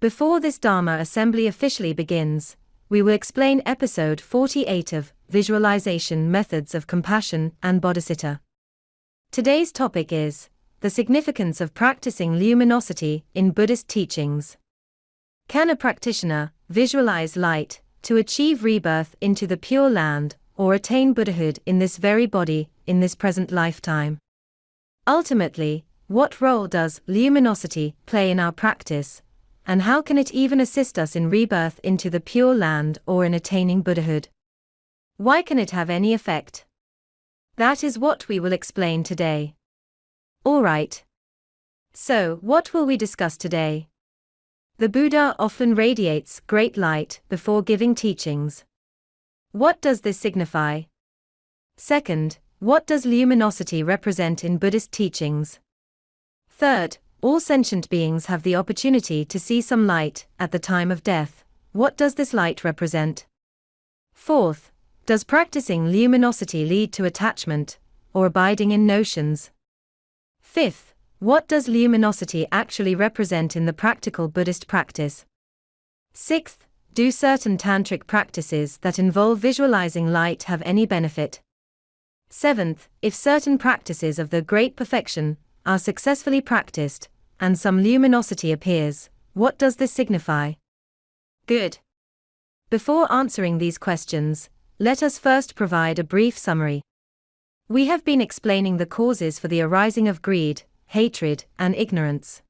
Before this Dharma assembly officially begins, we will explain episode 48 of Visualization Methods of Compassion and Bodhicitta. Today's topic is the significance of practicing luminosity in Buddhist teachings. Can a practitioner visualize light to achieve rebirth into the Pure Land or attain Buddhahood in this very body in this present lifetime? Ultimately, what role does luminosity play in our practice? And how can it even assist us in rebirth into the Pure Land or in attaining Buddhahood? Why can it have any effect? That is what we will explain today. Alright. So, what will we discuss today? The Buddha often radiates great light before giving teachings. What does this signify? Second, what does luminosity represent in Buddhist teachings? Third, all sentient beings have the opportunity to see some light at the time of death. What does this light represent? Fourth, does practicing luminosity lead to attachment or abiding in notions? Fifth, what does luminosity actually represent in the practical Buddhist practice? Sixth, do certain tantric practices that involve visualizing light have any benefit? Seventh, if certain practices of the Great Perfection are successfully practiced, and some luminosity appears, what does this signify? Good. Before answering these questions, let us first provide a brief summary. We have been explaining the causes for the arising of greed, hatred, and ignorance.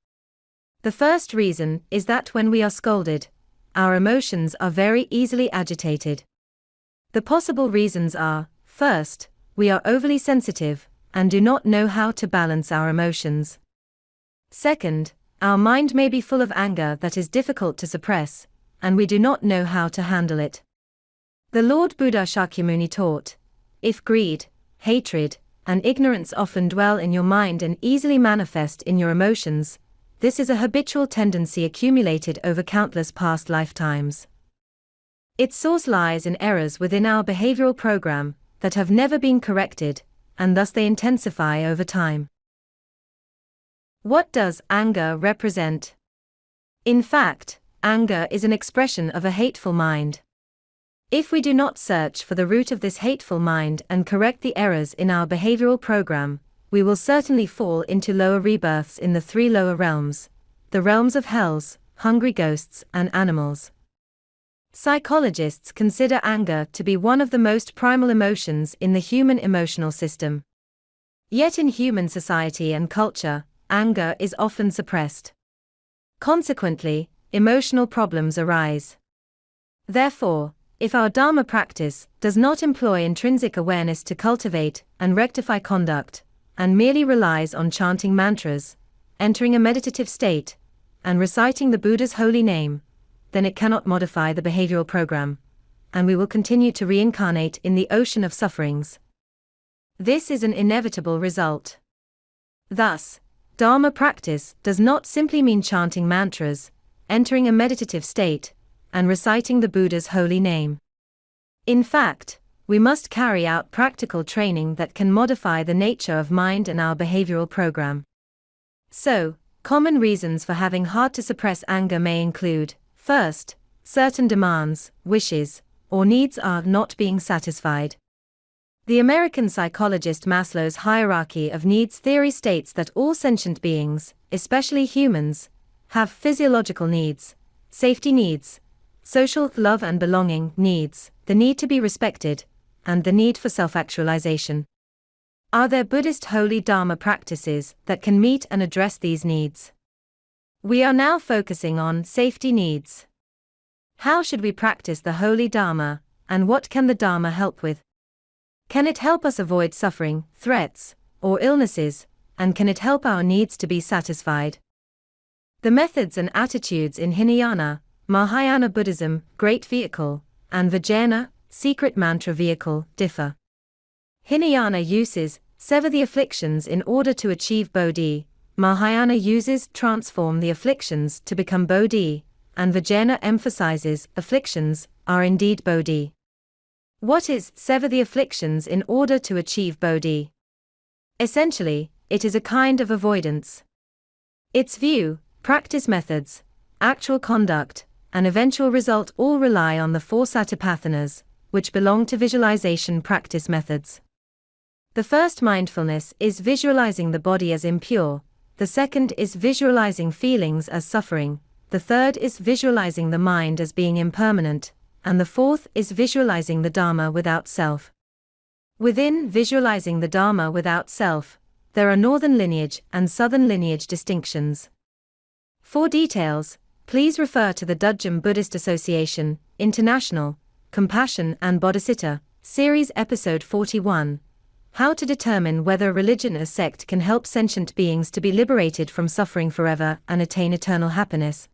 The first reason is that when we are scolded, our emotions are very easily agitated. The possible reasons are, first, we are overly sensitive and do not know how to balance our emotions. Second, our mind may be full of anger that is difficult to suppress, and we do not know how to handle it. The Lord Buddha Shakyamuni taught, if greed, hatred, and ignorance often dwell in your mind and easily manifest in your emotions, this is a habitual tendency accumulated over countless past lifetimes. Its source lies in errors within our behavioral program that have never been corrected, and thus they intensify over time. What does anger represent? In fact, anger is an expression of a hateful mind. If we do not search for the root of this hateful mind and correct the errors in our behavioral program, we will certainly fall into lower rebirths in the three lower realms, the realms of hells, hungry ghosts, and animals. Psychologists consider anger to be one of the most primal emotions in the human emotional system. Yet in human society and culture, anger is often suppressed. Consequently, emotional problems arise. Therefore, if our Dharma practice does not employ intrinsic awareness to cultivate and rectify conduct, and merely relies on chanting mantras, entering a meditative state, and reciting the Buddha's holy name, then it cannot modify the behavioral program, and we will continue to reincarnate in the ocean of sufferings. This is an inevitable result. Thus, Dharma practice does not simply mean chanting mantras, entering a meditative state, and reciting the Buddha's holy name. In fact, we must carry out practical training that can modify the nature of mind and our behavioral program. So, common reasons for having hard to suppress anger may include, first, certain demands, wishes, or needs are not being satisfied. The American psychologist Maslow's hierarchy of needs theory states that all sentient beings, especially humans, have physiological needs, safety needs, social, love and belonging needs, the need to be respected, and the need for self-actualization. Are there Buddhist holy Dharma practices that can meet and address these needs? We are now focusing on safety needs. How should we practice the holy Dharma, and what can the Dharma help with? Can it help us avoid suffering, threats, or illnesses, and can it help our needs to be satisfied? The methods and attitudes in Hinayana, Mahayana Buddhism, Great Vehicle, and Vajrayana, Secret Mantra Vehicle, differ. Hinayana uses sever the afflictions in order to achieve Bodhi, Mahayana uses transform the afflictions to become Bodhi, and Vajrayana emphasizes afflictions are indeed Bodhi. What is sever the afflictions in order to achieve Bodhi? Essentially, it is a kind of avoidance. Its view, practice methods, actual conduct, and eventual result all rely on the four satipathanas, which belong to visualization practice methods. The first mindfulness is visualizing the body as impure, the second is visualizing feelings as suffering, the third is visualizing the mind as being impermanent, and the fourth is visualizing the Dharma without self. Within visualizing the Dharma without self, there are northern lineage and southern lineage distinctions. For details, please refer to the Dudjom Buddhist Association, International, Compassion and Bodhicitta, Series Episode 41, How to Determine Whether a Religion or Sect Can Help Sentient Beings to Be Liberated from Suffering Forever and Attain Eternal Happiness.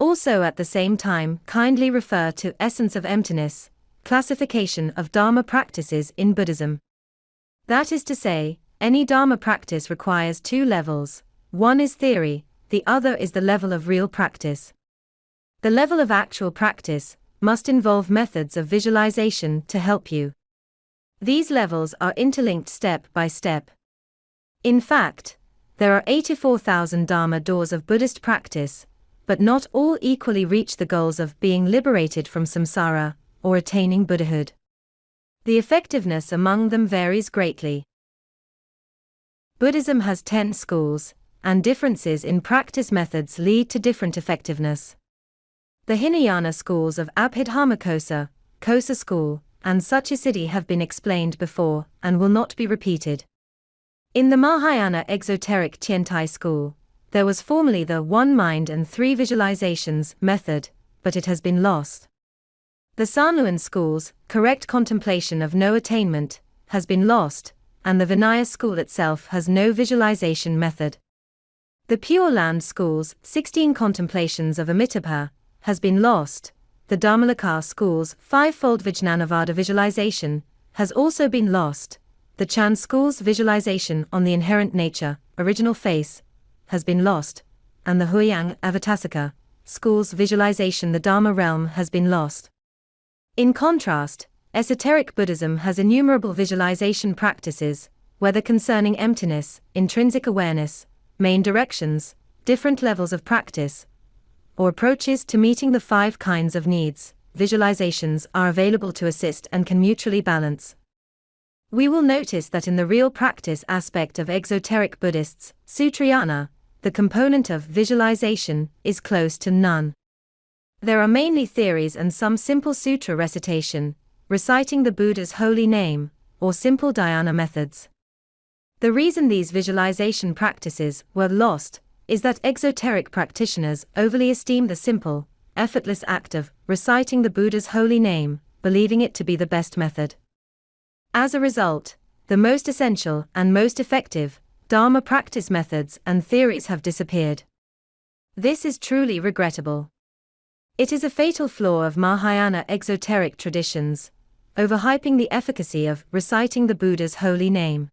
Also at the same time, kindly refer to Essence of Emptiness, Classification of Dharma Practices in Buddhism. That is to say, any Dharma practice requires two levels, one is theory, the other is the level of real practice. The level of actual practice must involve methods of visualization to help you. These levels are interlinked step by step. In fact, there are 84,000 Dharma doors of Buddhist practice, but not all equally reach the goals of being liberated from samsara or attaining Buddhahood. The effectiveness among them varies greatly. Buddhism has 10 schools, and differences in practice methods lead to different effectiveness. The Hinayana schools of Abhidharmakosa, Kosa school, and Suchisiddhi have been explained before and will not be repeated. In the Mahayana exoteric Tiantai school, there was formerly the one mind and three visualizations method, but it has been lost. The Sanluan school's correct contemplation of no attainment has been lost, and the Vinaya school itself has no visualization method. The Pure Land school's 16 contemplations of Amitabha has been lost. The Dharmalakar school's five-fold Vijnanavada visualization has also been lost. The Chan school's visualization on the inherent nature, original face, has been lost, and the Huayang Avatasika school's visualization the Dharma realm has been lost. In contrast, esoteric Buddhism has innumerable visualization practices, whether concerning emptiness, intrinsic awareness, main directions, different levels of practice, or approaches to meeting the 5 kinds of needs. Visualizations are available to assist and can mutually balance. We will notice that in the real practice aspect of exoteric Buddhists, Sutrayana, the component of visualization is close to none. There are mainly theories and some simple sutra recitation, reciting the Buddha's holy name, or simple dhyana methods. The reason these visualization practices were lost is that exoteric practitioners overly esteem the simple, effortless act of reciting the Buddha's holy name, believing it to be the best method. As a result, the most essential and most effective Dharma practice methods and theories have disappeared. This is truly regrettable. It is a fatal flaw of Mahayana exoteric traditions, overhyping the efficacy of reciting the Buddha's holy name.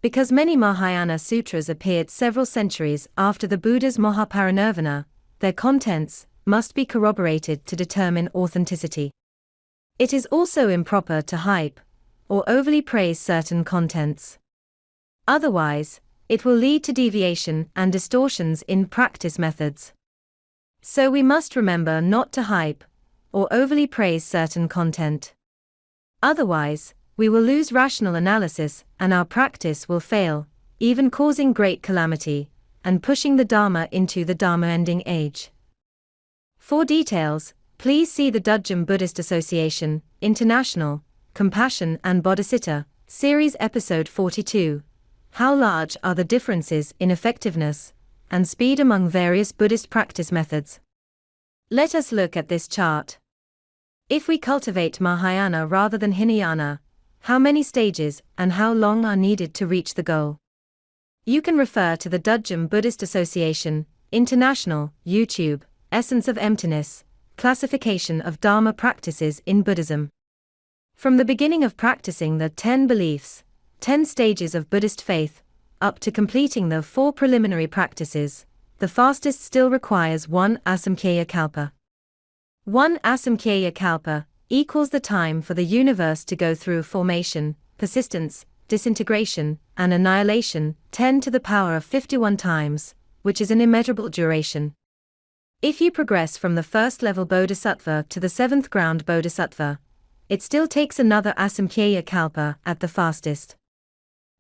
Because many Mahayana sutras appeared several centuries after the Buddha's Mahaparinirvana, their contents must be corroborated to determine authenticity. It is also improper to hype or overly praise certain contents. Otherwise, it will lead to deviation and distortions in practice methods. So we must remember not to hype or overly praise certain content. Otherwise, we will lose rational analysis and our practice will fail, even causing great calamity, and pushing the Dharma into the Dharma-ending age. For details, please see the Dudjom Buddhist Association, International, Compassion and Bodhicitta, Series Episode 42. How large are the differences in effectiveness and speed among various Buddhist practice methods? Let us look at this chart. If we cultivate Mahayana rather than Hinayana, how many stages and how long are needed to reach the goal? You can refer to the Dudjom Buddhist Association, International, YouTube, Essence of Emptiness, Classification of Dharma Practices in Buddhism. From the beginning of practicing the 10 beliefs, 10 stages of Buddhist faith, up to completing the 4 preliminary practices, the fastest still requires 1 Asamkhya Kalpa. 1 Asamkhya Kalpa equals the time for the universe to go through formation, persistence, disintegration, and annihilation, 10 to the power of 51 times, which is an immeasurable duration. If you progress from the first level Bodhisattva to the 7th ground Bodhisattva, it still takes another Asamkhya Kalpa at the fastest.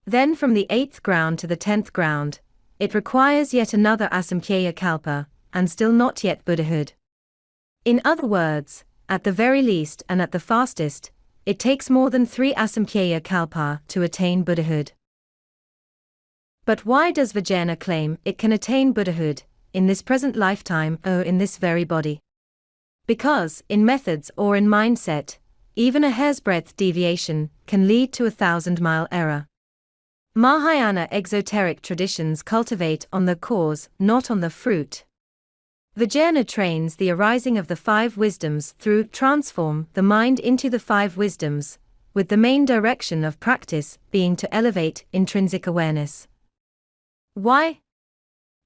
Then from the 8th ground to the 10th ground, it requires yet another Asamkhya Kalpa, and still not yet Buddhahood. In other words, at the very least and at the fastest, it takes more than 3 Asamkhya Kalpa to attain Buddhahood. But why does Vajrayana claim it can attain Buddhahood in this present lifetime or in this very body? Because, in methods or in mindset, even a hair's breadth deviation can lead to a 1,000-mile error. Mahayana exoteric traditions cultivate on the cause, not on the fruit. Vajrayana trains the arising of the 5 wisdoms through transform the mind into the 5 wisdoms, with the main direction of practice being to elevate intrinsic awareness. Why?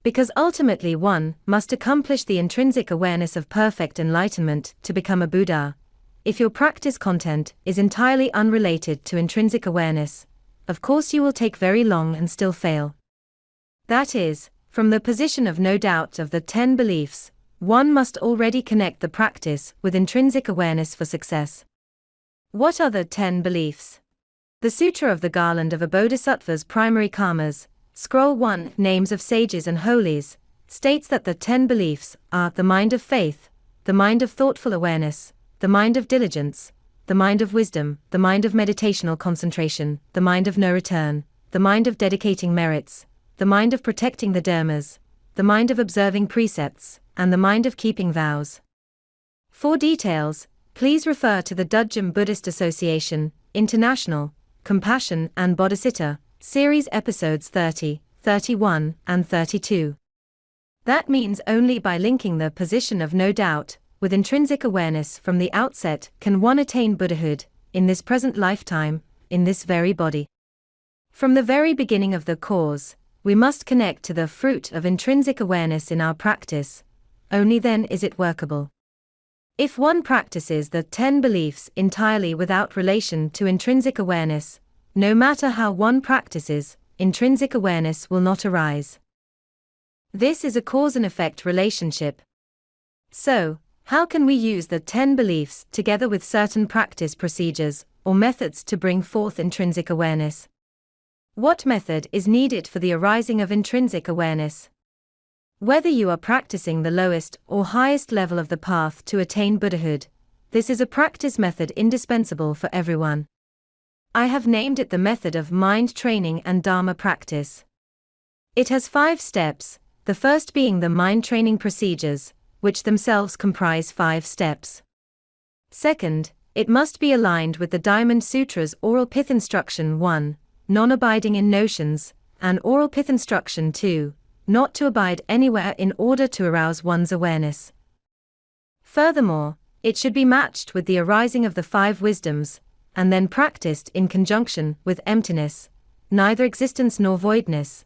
Because ultimately one must accomplish the intrinsic awareness of perfect enlightenment to become a Buddha. If your practice content is entirely unrelated to intrinsic awareness, of course you will take very long and still fail. That is, from the position of no doubt of the 10 beliefs, one must already connect the practice with intrinsic awareness for success. What are the 10 beliefs? The Sutra of the Garland of a Bodhisattva's Primary Karmas, Scroll 1, Names of Sages and Holies, states that the 10 beliefs are the mind of faith, the mind of thoughtful awareness, the mind of diligence, the mind of wisdom, the mind of meditational concentration, the mind of no return, the mind of dedicating merits, the mind of protecting the dharmas, the mind of observing precepts, and the mind of keeping vows. For details, please refer to the Dudjom Buddhist Association, International, Compassion and Bodhicitta, Series Episodes 30, 31, and 32. That means only by linking the position of no doubt with intrinsic awareness from the outset can one attain Buddhahood, in this present lifetime, in this very body. From the very beginning of the cause, we must connect to the fruit of intrinsic awareness in our practice. Only then is it workable. If one practices the 10 beliefs entirely without relation to intrinsic awareness, no matter how one practices, intrinsic awareness will not arise. This is a cause and effect relationship. So, how can we use the 10 beliefs together with certain practice procedures or methods to bring forth intrinsic awareness? What method is needed for the arising of intrinsic awareness? Whether you are practicing the lowest or highest level of the path to attain Buddhahood, this is a practice method indispensable for everyone. I have named it the method of mind training and Dharma practice. It has 5 steps, the first being the mind training procedures, which themselves comprise 5 steps. Second, it must be aligned with the Diamond Sutra's Oral Pith Instruction 1, non-abiding in notions, and Oral Pith Instruction 2, not to abide anywhere in order to arouse one's awareness. Furthermore, it should be matched with the arising of the 5 wisdoms, and then practiced in conjunction with emptiness, neither existence nor voidness,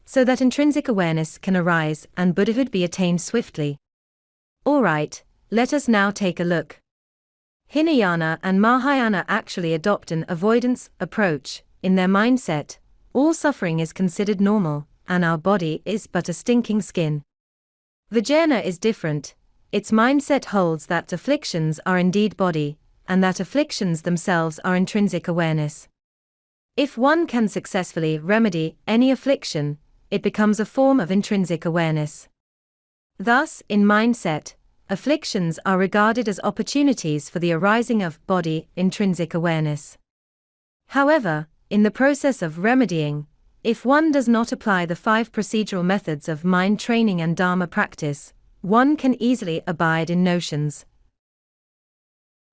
so that intrinsic awareness can arise and Buddhahood be attained swiftly. Alright, let us now take a look. Hinayana and Mahayana actually adopt an avoidance approach. In their mindset, all suffering is considered normal, and our body is but a stinking skin. Vajrayana is different. Its mindset holds that afflictions are indeed body, and that afflictions themselves are intrinsic awareness. If one can successfully remedy any affliction, it becomes a form of intrinsic awareness. Thus, in mindset, afflictions are regarded as opportunities for the arising of body intrinsic awareness. However, in the process of remedying, if one does not apply the 5 procedural methods of mind training and Dharma practice, one can easily abide in notions.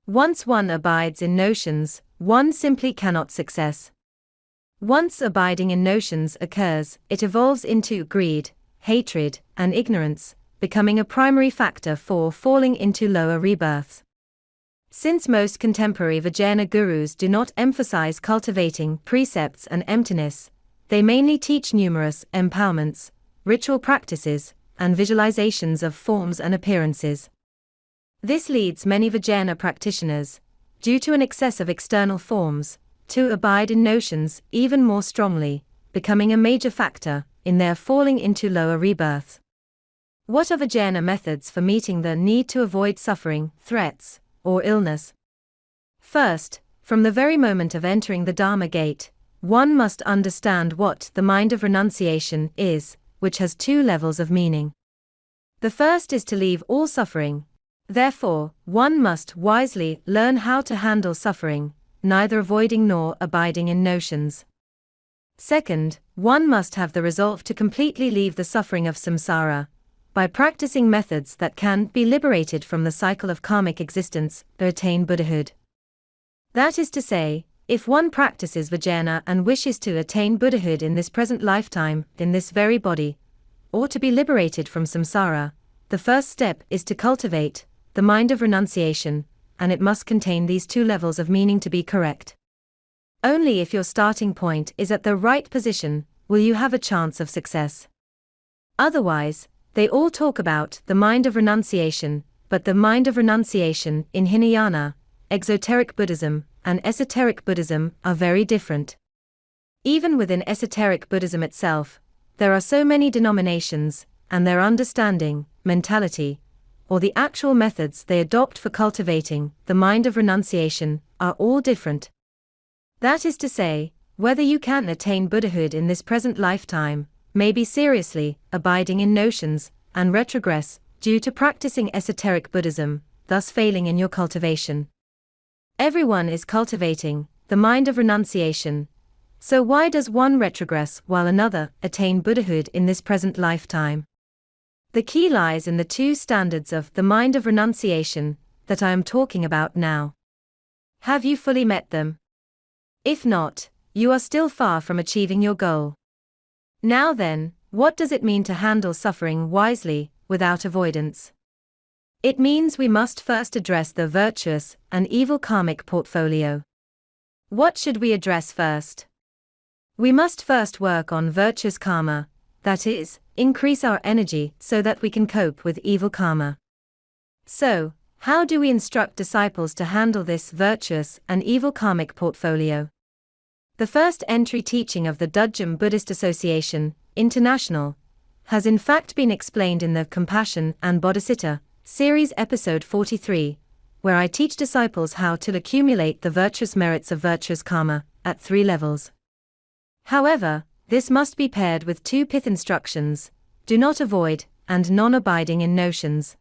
Once one abides in notions, one simply cannot success. Once abiding in notions occurs, it evolves into greed, hatred, and ignorance, becoming a primary factor for falling into lower rebirths. Since most contemporary Vajrayana gurus do not emphasize cultivating precepts and emptiness, they mainly teach numerous empowerments, ritual practices, and visualizations of forms and appearances. This leads many Vajrayana practitioners, due to an excess of external forms, to abide in notions even more strongly, becoming a major factor in their falling into lower rebirths. What are Vajrayana methods for meeting the need to avoid suffering, threats, or illness? First, from the very moment of entering the Dharma gate, one must understand what the mind of renunciation is, which has 2 levels of meaning. The first is to leave all suffering. Therefore, one must wisely learn how to handle suffering, neither avoiding nor abiding in notions. Second, one must have the resolve to completely leave the suffering of samsara, by practicing methods that can be liberated from the cycle of karmic existence to attain Buddhahood. That is to say, if one practices Vajrayana and wishes to attain Buddhahood in this present lifetime, in this very body, or to be liberated from samsara, the first step is to cultivate the mind of renunciation, and it must contain these 2 levels of meaning to be correct. Only if your starting point is at the right position will you have a chance of success. Otherwise, they all talk about the mind of renunciation, but the mind of renunciation in Hinayana, exoteric Buddhism, and esoteric Buddhism are very different. Even within esoteric Buddhism itself, there are so many denominations, and their understanding, mentality, or the actual methods they adopt for cultivating the mind of renunciation are all different. That is to say, whether you can attain Buddhahood in this present lifetime, may be seriously abiding in notions and retrogress due to practicing esoteric Buddhism, thus failing in your cultivation. Everyone is cultivating the mind of renunciation, so why does one retrogress while another attain Buddhahood in this present lifetime? The key lies in the 2 standards of the mind of renunciation that I am talking about now. Have you fully met them? If not, you are still far from achieving your goal. Now then, what does it mean to handle suffering wisely, without avoidance? It means we must first address the virtuous and evil karmic portfolio. What should we address first? We must first work on virtuous karma, that is, increase our energy so that we can cope with evil karma. So, how do we instruct disciples to handle this virtuous and evil karmic portfolio? The first entry teaching of the Dudjom Buddhist Association, International, has in fact been explained in the Compassion and Bodhicitta series episode 43, where I teach disciples how to accumulate the virtuous merits of virtuous karma, at 3 levels. However, this must be paired with 2 pith instructions: do not avoid, and non-abiding in notions.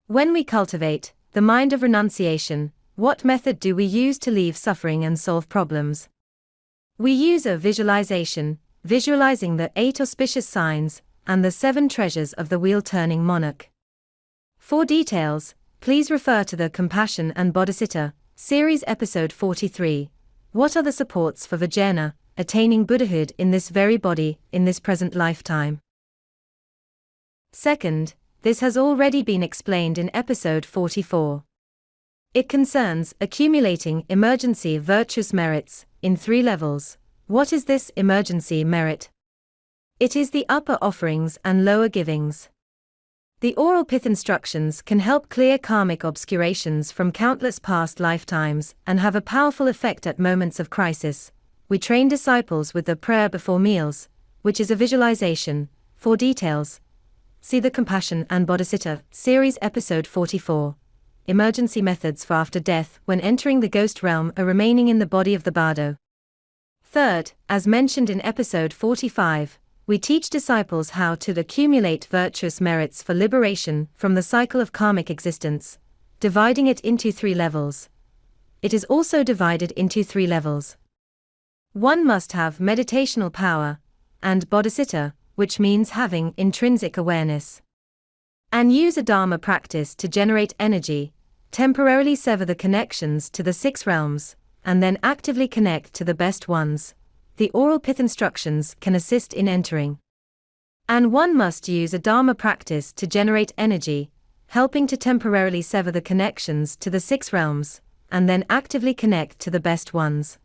When we cultivate the mind of renunciation, what method do we use to leave suffering and solve problems? We use a visualization, visualizing the 8 auspicious signs and the 7 treasures of the wheel-turning monarch. For details, please refer to the Compassion and Bodhicitta series episode 43. What are the supports for Vajrayana attaining Buddhahood in this very body, in this present lifetime? Second, this has already been explained in episode 44. It concerns accumulating emergency virtuous merits in 3 levels. What is this emergency merit? It is the upper offerings and lower givings. The oral pith instructions can help clear karmic obscurations from countless past lifetimes and have a powerful effect at moments of crisis. We train disciples with the prayer before meals, which is a visualization. For details, see the Compassion and Bodhicitta series episode 44. Emergency methods for after death when entering the ghost realm or remaining in the body of the bardo. Third, as mentioned in episode 45, we teach disciples how to accumulate virtuous merits for liberation from the cycle of karmic existence, dividing it into 3 levels. It is also divided into 3 levels. One must have meditational power, and bodhicitta, which means having intrinsic awareness. And use a Dharma practice to generate energy, temporarily sever the connections to the 6 realms, and then actively connect to the best ones. The oral pith instructions can assist in entering. And one must use a Dharma practice to generate energy, helping to temporarily sever the connections to the 6 realms, and then actively connect to the best ones.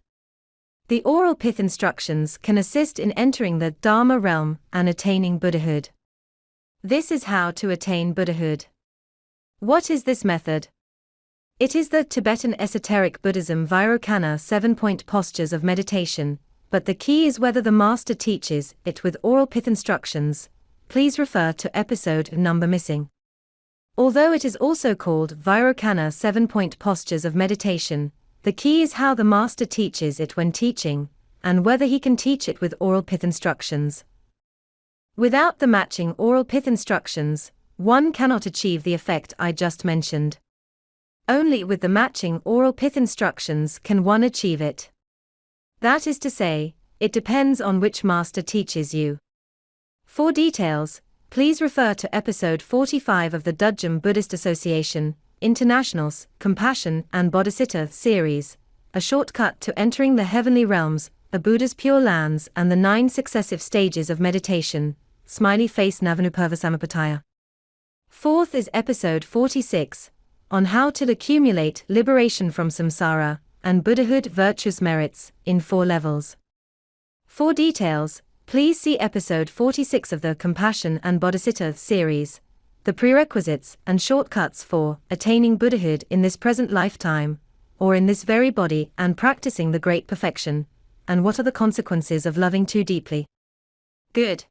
The oral pith instructions can assist in entering the Dharma realm and attaining Buddhahood. This is how to attain Buddhahood. What is this method? It is the Tibetan esoteric Buddhism Vairocana 7-point postures of meditation, but the key is whether the master teaches it with oral pith instructions. Please refer to episode number missing. Although it is also called Vairocana 7-point postures of meditation, the key is how the master teaches it when teaching, and whether he can teach it with oral pith instructions. Without the matching oral pith instructions, one cannot achieve the effect I just mentioned. Only with the matching oral pith instructions can one achieve it. That is to say, it depends on which master teaches you. For details, please refer to episode 45 of the Dudjom Buddhist Association, International's Compassion and Bodhicitta series, a shortcut to entering the heavenly realms, a Buddha's pure lands and the 9 successive stages of meditation. Smiley face Navanupurvasamapataya. Fourth is episode 46, on how to accumulate liberation from samsara and Buddhahood virtuous merits in 4 levels. For details, please see episode 46 of the Compassion and Bodhicitta series, the prerequisites and shortcuts for attaining Buddhahood in this present lifetime, or in this very body, and practicing the great perfection, and what are the consequences of loving too deeply. Good.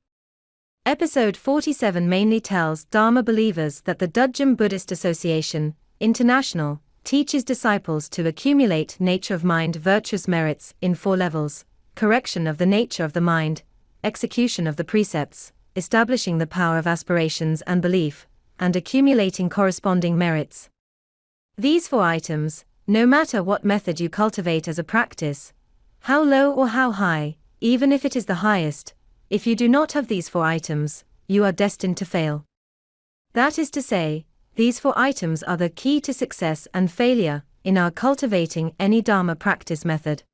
Episode 47 mainly tells Dharma believers that the Dudjom Buddhist Association, International, teaches disciples to accumulate nature of mind virtuous merits in 4 levels: correction of the nature of the mind, execution of the precepts, establishing the power of aspirations and belief, and accumulating corresponding merits. These 4 items, no matter what method you cultivate as a practice, how low or how high, even if it is the highest, if you do not have these 4 items, you are destined to fail. That is to say, these 4 items are the key to success and failure in our cultivating any Dharma practice method.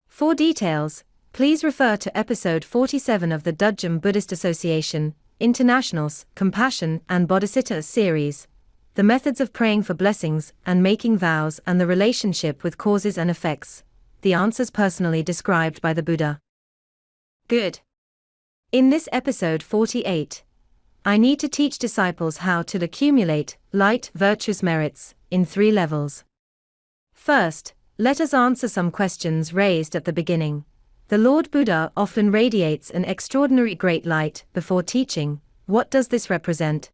For details, please refer to episode 47 of the Dudjom Buddhist Association, International's Compassion and Bodhicitta series, the methods of praying for blessings and making vows and the relationship with causes and effects, the answers personally described by the Buddha. Good. In this episode 48, I need to teach disciples how to accumulate light virtuous merits in 3 levels. First, let us answer some questions raised at the beginning. The Lord Buddha often radiates an extraordinary great light before teaching. What does this represent?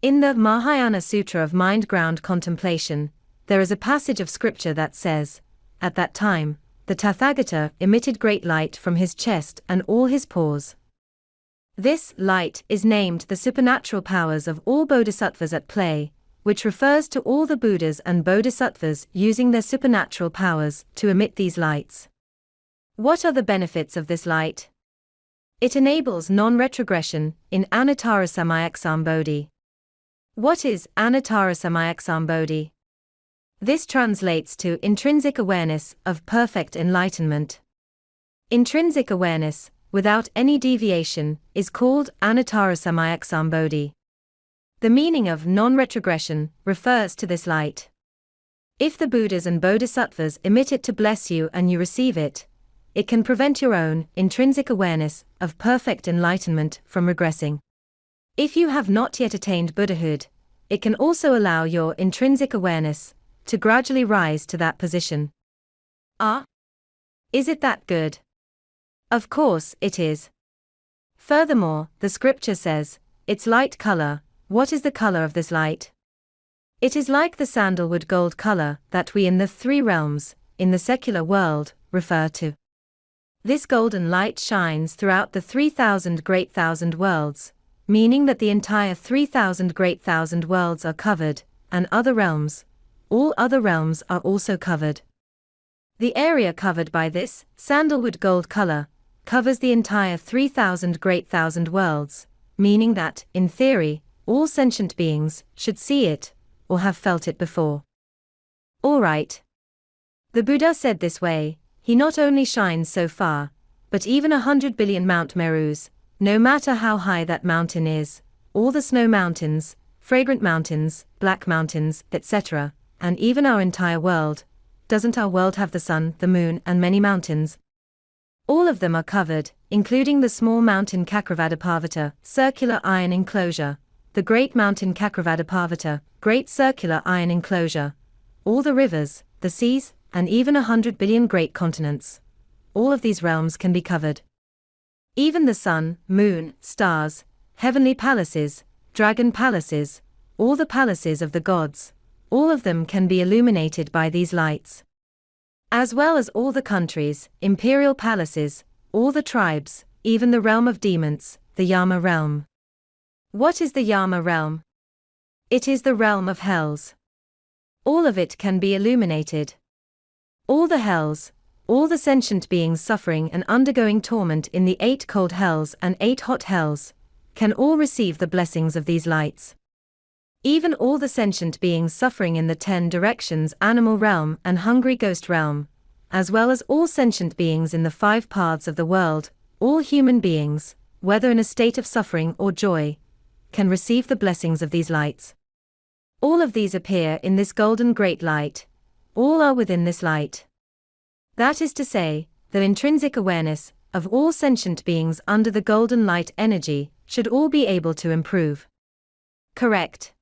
In the Mahayana Sutra of Mind-Ground Contemplation, there is a passage of scripture that says, "At that time, the Tathagata emitted great light from his chest and all his pores." This light is named the supernatural powers of all bodhisattvas at play, which refers to all the Buddhas and bodhisattvas using their supernatural powers to emit these lights. What are the benefits of this light? It enables non-retrogression in Anuttara Sambodhi. What is Anuttara Sambodhi? This translates to intrinsic awareness of perfect enlightenment. Intrinsic awareness, without any deviation, is called Anuttara Sambodhi. The meaning of non-retrogression refers to this light. If the Buddhas and Bodhisattvas emit it to bless you and you receive it, it can prevent your own intrinsic awareness of perfect enlightenment from regressing. If you have not yet attained Buddhahood, it can also allow your intrinsic awareness to gradually rise to that position. Is it that good? Of course it is. Furthermore, the scripture says, its light color. What is the color of this light? It is like the sandalwood gold color that we in the 3 realms, in the secular world, refer to. This golden light shines throughout the 3,000 great thousand worlds, meaning that the entire 3,000 great thousand worlds are covered, and all other realms are also covered. The area covered by this sandalwood gold color covers the entire 3,000 great thousand worlds, meaning that, in theory, all sentient beings should see it, or have felt it before. Alright. The Buddha said this way, he not only shines so far, but even 100 billion Mount Merus, no matter how high that mountain is, all the snow mountains, fragrant mountains, black mountains, etc., and even our entire world. Doesn't our world have the sun, the moon, and many mountains? All of them are covered, including the small mountain Cakravatapavata, circular iron enclosure, the great mountain Cakravatapavata, great circular iron enclosure, all the rivers, the seas, and even 100 billion great continents. All of these realms can be covered. Even the sun, moon, stars, heavenly palaces, dragon palaces, all the palaces of the gods, all of them can be illuminated by these lights. As well as all the countries, imperial palaces, all the tribes, even the realm of demons, the Yama realm. What is the Yama realm? It is the realm of hells. All of it can be illuminated. All the hells, all the sentient beings suffering and undergoing torment in the 8 cold hells and 8 hot hells, can all receive the blessings of these lights. Even all the sentient beings suffering in the 10 directions animal realm and hungry ghost realm, as well as all sentient beings in the 5 paths of the world, all human beings, whether in a state of suffering or joy, can receive the blessings of these lights. All of these appear in this golden great light. All are within this light. That is to say, the intrinsic awareness of all sentient beings under the golden light energy should all be able to improve. Correct.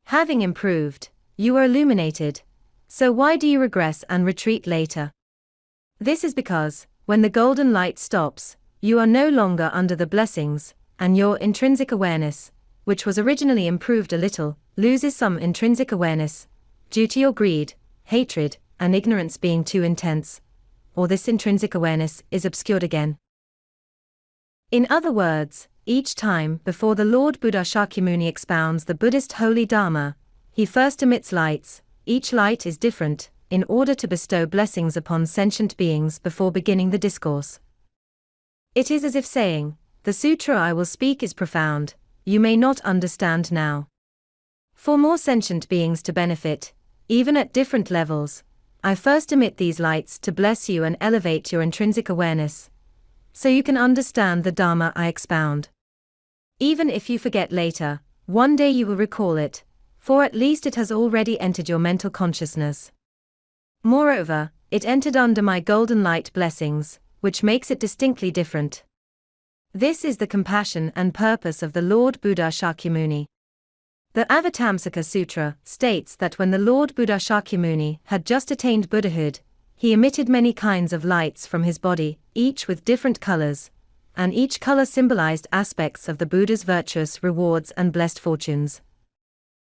Having improved, you are illuminated. So why do you regress and retreat later? This is because, when the golden light stops, you are no longer under the blessings, and your intrinsic awareness, which was originally improved a little, loses some intrinsic awareness, due to your greed, hatred, and ignorance being too intense, or this intrinsic awareness is obscured again. In other words, each time before the Lord Buddha Shakyamuni expounds the Buddhist holy Dharma, he first emits lights. Each light is different, in order to bestow blessings upon sentient beings before beginning the discourse. It is as if saying, the sutra I will speak is profound, you may not understand now. For more sentient beings to benefit, even at different levels, I first emit these lights to bless you and elevate your intrinsic awareness, so you can understand the Dharma I expound. Even if you forget later, one day you will recall it, for at least it has already entered your mental consciousness. Moreover, it entered under my golden light blessings, which makes it distinctly different. This is the compassion and purpose of the Lord Buddha Shakyamuni. The Avatamsaka Sutra states that when the Lord Buddha Shakyamuni had just attained Buddhahood, he emitted many kinds of lights from his body, each with different colors, and each color symbolized aspects of the Buddha's virtuous rewards and blessed fortunes.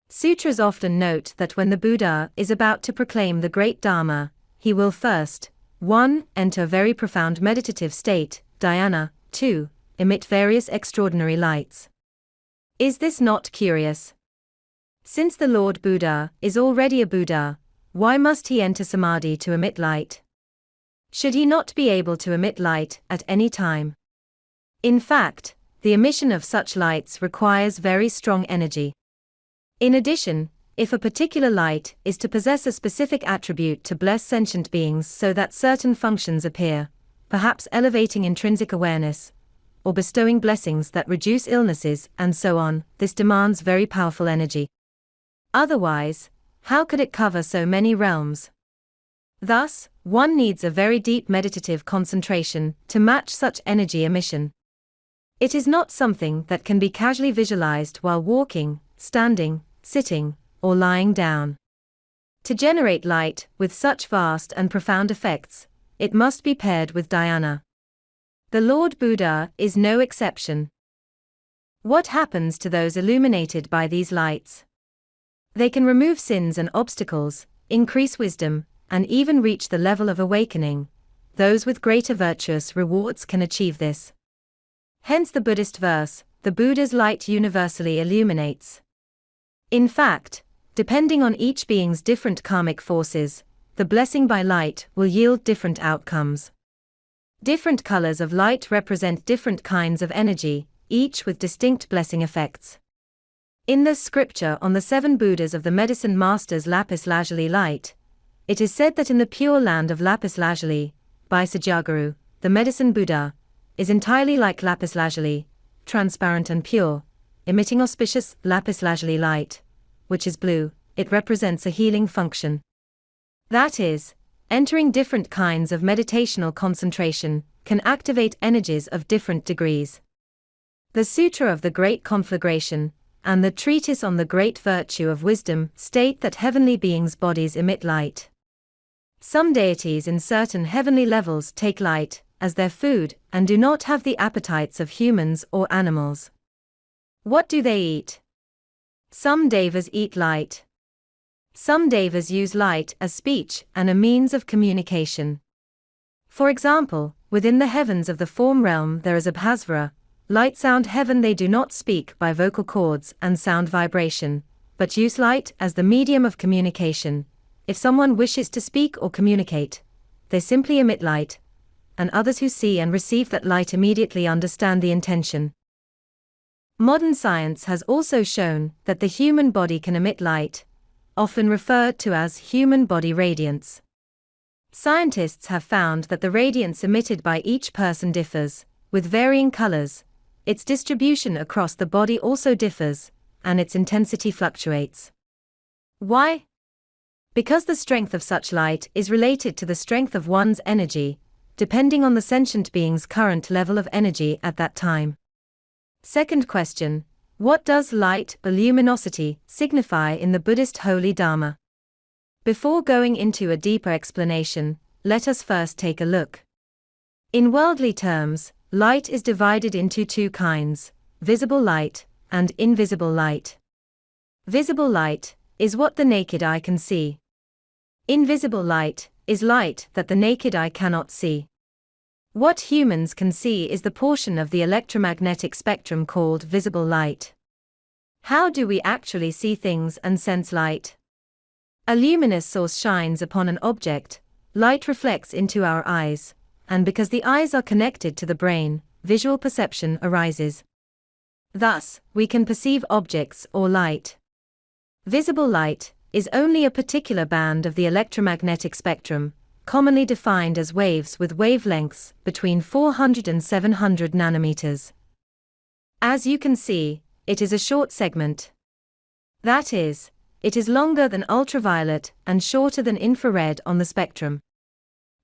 Sutras often note that when the Buddha is about to proclaim the great Dharma, he will first, 1. Enter a very profound meditative state, dhyana, 2. Emit various extraordinary lights. Is this not curious? Since the Lord Buddha is already a Buddha, why must he enter samadhi to emit light? Should he not be able to emit light at any time? In fact, the emission of such lights requires very strong energy. In addition, if a particular light is to possess a specific attribute to bless sentient beings so that certain functions appear, perhaps elevating intrinsic awareness, or bestowing blessings that reduce illnesses and so on, this demands very powerful energy. Otherwise, how could it cover so many realms? Thus, one needs a very deep meditative concentration to match such energy emission. It is not something that can be casually visualized while walking, standing, sitting, or lying down. To generate light with such vast and profound effects, it must be paired with dhyana. The Lord Buddha is no exception. What happens to those illuminated by these lights? They can remove sins and obstacles, increase wisdom, and even reach the level of awakening. those with greater virtuous rewards can achieve this. Hence the Buddhist verse, "The Buddha's light universally illuminates." In fact, depending on each being's different karmic forces, the blessing by light will yield different outcomes. Different colors of light represent different kinds of energy, each with distinct blessing effects. In the scripture on the 7 Buddhas of the Medicine Master's lapis lazuli light, it is said that in the pure land of lapis lazuli, by Sagyaguru, the medicine Buddha, is entirely like lapis lazuli, transparent and pure, emitting auspicious lapis lazuli light, which is blue. It represents a healing function. That is, entering different kinds of meditational concentration can activate energies of different degrees. The Sutra of the Great Conflagration and the Treatise on the Great Virtue of Wisdom state that heavenly beings' bodies emit light. Some deities in certain heavenly levels take light as their food and do not have the appetites of humans or animals. What do they eat? Some devas eat light. Some devas use light as speech and a means of communication. For example, within the heavens of the form realm there is Abhasvara, light sound heaven. They do not speak by vocal cords and sound vibration, but use light as the medium of communication. If someone wishes to speak or communicate, they simply emit light, and others who see and receive that light immediately understand the intention. Modern science has also shown that the human body can emit light, often referred to as human body radiance. Scientists have found that the radiance emitted by each person differs, with varying colors. Its distribution across the body also differs, and its intensity fluctuates. Why? Because the strength of such light is related to the strength of one's energy, depending on the sentient being's current level of energy at that time. Second question: what does light or luminosity signify in the Buddhist holy Dharma? Before going into a deeper explanation, let us first take a look. In worldly terms, light is divided into 2 kinds: visible light and invisible light. Visible light is what the naked eye can see. Invisible light is light that the naked eye cannot see. What humans can see is the portion of the electromagnetic spectrum called visible light. How do we actually see things and sense light? A luminous source shines upon an object, light reflects into our eyes, and because the eyes are connected to the brain, visual perception arises. Thus, we can perceive objects or light. Visible light is only a particular band of the electromagnetic spectrum, commonly defined as waves with wavelengths between 400 and 700 nanometers. As you can see, it is a short segment. That is, it is longer than ultraviolet and shorter than infrared on the spectrum.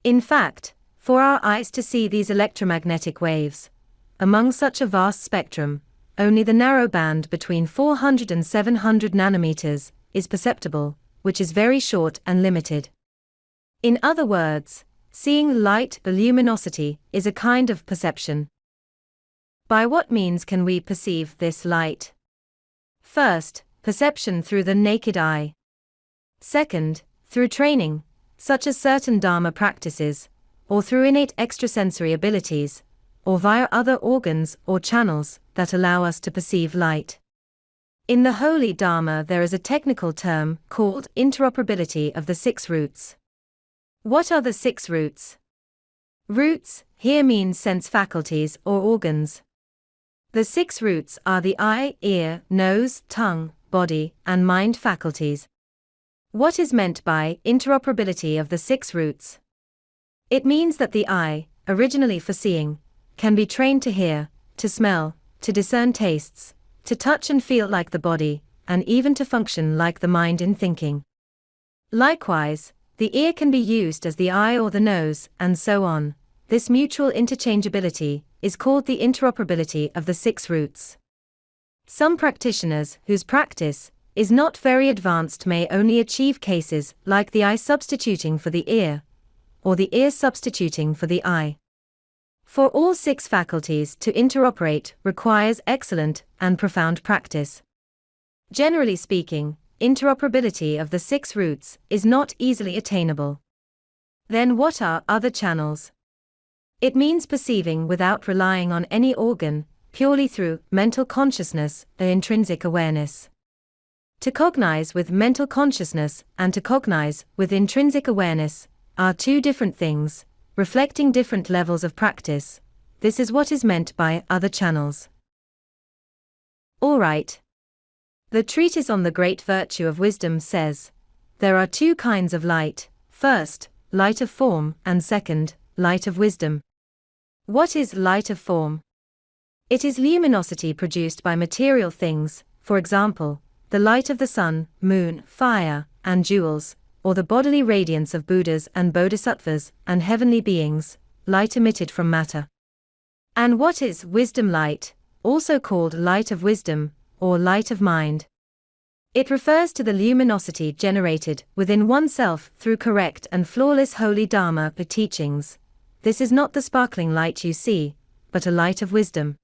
In fact, for our eyes to see these electromagnetic waves, among such a vast spectrum, only the narrow band between 400 and 700 nanometers is perceptible, which is very short and limited. In other words, seeing light or luminosity is a kind of perception. By what means can we perceive this light? First, perception through the naked eye. Second, through training, such as certain Dharma practices, or through innate extrasensory abilities, or via other organs or channels that allow us to perceive light. In the Holy Dharma there is a technical term called interoperability of the 6 roots. What are the 6 roots? Roots here means sense faculties or organs. The 6 roots are the eye, ear, nose, tongue, body, and mind faculties. What is meant by interoperability of the 6 roots? It means that the eye, originally for seeing, can be trained to hear, to smell, to discern tastes, to touch and feel like the body, and even to function like the mind in thinking. Likewise, the ear can be used as the eye or the nose, and so on. This mutual interchangeability is called the interoperability of the 6 roots. Some practitioners whose practice is not very advanced may only achieve cases like the eye substituting for the ear, or the ear substituting for the eye. For all 6 faculties to interoperate requires excellent and profound practice. Generally speaking, interoperability of the 6 roots is not easily attainable. Then what are other channels? It means perceiving without relying on any organ, purely through mental consciousness or intrinsic awareness. To cognize with mental consciousness and to cognize with intrinsic awareness are two different things, reflecting different levels of practice. This is what is meant by other channels. Alright. The Treatise on the Great Virtue of Wisdom says, there are two kinds of light, first, light of form, and second, light of wisdom. What is light of form? It is luminosity produced by material things, for example, the light of the sun, moon, fire, and jewels, or the bodily radiance of Buddhas and Bodhisattvas and heavenly beings, light emitted from matter. And what is wisdom light, also called light of wisdom, or light of mind? It refers to the luminosity generated within oneself through correct and flawless holy Dharma teachings. This is not the sparkling light you see, but a light of wisdom.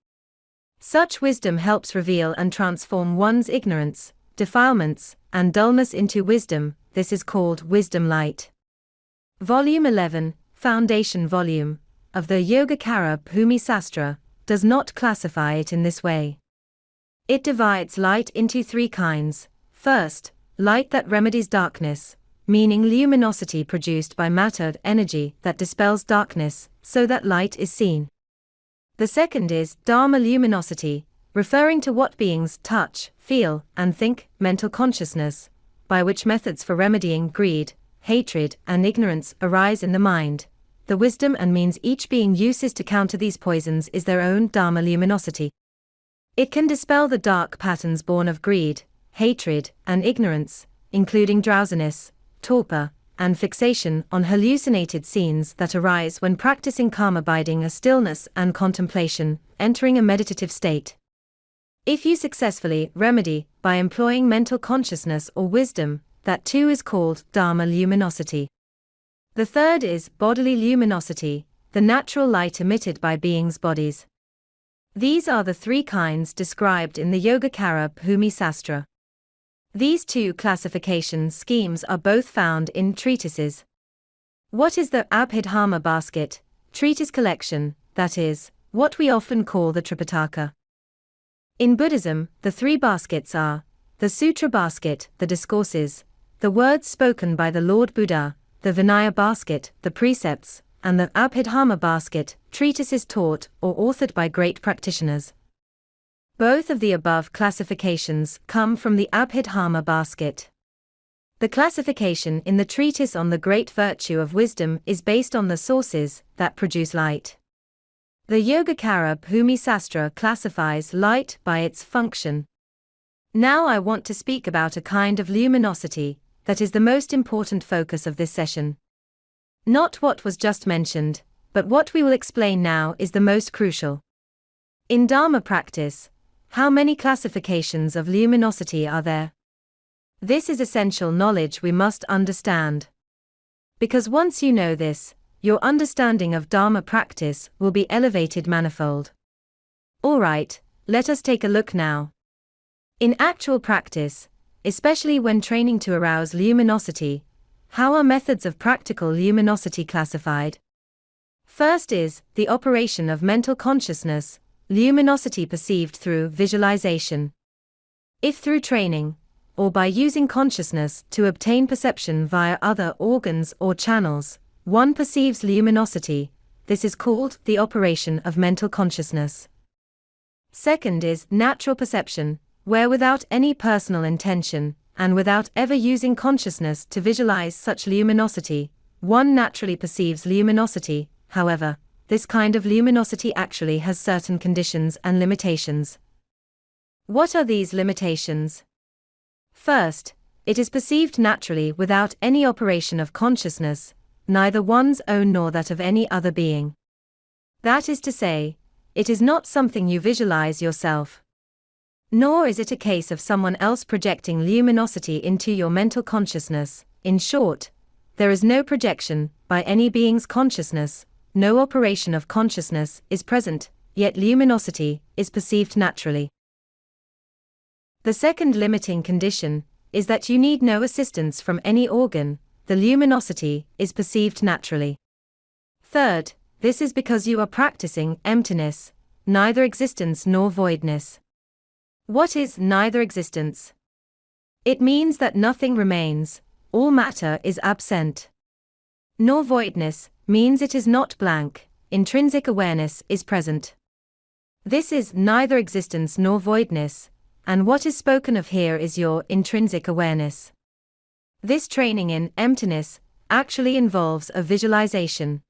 Such wisdom helps reveal and transform one's ignorance, defilements, and dullness into wisdom. This is called wisdom light. Volume 11, Foundation Volume, of the Yogacara Bhumi Sastra, does not classify it in this way. It divides light into three kinds. First, light that remedies darkness, meaning luminosity produced by matter energy that dispels darkness, so that light is seen. The second is Dharma luminosity, referring to what beings touch, feel, and think, mental consciousness, by which methods for remedying greed, hatred, and ignorance arise in the mind. The wisdom and means each being uses to counter these poisons is their own Dharma luminosity. It can dispel the dark patterns born of greed, hatred, and ignorance, including drowsiness, torpor, and fixation on hallucinated scenes that arise when practicing calm abiding a stillness and contemplation, entering a meditative state. If you successfully remedy by employing mental consciousness or wisdom, that too is called Dharma luminosity. The third is bodily luminosity, the natural light emitted by beings' bodies. These are the three kinds described in the Yogacara Bhumi Sastra. These two classification schemes are both found in treatises. What is the Abhidharma basket, treatise collection, that is, what we often call the Tripitaka? In Buddhism, the three baskets are the Sutra basket, the discourses, the words spoken by the Lord Buddha, the Vinaya basket, the precepts, and the Abhidharma basket, treatises taught or authored by great practitioners. Both of the above classifications come from the Abhidharma basket. The classification in the Treatise on the Great Virtue of Wisdom is based on the sources that produce light. The Yogacara Bhumi Sastra classifies light by its function. Now I want to speak about a kind of luminosity that is the most important focus of this session. Not what was just mentioned, but what we will explain now is the most crucial. In Dharma practice, how many classifications of luminosity are there? This is essential knowledge we must understand. Because once you know this, your understanding of Dharma practice will be elevated manifold. Alright, let us take a look now. In actual practice, especially when training to arouse luminosity, how are methods of practical luminosity classified? First is the operation of mental consciousness, luminosity perceived through visualization. If through training, or by using consciousness to obtain perception via other organs or channels, one perceives luminosity, this is called the operation of mental consciousness. Second is natural perception, where without any personal intention, and without ever using consciousness to visualize such luminosity, one naturally perceives luminosity. However, this kind of luminosity actually has certain conditions and limitations. What are these limitations? First, it is perceived naturally without any operation of consciousness, neither one's own nor that of any other being. That is to say, it is not something you visualize yourself. Nor is it a case of someone else projecting luminosity into your mental consciousness. In short, there is no projection by any being's consciousness, no operation of consciousness is present, yet luminosity is perceived naturally. The second limiting condition is that you need no assistance from any organ, the luminosity is perceived naturally. Third, This is because you are practicing emptiness, neither existence nor voidness. What is neither existence? It means that nothing remains, all matter is absent. Nor voidness means it is not blank, intrinsic awareness is present. This is neither existence nor voidness, and what is spoken of here is your intrinsic awareness. This training in emptiness actually involves a visualization.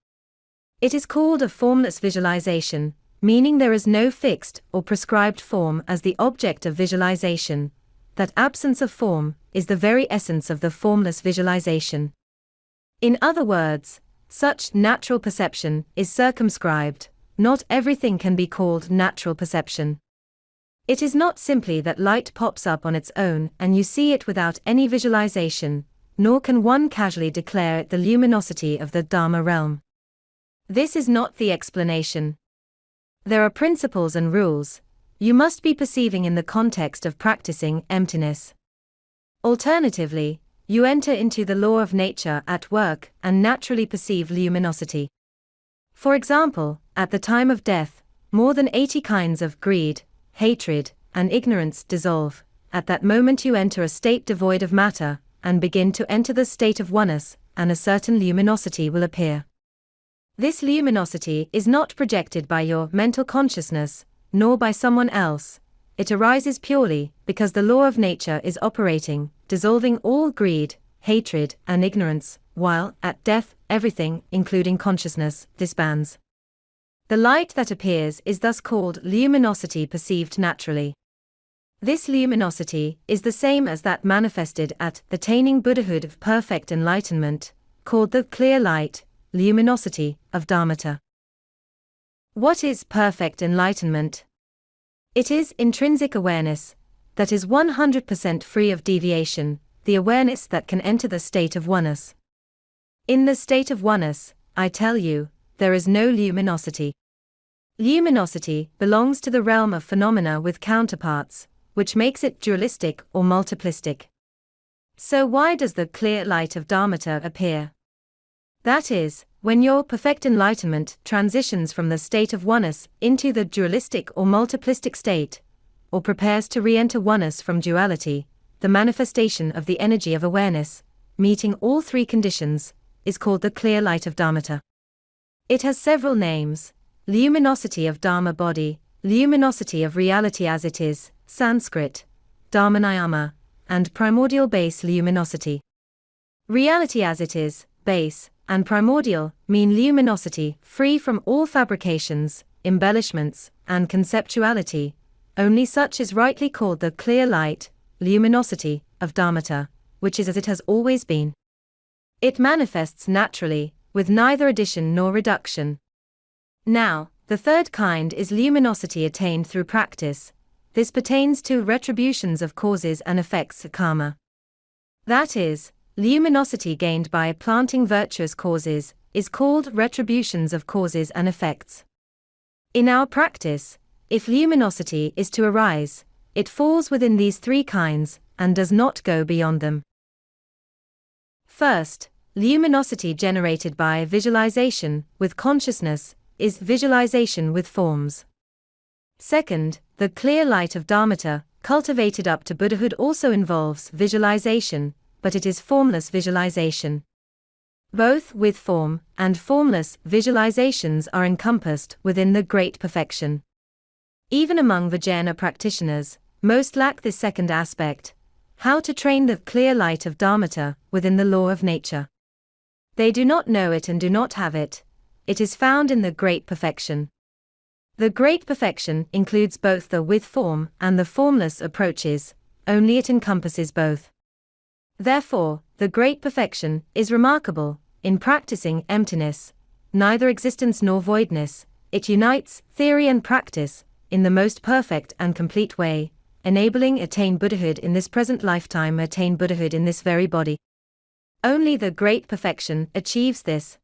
It is called a formless visualization, meaning there is no fixed or prescribed form as the object of visualization. That absence of form is the very essence of the formless visualization. In other words, such natural perception is circumscribed. Not everything can be called natural perception. It is not simply that light pops up on its own and you see it without any visualization, nor can one casually declare it the luminosity of the Dharma realm. This is not the explanation. There are principles and rules you must be perceiving in the context of practicing emptiness. Alternatively, you enter into the law of nature at work and naturally perceive luminosity. For example, at the time of death, more than 80 kinds of greed, hatred, and ignorance dissolve. At that moment you enter a state devoid of matter, and begin to enter the state of oneness, and a certain luminosity will appear. This luminosity is not projected by your mental consciousness, nor by someone else. It arises purely because the law of nature is operating, dissolving all greed, hatred, and ignorance, while, at death, everything, including consciousness, disbands. The light that appears is thus called luminosity perceived naturally. This luminosity is the same as that manifested at attaining Buddhahood of perfect enlightenment, called the clear light, luminosity, of Dharmata. What is perfect enlightenment? It is intrinsic awareness that is 100% free of deviation, the awareness that can enter the state of oneness. In the state of oneness, I tell you, there is no luminosity. Luminosity belongs to the realm of phenomena with counterparts, which makes it dualistic or multiplistic. So why does the clear light of Dharmata appear? That is, when your perfect enlightenment transitions from the state of oneness into the dualistic or multiplistic state, or prepares to re-enter oneness from duality, the manifestation of the energy of awareness, meeting all three conditions, is called the clear light of Dharmata. It has several names: luminosity of Dharma body, luminosity of reality as it is, Sanskrit, Dharmanayama, and primordial base luminosity. Reality as it is, base, and primordial mean luminosity free from all fabrications, embellishments, and conceptuality. Only such is rightly called the clear light, luminosity, of Dharmata, which is as it has always been. It manifests naturally, with neither addition nor reduction. Now, the third kind is luminosity attained through practice. This pertains to retributions of causes and effects, karma. That is, luminosity gained by planting virtuous causes is called retributions of causes and effects. In our practice, if luminosity is to arise, it falls within these three kinds and does not go beyond them. First, luminosity generated by visualization with consciousness is visualization with forms. Second, the clear light of Dharmata, cultivated up to Buddhahood, also involves visualization, but it is formless visualization. Both with form and formless visualizations are encompassed within the Great Perfection. Even among Vajrayana practitioners, most lack this second aspect: how to train the clear light of Dharmata within the law of nature. They do not know it and do not have it. It is found in the Great Perfection. The Great Perfection includes both the with form and the formless approaches, only it encompasses both. Therefore, the Great Perfection is remarkable. In practicing emptiness, neither existence nor voidness, it unites theory and practice in the most perfect and complete way, enabling attain Buddhahood in this present lifetime, attain Buddhahood in this very body. Only the Great Perfection achieves this.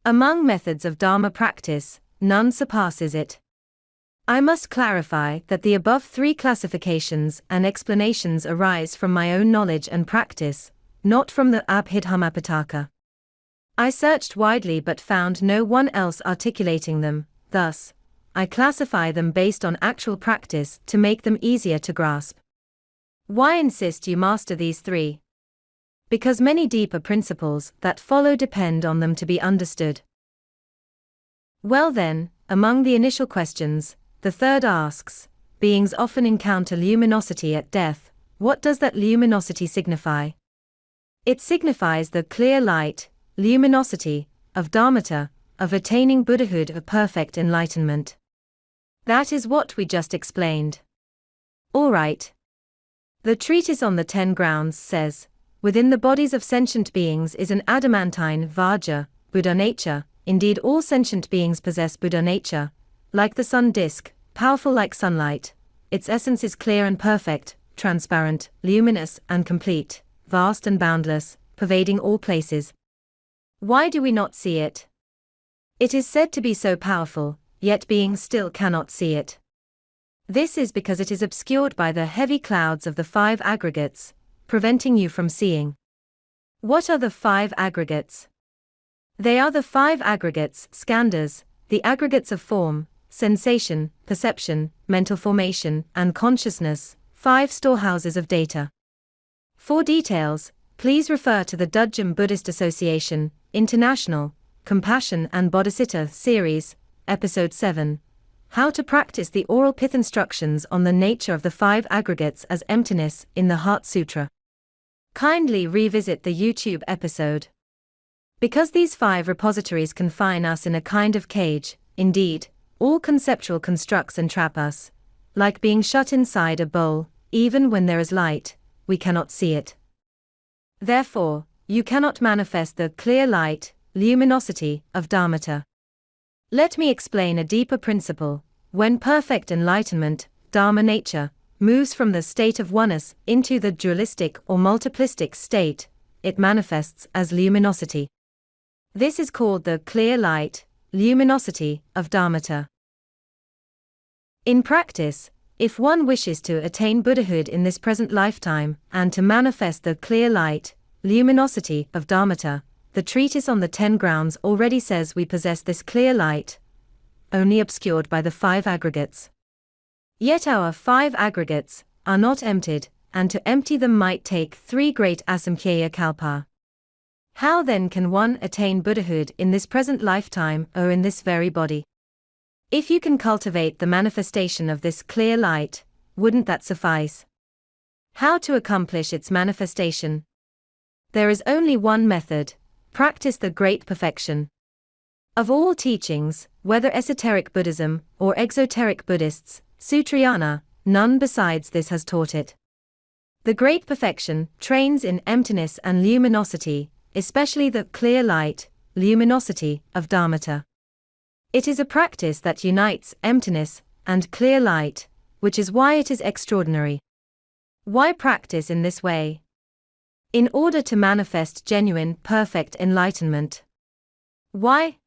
Among methods of Dharma practice, none surpasses it. I must clarify that the above three classifications and explanations arise from my own knowledge and practice, not from the Abhidharmapitaka. I searched widely but found no one else articulating them, thus, I classify them based on actual practice to make them easier to grasp. Why insist you master these three? Because many deeper principles that follow depend on them to be understood. Well then, among the initial questions, the third asks, beings often encounter luminosity at death. What does that luminosity signify? It signifies the clear light, luminosity, of Dharmata, of attaining Buddhahood of perfect enlightenment. That is what we just explained. Alright. The treatise on the 10 grounds says, within the bodies of sentient beings is an adamantine Vajra, Buddha nature. Indeed, all sentient beings possess Buddha nature, like the sun disk, powerful like sunlight. Its essence is clear and perfect, transparent, luminous and complete, vast and boundless, pervading all places. Why do we not see it? It is said to be so powerful, yet beings still cannot see it. This is because it is obscured by the heavy clouds of the 5 aggregates, preventing you from seeing. What are the 5 aggregates? They are the 5 aggregates, skandhas, the aggregates of form, sensation, perception, mental formation, and consciousness, 5 storehouses of data. For details, please refer to the Dudjom Buddhist Association, International, Compassion and Bodhicitta Series, Episode 7, How to Practice the Oral Pith Instructions on the Nature of the 5 Aggregates as Emptiness in the Heart Sutra. Kindly revisit the YouTube episode. Because these 5 repositories confine us in a kind of cage, indeed, all conceptual constructs entrap us, like being shut inside a bowl. Even when there is light, we cannot see it. Therefore, you cannot manifest the clear light, luminosity, of Dharmata. Let me explain a deeper principle. When perfect enlightenment, Dharma nature, moves from the state of oneness into the dualistic or multiplistic state, it manifests as luminosity. This is called the clear light, luminosity, of Dharmata. In practice, if one wishes to attain Buddhahood in this present lifetime and to manifest the clear light, luminosity, of Dharmata, the treatise on the 10 grounds already says we possess this clear light, only obscured by the 5 aggregates. Yet our 5 aggregates are not emptied, and to empty them might take 3 great asamkhya kalpa. How then can one attain Buddhahood in this present lifetime or in this very body? If you can cultivate the manifestation of this clear light, wouldn't that suffice? How to accomplish its manifestation? There is only one method: practice the great perfection. Of all teachings, whether esoteric Buddhism or exoteric Buddhists, Sutrayana, none besides this has taught it. The great perfection trains in emptiness and luminosity, especially the clear light, luminosity, of Dharmata. It is a practice that unites emptiness and clear light, which is why it is extraordinary. Why practice in this way? In order to manifest genuine, perfect enlightenment. Why?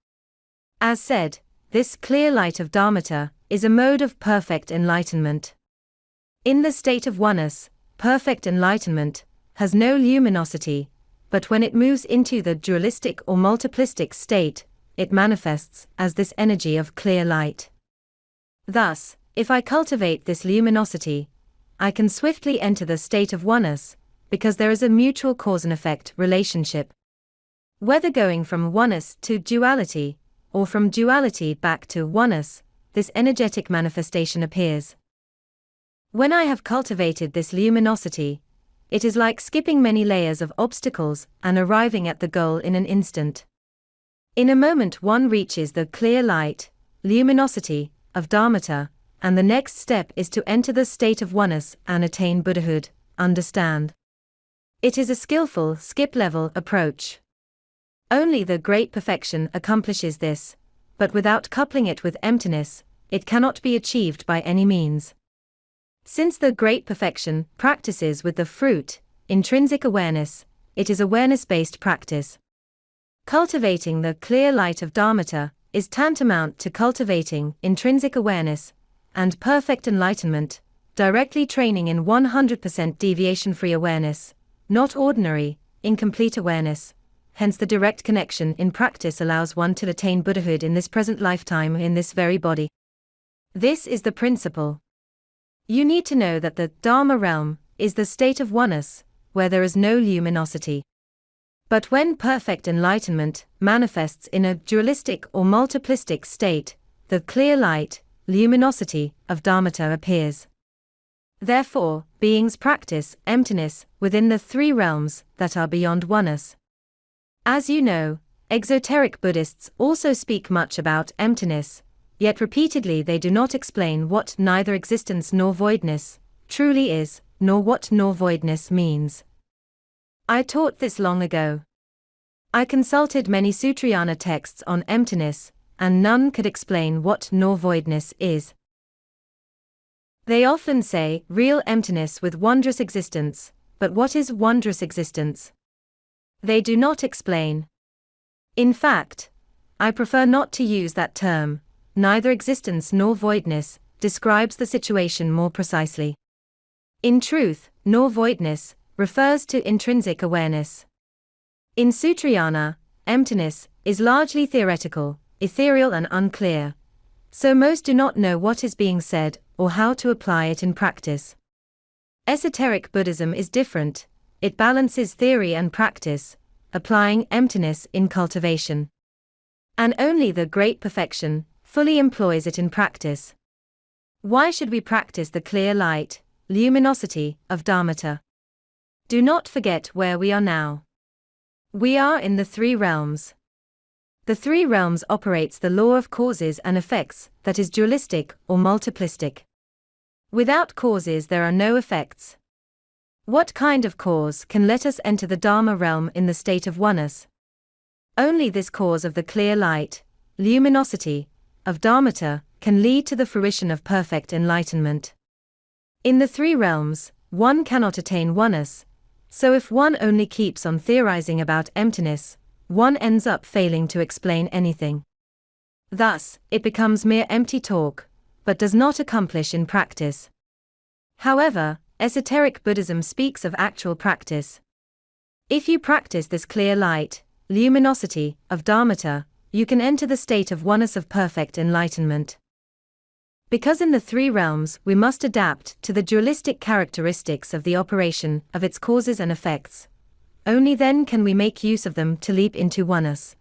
As said, this clear light of Dharmata is a mode of perfect enlightenment. In the state of oneness, perfect enlightenment has no luminosity, but when it moves into the dualistic or multiplistic state, it manifests as this energy of clear light. Thus, if I cultivate this luminosity, I can swiftly enter the state of oneness, because there is a mutual cause and effect relationship. Whether going from oneness to duality, or from duality back to oneness, this energetic manifestation appears. When I have cultivated this luminosity, it is like skipping many layers of obstacles and arriving at the goal in an instant. In a moment one reaches the clear light, luminosity, of Dharmata, and the next step is to enter the state of oneness and attain Buddhahood. Understand? It is a skillful, skip-level approach. Only the great perfection accomplishes this, but without coupling it with emptiness, it cannot be achieved by any means. Since the great perfection practices with the fruit, intrinsic awareness, it is awareness-based practice. Cultivating the clear light of Dharmata is tantamount to cultivating intrinsic awareness and perfect enlightenment, directly training in 100% deviation-free awareness, not ordinary, incomplete awareness. hence the direct connection in practice allows one to attain Buddhahood in this present lifetime in this very body. This is the principle. You need to know that the Dharma realm is the state of oneness, where there is no luminosity. But when perfect enlightenment manifests in a dualistic or multiplistic state, the clear light, luminosity, of Dharmata appears. Therefore, beings practice emptiness within the three realms that are beyond oneness. As you know, exoteric Buddhists also speak much about emptiness, yet repeatedly they do not explain what neither existence nor voidness truly is, nor what nor voidness means. I taught this long ago. I consulted many Sutrayana texts on emptiness, and none could explain what nor voidness is. They often say, real emptiness with wondrous existence, but what is wondrous existence? They do not explain. In fact, I prefer not to use that term. Neither existence nor voidness describes the situation more precisely. In truth, nor voidness refers to intrinsic awareness. In Sutrayana, emptiness is largely theoretical, ethereal and unclear, so most do not know what is being said or how to apply it in practice. Esoteric Buddhism is different. It balances theory and practice, applying emptiness in cultivation. And only the great perfection fully employs it in practice. Why should we practice the clear light, luminosity, of Dharmata? Do not forget where we are now. We are in the three realms. The three realms operates the law of causes and effects that is dualistic or multiplistic. Without causes there are no effects. What kind of cause can let us enter the Dharma realm in the state of oneness? Only this cause of the clear light, luminosity, of Dharmata can lead to the fruition of perfect enlightenment. In the three realms, one cannot attain oneness, so if one only keeps on theorizing about emptiness, one ends up failing to explain anything. Thus, it becomes mere empty talk, but does not accomplish in practice. However, esoteric Buddhism speaks of actual practice. If you practice this clear light, luminosity, of Dharmata, you can enter the state of oneness of perfect enlightenment. Because in the three realms we must adapt to the dualistic characteristics of the operation of its causes and effects, only then can we make use of them to leap into oneness.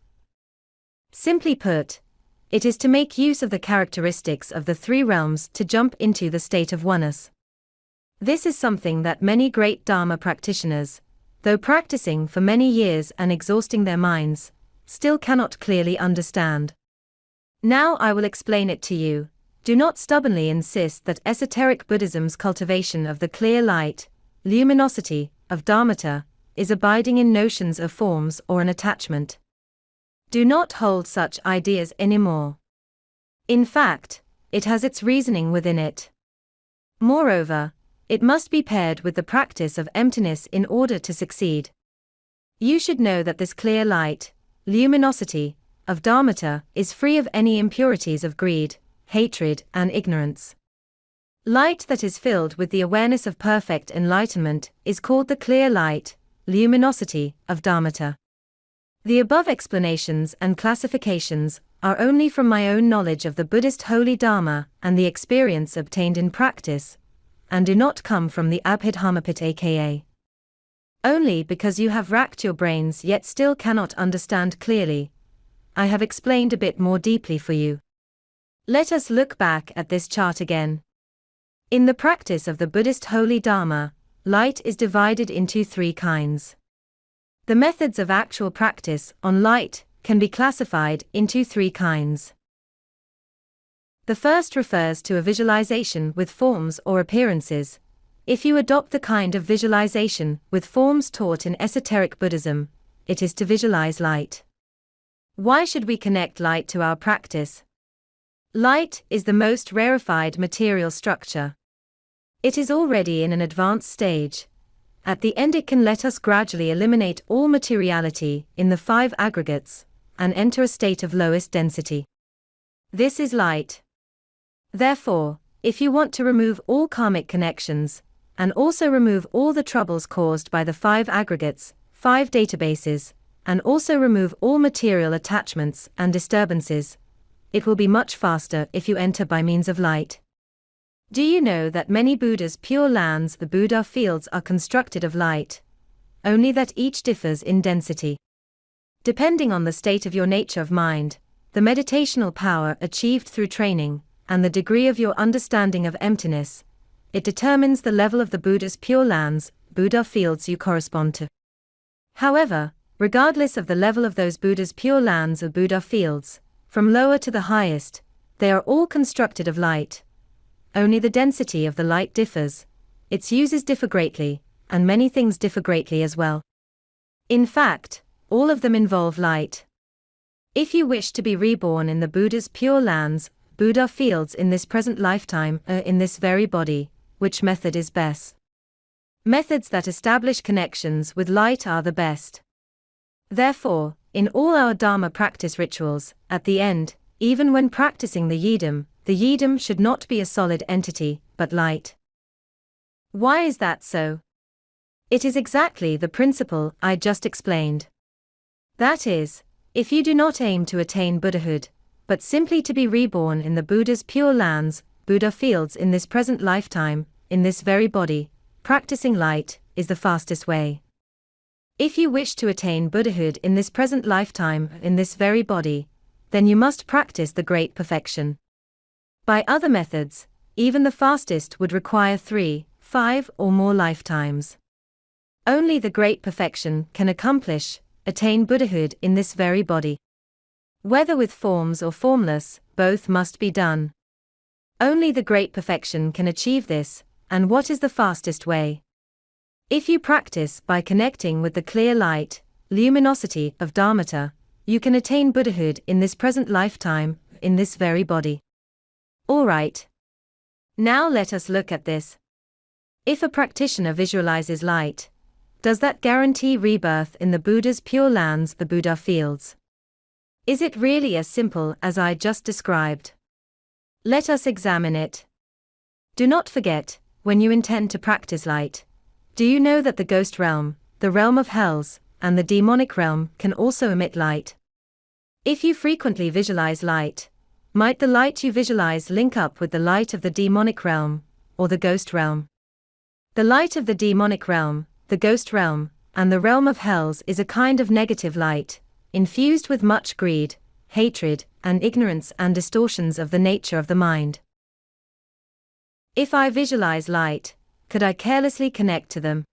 Simply put, it is to make use of the characteristics of the three realms to jump into the state of oneness. This is something that many great Dharma practitioners, though practicing for many years and exhausting their minds, still cannot clearly understand. Now I will explain it to you. Do not stubbornly insist that esoteric Buddhism's cultivation of the clear light, luminosity, of Dharmata, is abiding in notions of forms or an attachment. Do not hold such ideas anymore. In fact, it has its reasoning within it. Moreover, it must be paired with the practice of emptiness in order to succeed. You should know that this clear light, luminosity, of Dharmata is free of any impurities of greed, hatred, and ignorance. Light that is filled with the awareness of perfect enlightenment is called the clear light, luminosity, of Dharmata. The above explanations and classifications are only from my own knowledge of the Buddhist holy Dharma and the experience obtained in practice, and do not come from the Abhidharmapita aka. Only because you have racked your brains yet still cannot understand clearly, I have explained a bit more deeply for you. Let us look back at this chart again. In the practice of the Buddhist holy Dharma, light is divided into three kinds. The methods of actual practice on light can be classified into three kinds. The first refers to a visualization with forms or appearances. If you adopt the kind of visualization with forms taught in esoteric Buddhism, it is to visualize light. Why should we connect light to our practice? Light is the most rarefied material structure. It is already in an advanced stage. At the end it can let us gradually eliminate all materiality in the five aggregates, and enter a state of lowest density. This is light. Therefore, if you want to remove all karmic connections, and also remove all the troubles caused by the five aggregates, five databases, and also remove all material attachments and disturbances. It will be much faster if you enter by means of light. Do you know that many Buddha's Pure Lands, the Buddha fields, are constructed of light? Only that each differs in density. Depending on the state of your nature of mind, the meditational power achieved through training, and the degree of your understanding of emptiness, it determines the level of the Buddha's Pure Lands, Buddha fields you correspond to. However, regardless of the level of those Buddha's Pure Lands or Buddha fields, from lower to the highest, they are all constructed of light. Only the density of the light differs, its uses differ greatly, and many things differ greatly as well. In fact, all of them involve light. If you wish to be reborn in the Buddha's Pure Lands, Buddha fields in this present lifetime or in this very body, which method is best? Methods that establish connections with light are the best. Therefore, in all our Dharma practice rituals, at the end, even when practicing the yidam should not be a solid entity, but light. Why is that so? It is exactly the principle I just explained. That is, if you do not aim to attain Buddhahood, but simply to be reborn in the Buddha's Pure Lands, Buddha fields in this present lifetime, in this very body, practicing light is the fastest way. If you wish to attain Buddhahood in this present lifetime, in this very body, then you must practice the great perfection. By other methods, even the fastest would require 3, 5, or more lifetimes. Only the great perfection can attain Buddhahood in this very body. Whether with forms or formless, both must be done. Only the great perfection can achieve this, and what is the fastest way? If you practice by connecting with the clear light, luminosity of Dharmata, you can attain Buddhahood in this present lifetime, in this very body. Alright. Now let us look at this. If a practitioner visualizes light, does that guarantee rebirth in the Buddha's Pure Lands, the Buddha fields? Is it really as simple as I just described? Let us examine it. Do not forget, when you intend to practice light, do you know that the ghost realm, the realm of hells, and the demonic realm can also emit light? If you frequently visualize light, might the light you visualize link up with the light of the demonic realm, or the ghost realm? The light of the demonic realm, the ghost realm, and the realm of hells is a kind of negative light, infused with much greed, hatred, and ignorance and distortions of the nature of the mind. If I visualize light, could I carelessly connect to them?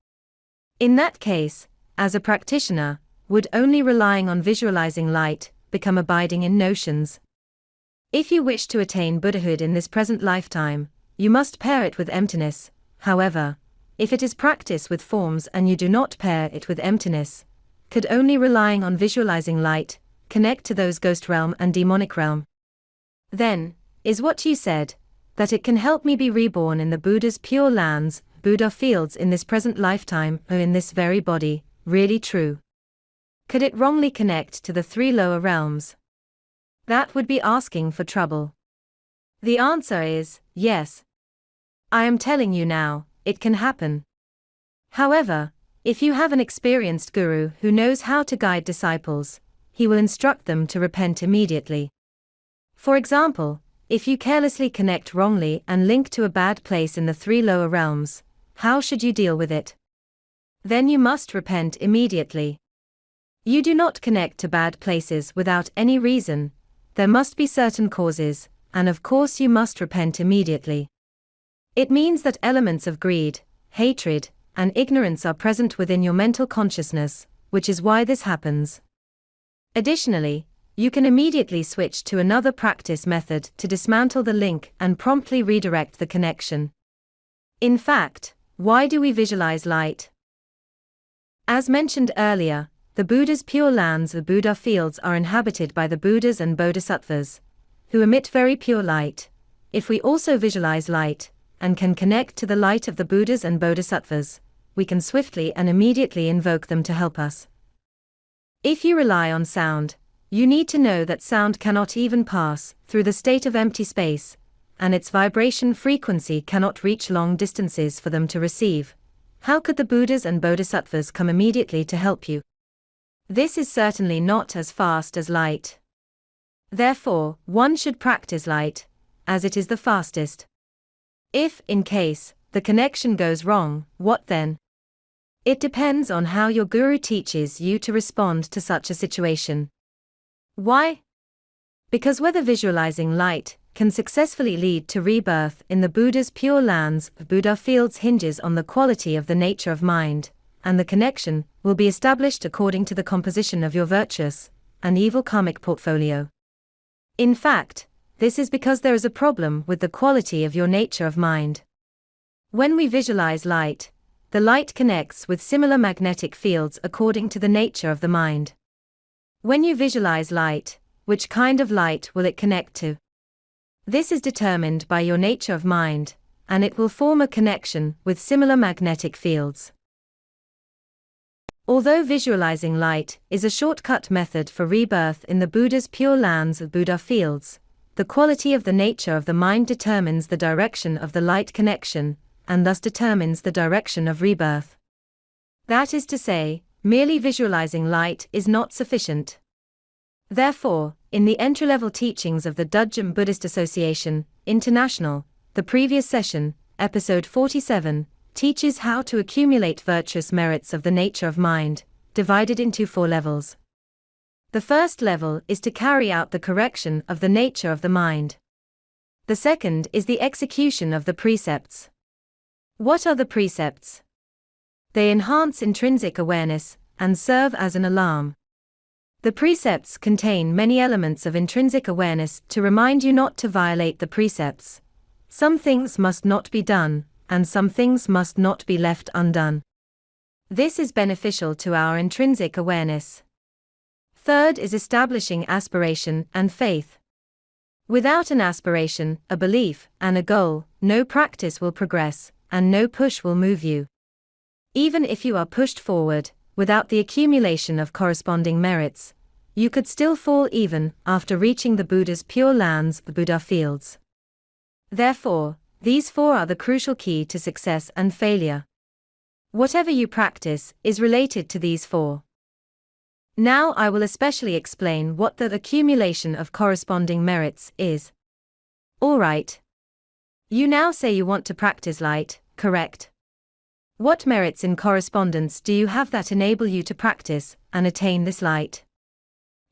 In that case, as a practitioner, would only relying on visualizing light become abiding in notions? If you wish to attain Buddhahood in this present lifetime, you must pair it with emptiness. However, if it is practice with forms and you do not pair it with emptiness, could only relying on visualizing light connect to those ghost realm and demonic realm? Then, is what you said, that it can help me be reborn in the Buddha's Pure Lands, Buddha fields in this present lifetime or in this very body, really true? Could it wrongly connect to the 3 lower realms? That would be asking for trouble. The answer is, yes. I am telling you now, it can happen. However, if you have an experienced guru who knows how to guide disciples, he will instruct them to repent immediately. For example, if you carelessly connect wrongly and link to a bad place in the 3 lower realms, how should you deal with it? Then you must repent immediately. You do not connect to bad places without any reason. There must be certain causes, and of course you must repent immediately. It means that elements of greed, hatred, and ignorance are present within your mental consciousness, which is why this happens. Additionally, you can immediately switch to another practice method to dismantle the link and promptly redirect the connection. In fact, why do we visualize light? As mentioned earlier, the Buddha's Pure Lands, the Buddha fields, are inhabited by the Buddhas and Bodhisattvas, who emit very pure light. If we also visualize light, and can connect to the light of the Buddhas and Bodhisattvas, we can swiftly and immediately invoke them to help us. If you rely on sound, you need to know that sound cannot even pass through the state of empty space, and its vibration frequency cannot reach long distances for them to receive. How could the Buddhas and Bodhisattvas come immediately to help you? This is certainly not as fast as light. Therefore, one should practice light, as it is the fastest. If, in case, the connection goes wrong, what then? It depends on how your guru teaches you to respond to such a situation. Why? Because whether visualizing light can successfully lead to rebirth in the Buddha's pure lands, Buddha fields, hinges on the quality of the nature of mind, and the connection will be established according to the composition of your virtuous and evil karmic portfolio. In fact, this is because there is a problem with the quality of your nature of mind. When we visualize light, the light connects with similar magnetic fields according to the nature of the mind. When you visualize light, which kind of light will it connect to? This is determined by your nature of mind, and it will form a connection with similar magnetic fields. Although visualizing light is a shortcut method for rebirth in the Buddha's pure lands of Buddha fields, the quality of the nature of the mind determines the direction of the light connection, and thus determines the direction of rebirth. That is to say, merely visualizing light is not sufficient. Therefore, in the entry-level teachings of the Dudjom Buddhist Association, International, the previous session, episode 47, teaches how to accumulate virtuous merits of the nature of mind, divided into 4 levels. The first level is to carry out the correction of the nature of the mind. The second is the execution of the precepts. What are the precepts? They enhance intrinsic awareness and serve as an alarm. The precepts contain many elements of intrinsic awareness to remind you not to violate the precepts. Some things must not be done, and some things must not be left undone. This is beneficial to our intrinsic awareness. Third is establishing aspiration and faith. Without an aspiration, a belief, and a goal, no practice will progress, and no push will move you. Even if you are pushed forward, without the accumulation of corresponding merits, you could still fall even after reaching the Buddha's pure lands, the Buddha fields. Therefore, these 4 are the crucial key to success and failure. Whatever you practice is related to these 4. Now I will especially explain what the accumulation of corresponding merits is. Alright. You now say you want to practice light, correct? What merits in correspondence do you have that enable you to practice and attain this light?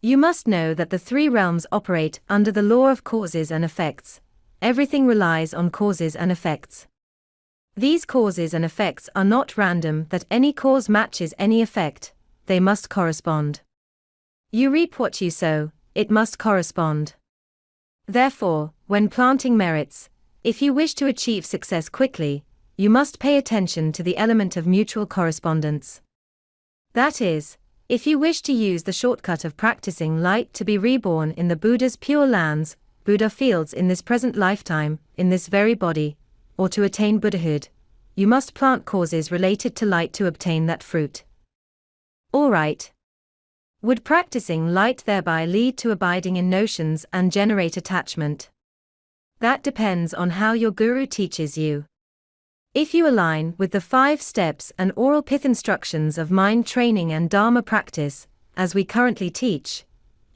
You must know that the 3 realms operate under the law of causes and effects. Everything relies on causes and effects. These causes and effects are not random, that any cause matches any effect, they must correspond. You reap what you sow, it must correspond. Therefore, when planting merits, if you wish to achieve success quickly, you must pay attention to the element of mutual correspondence. That is, if you wish to use the shortcut of practicing light to be reborn in the Buddha's pure lands, Buddha fields in this present lifetime, in this very body, or to attain Buddhahood, you must plant causes related to light to obtain that fruit. Alright. Would practicing light thereby lead to abiding in notions and generate attachment? That depends on how your guru teaches you. If you align with the 5 steps and oral pith instructions of mind training and Dharma practice, as we currently teach,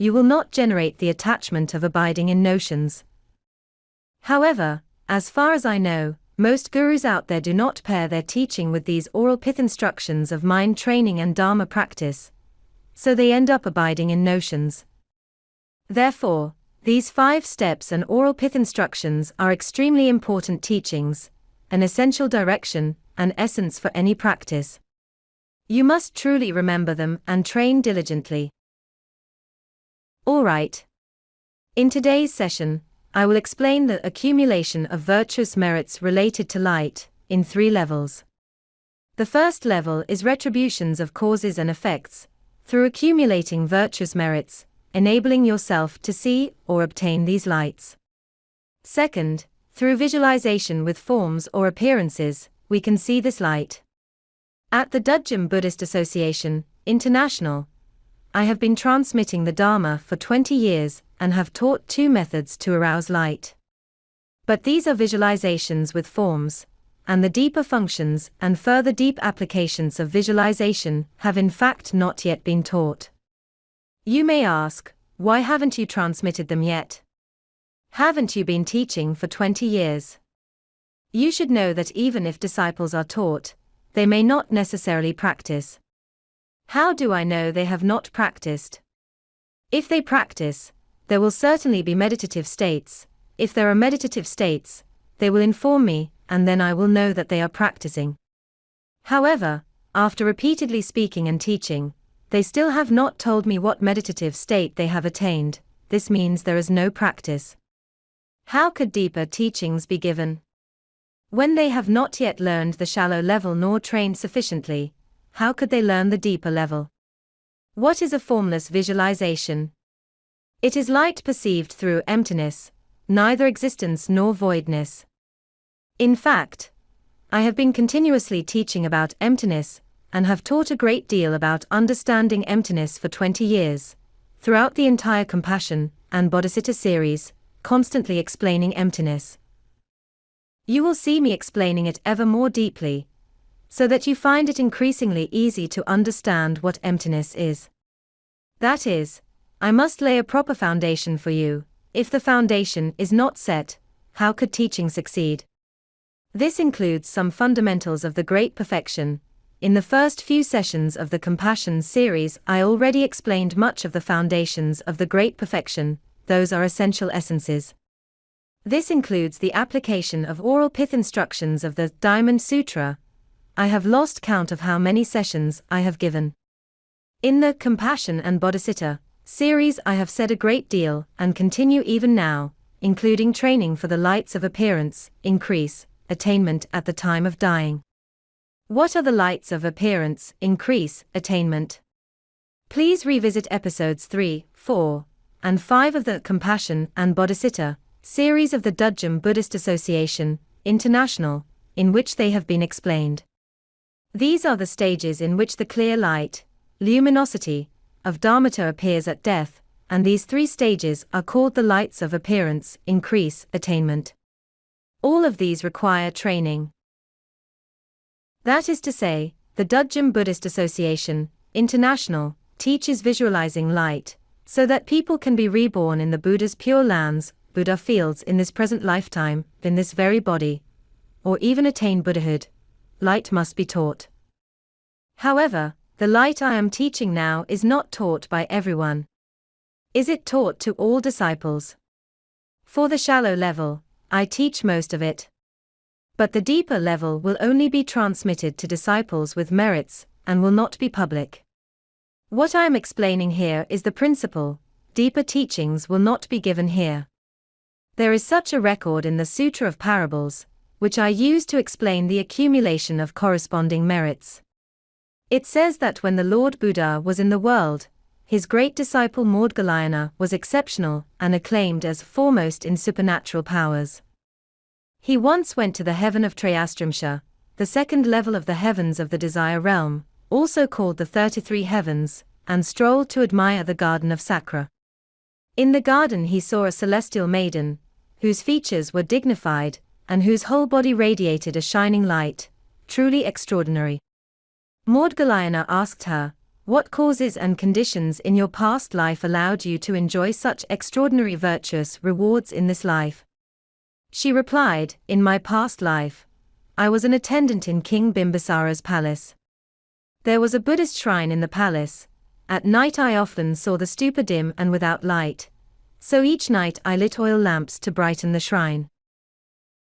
you will not generate the attachment of abiding in notions. However, as far as I know, most gurus out there do not pair their teaching with these oral pith instructions of mind training and Dharma practice, so they end up abiding in notions. Therefore, these 5 steps and oral pith instructions are extremely important teachings, an essential direction and essence for any practice. You must truly remember them and train diligently. Alright. In today's session, I will explain the accumulation of virtuous merits related to light, in 3 levels. The first level is retributions of causes and effects, through accumulating virtuous merits, enabling yourself to see or obtain these lights. Second, through visualization with forms or appearances, we can see this light. At the Dudjom Buddhist Association, International, I have been transmitting the Dharma for 20 years and have taught 2 methods to arouse light. But these are visualizations with forms, and the deeper functions and further deep applications of visualization have in fact not yet been taught. You may ask, why haven't you transmitted them yet? Haven't you been teaching for 20 years? You should know that even if disciples are taught, they may not necessarily practice. How do I know they have not practiced? If they practice, there will certainly be meditative states. If there are meditative states, they will inform me, and then I will know that they are practicing. However, after repeatedly speaking and teaching, they still have not told me what meditative state they have attained. This means there is no practice. How could deeper teachings be given? When they have not yet learned the shallow level nor trained sufficiently, how could they learn the deeper level? What is a formless visualization? It is light perceived through emptiness, neither existence nor voidness. In fact, I have been continuously teaching about emptiness, and have taught a great deal about understanding emptiness for 20 years, throughout the entire Compassion and Bodhicitta series, constantly explaining emptiness. You will see me explaining it ever more deeply, so that you find it increasingly easy to understand what emptiness is. That is, I must lay a proper foundation for you. If the foundation is not set, how could teaching succeed? This includes some fundamentals of the Great Perfection. In the first few sessions of the Compassion series, I already explained much of the foundations of the Great Perfection. Those are essential essences. This includes the application of oral pith instructions of the Diamond Sutra. I have lost count of how many sessions I have given. In the Compassion and Bodhicitta series, I have said a great deal, and continue even now, including training for the lights of appearance, increase, attainment at the time of dying. What are the lights of appearance, increase, attainment? Please revisit episodes 3, 4, and 5 of the Compassion and Bodhicitta series of the Dudjom Buddhist Association, International, in which they have been explained. These are the stages in which the clear light, luminosity, of Dharmata appears at death, and these 3 stages are called the lights of appearance, increase, attainment. All of these require training. That is to say, the Dudjom Buddhist Association, International, teaches visualizing light, so that people can be reborn in the Buddha's pure lands, Buddha fields in this present lifetime, in this very body, or even attain Buddhahood. Light must be taught. However, the light I am teaching now is not taught by everyone. Is it taught to all disciples? For the shallow level, I teach most of it. But the deeper level will only be transmitted to disciples with merits, and will not be public. What I am explaining here is the principle. Deeper teachings will not be given here. There is such a record in the Sutra of Parables, which I use to explain the accumulation of corresponding merits. It says that when the Lord Buddha was in the world, his great disciple Maudgalyana was exceptional and acclaimed as foremost in supernatural powers. He once went to the heaven of Trayastrimsha, the second level of the heavens of the desire realm, also called the 33 heavens, and strolled to admire the garden of Sakra. In the garden he saw a celestial maiden, whose features were dignified, and whose whole body radiated a shining light, truly extraordinary. Maudgalyana asked her, "What causes and conditions in your past life allowed you to enjoy such extraordinary virtuous rewards in this life?" She replied, "In my past life, I was an attendant in King Bimbisara's palace. There was a Buddhist shrine in the palace. At night I often saw the stupa dim and without light, so each night I lit oil lamps to brighten the shrine.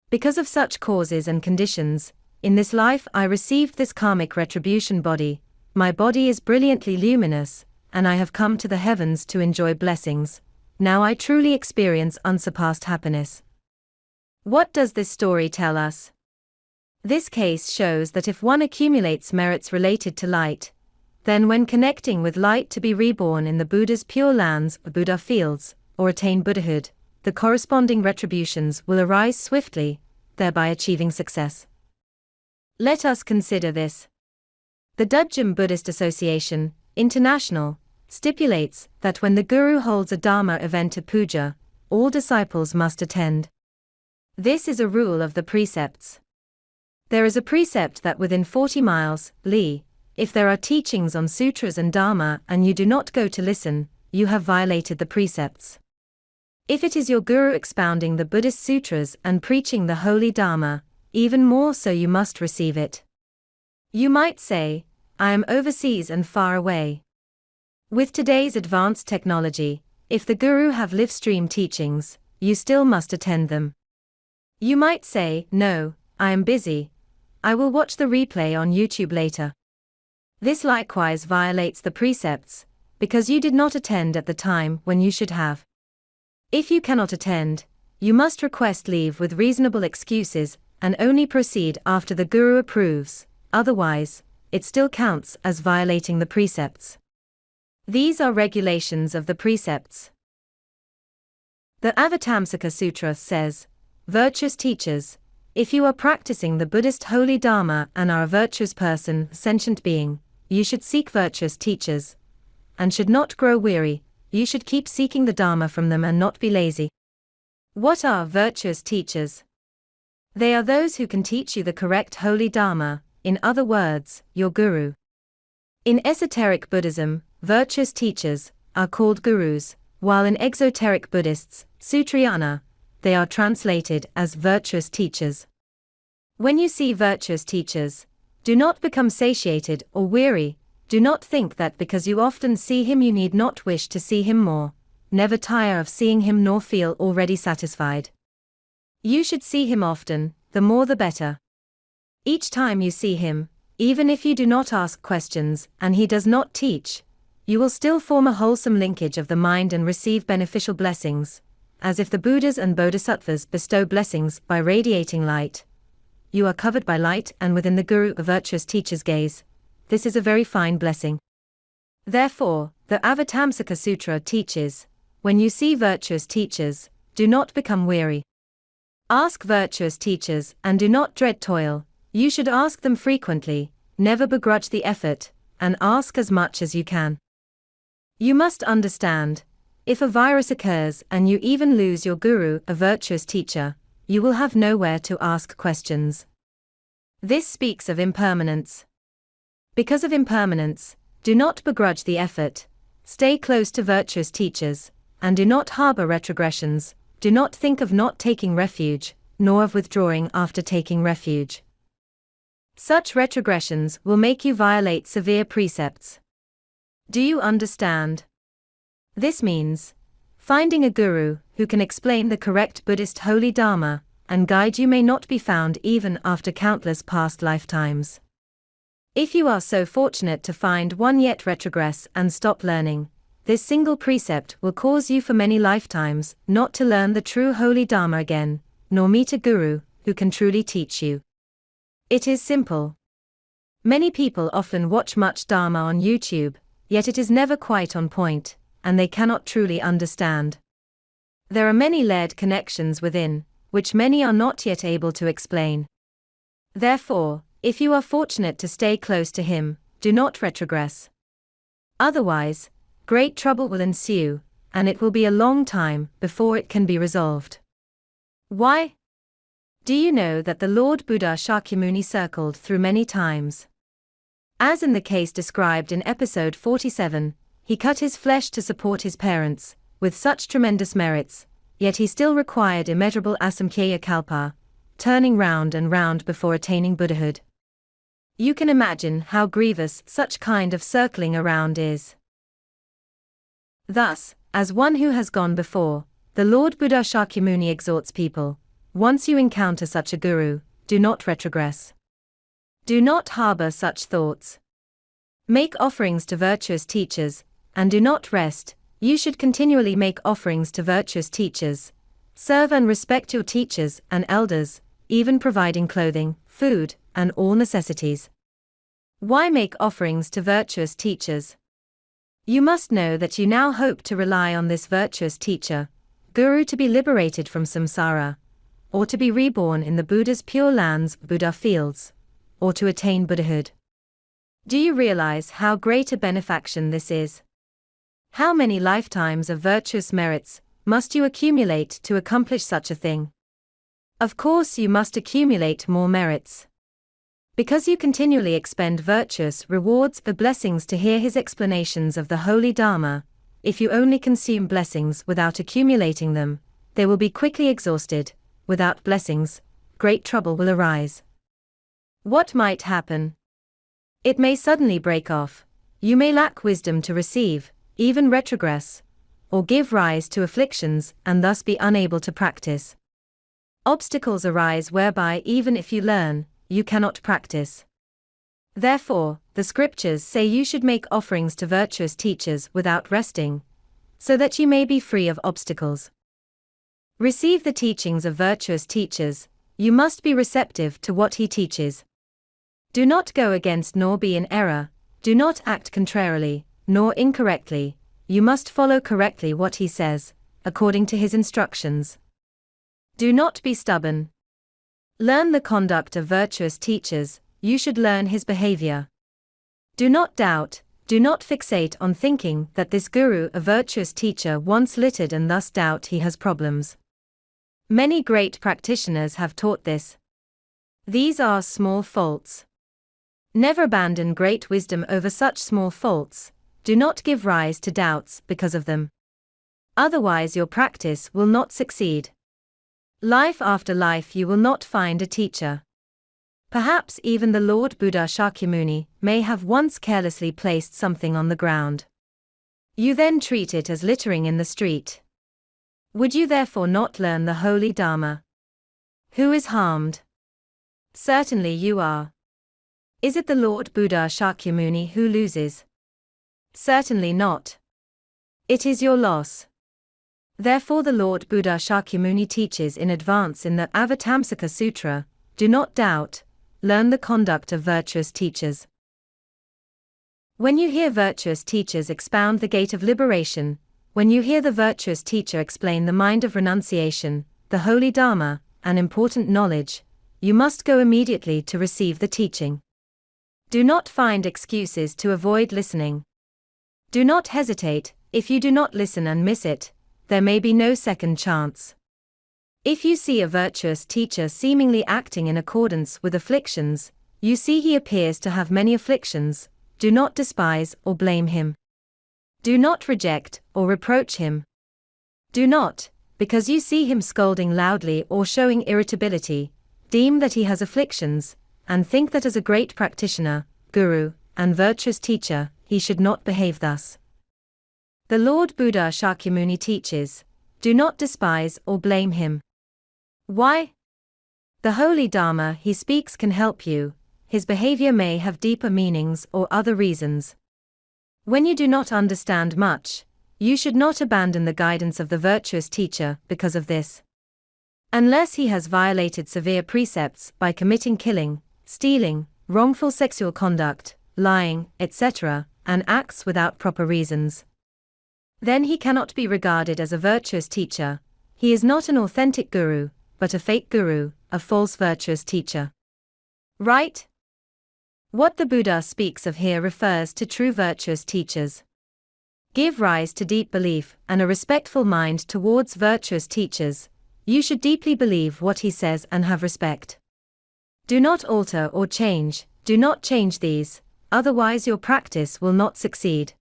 Because of such causes and conditions, in this life I received this karmic retribution body. My body is brilliantly luminous, and I have come to the heavens to enjoy blessings. Now I truly experience unsurpassed happiness." What does this story tell us? This case shows that if one accumulates merits related to light, then when connecting with light to be reborn in the Buddha's pure lands, Buddha fields, or attain Buddhahood, the corresponding retributions will arise swiftly, thereby achieving success. Let us consider this. The Dudjom Buddhist Association, International, stipulates that when the Guru holds a Dharma event at puja, all disciples must attend. This is a rule of the precepts. There is a precept that within 40 miles, li, if there are teachings on sutras and dharma and you do not go to listen, you have violated the precepts. If it is your guru expounding the Buddhist sutras and preaching the holy dharma, even more so you must receive it. You might say, I am overseas and far away. With today's advanced technology, if the guru have live stream teachings, you still must attend them. You might say, no, I am busy. I will watch the replay on YouTube later. This likewise violates the precepts, because you did not attend at the time when you should have. If you cannot attend, you must request leave with reasonable excuses and only proceed after the guru approves, otherwise, it still counts as violating the precepts. These are regulations of the precepts. The Avatamsaka Sutra says, virtuous teachers, if you are practicing the Buddhist holy dharma and are a virtuous person, sentient being, you should seek virtuous teachers, and should not grow weary. You should keep seeking the dharma from them and not be lazy. What are virtuous teachers? They are those who can teach you the correct holy dharma, in other words, your guru. In esoteric Buddhism, virtuous teachers are called gurus, while in exoteric Buddhists, Sutrayana, they are translated as virtuous teachers. When you see virtuous teachers, do not become satiated or weary. Do not think that because you often see him you need not wish to see him more. Never tire of seeing him nor feel already satisfied. You should see him often, the more the better. Each time you see him, even if you do not ask questions and he does not teach, you will still form a wholesome linkage of the mind and receive beneficial blessings, as if the Buddhas and Bodhisattvas bestow blessings by radiating light. You are covered by light and within the guru a virtuous teacher's gaze. This is a very fine blessing. Therefore, the Avatamsaka Sutra teaches, when you see virtuous teachers, do not become weary. Ask virtuous teachers and do not dread toil. You should ask them frequently, never begrudge the effort, and ask as much as you can. You must understand, if a virus occurs and you even lose your guru, a virtuous teacher, you will have nowhere to ask questions. This speaks of impermanence. Because of impermanence, do not begrudge the effort, stay close to virtuous teachers, and do not harbor retrogressions. Do not think of not taking refuge, nor of withdrawing after taking refuge. Such retrogressions will make you violate severe precepts. Do you understand? This means finding a guru who can explain the correct Buddhist holy dharma and guide you may not be found even after countless past lifetimes. If you are so fortunate to find one yet retrogress and stop learning, this single precept will cause you for many lifetimes not to learn the true holy dharma again, nor meet a guru who can truly teach you. It is simple. Many people often watch much dharma on YouTube, yet it is never quite on point, and they cannot truly understand. There are many layered connections within, which many are not yet able to explain. Therefore, if you are fortunate to stay close to him, do not retrogress. Otherwise, great trouble will ensue, and it will be a long time before it can be resolved. Why? Do you know that the Lord Buddha Shakyamuni circled through many times? As in the case described in episode 47, he cut his flesh to support his parents, with such tremendous merits, yet he still required immeasurable asamkhya kalpa, turning round and round before attaining Buddhahood. You can imagine how grievous such kind of circling around is. Thus, as one who has gone before, the Lord Buddha Shakyamuni exhorts people, once you encounter such a guru, do not retrogress. Do not harbor such thoughts. Make offerings to virtuous teachers, and do not rest. You should continually make offerings to virtuous teachers. Serve and respect your teachers and elders, even providing clothing, food, and all necessities. Why make offerings to virtuous teachers? You must know that you now hope to rely on this virtuous teacher, guru, to be liberated from samsara, or to be reborn in the Buddha's pure lands, Buddha fields, or to attain Buddhahood. Do you realize how great a benefaction this is? How many lifetimes of virtuous merits must you accumulate to accomplish such a thing? Of course you must accumulate more merits. Because you continually expend virtuous rewards or blessings to hear his explanations of the holy Dharma, if you only consume blessings without accumulating them, they will be quickly exhausted. Without blessings, great trouble will arise. What might happen? It may suddenly break off. You may lack wisdom to receive, even retrogress, or give rise to afflictions and thus be unable to practice. Obstacles arise whereby even if you learn, you cannot practice. Therefore, the scriptures say you should make offerings to virtuous teachers without resting, so that you may be free of obstacles. Receive the teachings of virtuous teachers. You must be receptive to what he teaches. Do not go against nor be in error, do not act contrarily, nor incorrectly, you must follow correctly what he says, according to his instructions. Do not be stubborn. Learn the conduct of virtuous teachers, you should learn his behavior. Do not doubt, do not fixate on thinking that this guru, a virtuous teacher, once littered and thus doubt he has problems. Many great practitioners have taught this. These are small faults. Never abandon great wisdom over such small faults, do not give rise to doubts because of them. Otherwise your practice will not succeed. Life after life you will not find a teacher. Perhaps even the Lord Buddha Shakyamuni may have once carelessly placed something on the ground. You then treat it as littering in the street. Would you therefore not learn the holy Dharma? Who is harmed? Certainly you are. Is it the Lord Buddha Shakyamuni who loses? Certainly not. It is your loss. Therefore the Lord Buddha Shakyamuni teaches in advance in the Avatamsaka Sutra, do not doubt, learn the conduct of virtuous teachers. When you hear virtuous teachers expound the gate of liberation, when you hear the virtuous teacher explain the mind of renunciation, the holy Dharma, an important knowledge, you must go immediately to receive the teaching. Do not find excuses to avoid listening. Do not hesitate. If you do not listen and miss it, there may be no second chance. If you see a virtuous teacher seemingly acting in accordance with afflictions, you see he appears to have many afflictions, do not despise or blame him. Do not reject or reproach him. Do not, because you see him scolding loudly or showing irritability, deem that he has afflictions, and think that as a great practitioner, guru, and virtuous teacher, he should not behave thus. The Lord Buddha Shakyamuni teaches, do not despise or blame him. Why? The holy Dharma he speaks can help you, his behavior may have deeper meanings or other reasons. When you do not understand much, you should not abandon the guidance of the virtuous teacher because of this. Unless he has violated severe precepts by committing killing, stealing, wrongful sexual conduct, lying, etc., and acts without proper reasons, then he cannot be regarded as a virtuous teacher. He is not an authentic guru, but a fake guru, a false virtuous teacher. Right? What the Buddha speaks of here refers to true virtuous teachers. Give rise to deep belief and a respectful mind towards virtuous teachers. You should deeply believe what he says and have respect. Do not alter or change, do not change these, otherwise your practice will not succeed.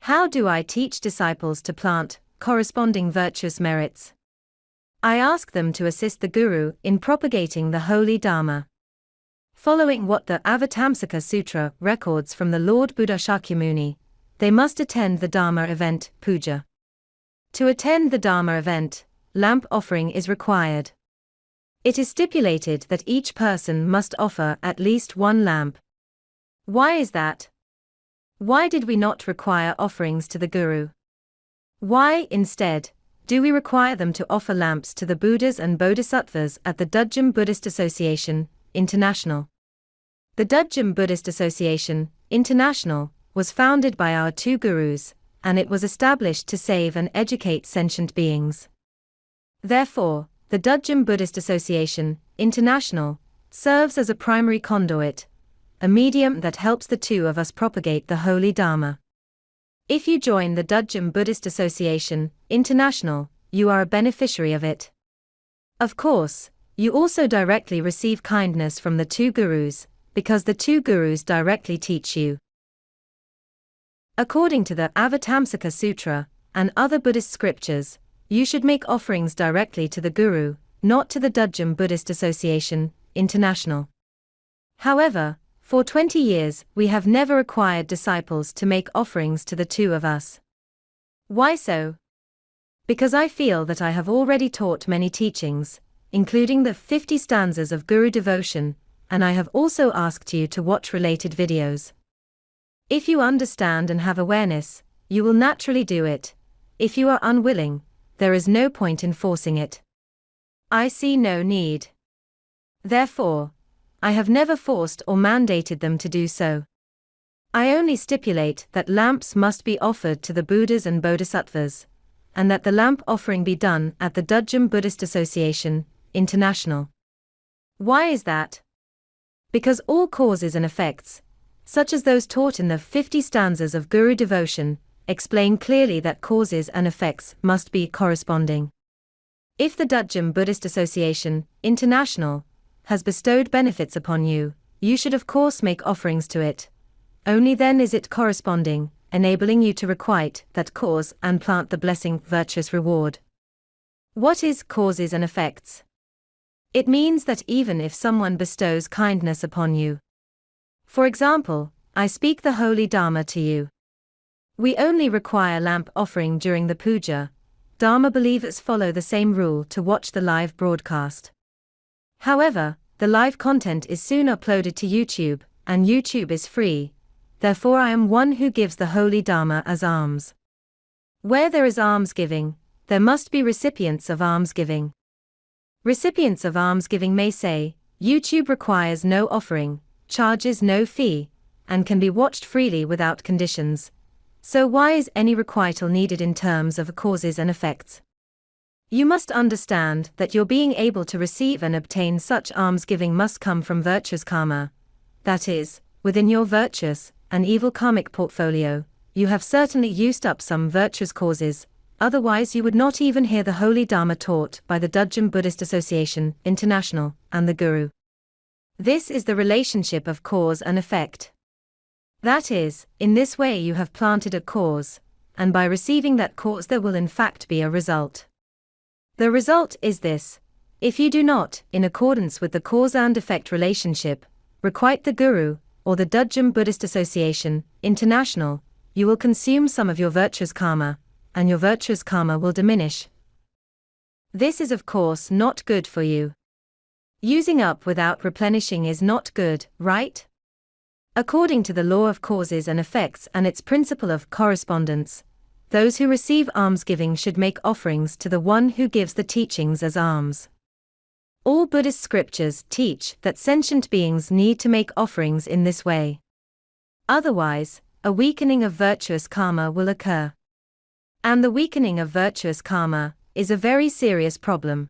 How do I teach disciples to plant corresponding virtuous merits? I ask them to assist the Guru in propagating the holy Dharma. Following what the Avatamsaka Sutra records from the Lord Buddha Shakyamuni, they must attend the Dharma event, puja. To attend the Dharma event, lamp offering is required. It is stipulated that each person must offer at least one lamp. Why is that? Why did we not require offerings to the Guru? Why, instead, do we require them to offer lamps to the Buddhas and Bodhisattvas at the Dudjom Buddhist Association, International? The Dudjom Buddhist Association, International, was founded by our two gurus, and it was established to save and educate sentient beings. Therefore, the Dudjom Buddhist Association, International, serves as a primary conduit, a medium that helps the two of us propagate the holy Dharma. If you join the Dudjom Buddhist Association, International, you are a beneficiary of it. Of course, you also directly receive kindness from the two gurus, because the two gurus directly teach you. According to the Avatamsaka Sutra and other Buddhist scriptures, you should make offerings directly to the guru, not to the Dudjom Buddhist Association, International. However, for 20 years we have never required disciples to make offerings to the two of us. Why so? Because I feel that I have already taught many teachings, including the 50 stanzas of Guru devotion, and I have also asked you to watch related videos. If you understand and have awareness, you will naturally do it. If you are unwilling, there is no point in forcing it. I see no need. Therefore, I have never forced or mandated them to do so. I only stipulate that lamps must be offered to the Buddhas and Bodhisattvas, and that the lamp offering be done at the Dudjom Buddhist Association, International. Why is that? Because all causes and effects, such as those taught in the 50 stanzas of Guru devotion, explain clearly that causes and effects must be corresponding. If the Dudjom Buddhist Association, International, has bestowed benefits upon you, you should of course make offerings to it. Only then is it corresponding, enabling you to requite that cause and plant the blessing, virtuous reward. What is causes and effects? It means that even if someone bestows kindness upon you, for example, I speak the holy Dharma to you. We only require lamp offering during the puja. Dharma believers follow the same rule to watch the live broadcast. However, the live content is soon uploaded to YouTube, and YouTube is free. Therefore I am one who gives the holy Dharma as alms. Where there is almsgiving, there must be recipients of almsgiving. Recipients of almsgiving may say, YouTube requires no offering, charges no fee, and can be watched freely without conditions. So why is any requital needed in terms of causes and effects? You must understand that your being able to receive and obtain such almsgiving must come from virtuous karma. That is, within your virtuous and evil karmic portfolio, you have certainly used up some virtuous causes, otherwise you would not even hear the holy Dharma taught by the Dudjom Buddhist Association, International, and the Guru. This is the relationship of cause and effect. That is, in this way you have planted a cause, and by receiving that cause there will in fact be a result. The result is this: if you do not, in accordance with the cause and effect relationship, requite the Guru, or the Dudjom Buddhist Association, International, you will consume some of your virtuous karma, and your virtuous karma will diminish. This is of course not good for you. Using up without replenishing is not good, right? According to the law of causes and effects and its principle of correspondence, those who receive almsgiving should make offerings to the one who gives the teachings as alms. All Buddhist scriptures teach that sentient beings need to make offerings in this way. Otherwise, a weakening of virtuous karma will occur. And the weakening of virtuous karma is a very serious problem.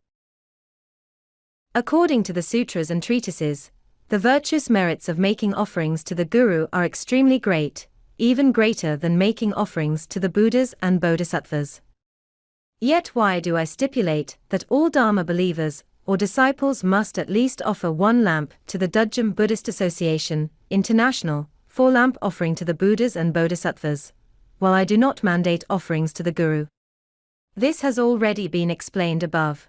According to the sutras and treatises, the virtuous merits of making offerings to the Guru are extremely great, even greater than making offerings to the Buddhas and Bodhisattvas. Yet why do I stipulate that all Dharma believers or disciples must at least offer one lamp to the Dudjom Buddhist Association, International, 4 lamp offering to the Buddhas and Bodhisattvas, while I do not mandate offerings to the Guru? This has already been explained above.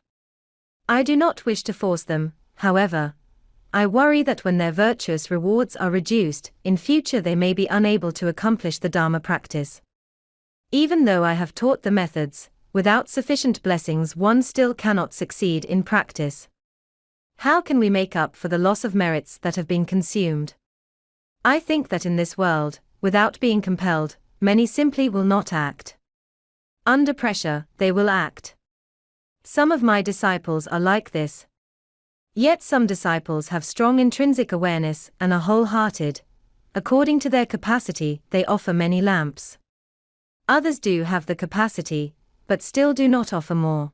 I do not wish to force them, however. I worry that when their virtuous rewards are reduced, in future they may be unable to accomplish the Dharma practice. Even though I have taught the methods, without sufficient blessings one still cannot succeed in practice. How can we make up for the loss of merits that have been consumed? I think that in this world, without being compelled, many simply will not act. Under pressure, they will act. Some of my disciples are like this. Yet some disciples have strong intrinsic awareness and are wholehearted. According to their capacity, they offer many lamps. Others do have the capacity, but still do not offer more.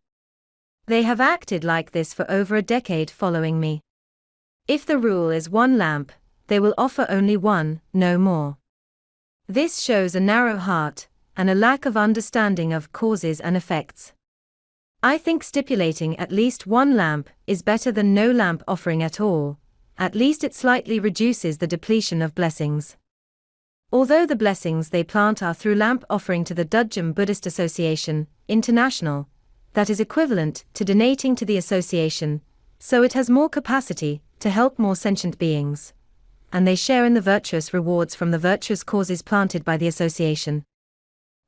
They have acted like this for over a decade following me. If the rule is 1 lamp, they will offer only 1, no more. This shows a narrow heart, and a lack of understanding of causes and effects. I think stipulating at least 1 lamp is better than no lamp offering at all, at least it slightly reduces the depletion of blessings. Although the blessings they plant are through lamp offering to the Dudjom Buddhist Association, International, that is equivalent to donating to the association, so it has more capacity to help more sentient beings. And they share in the virtuous rewards from the virtuous causes planted by the association.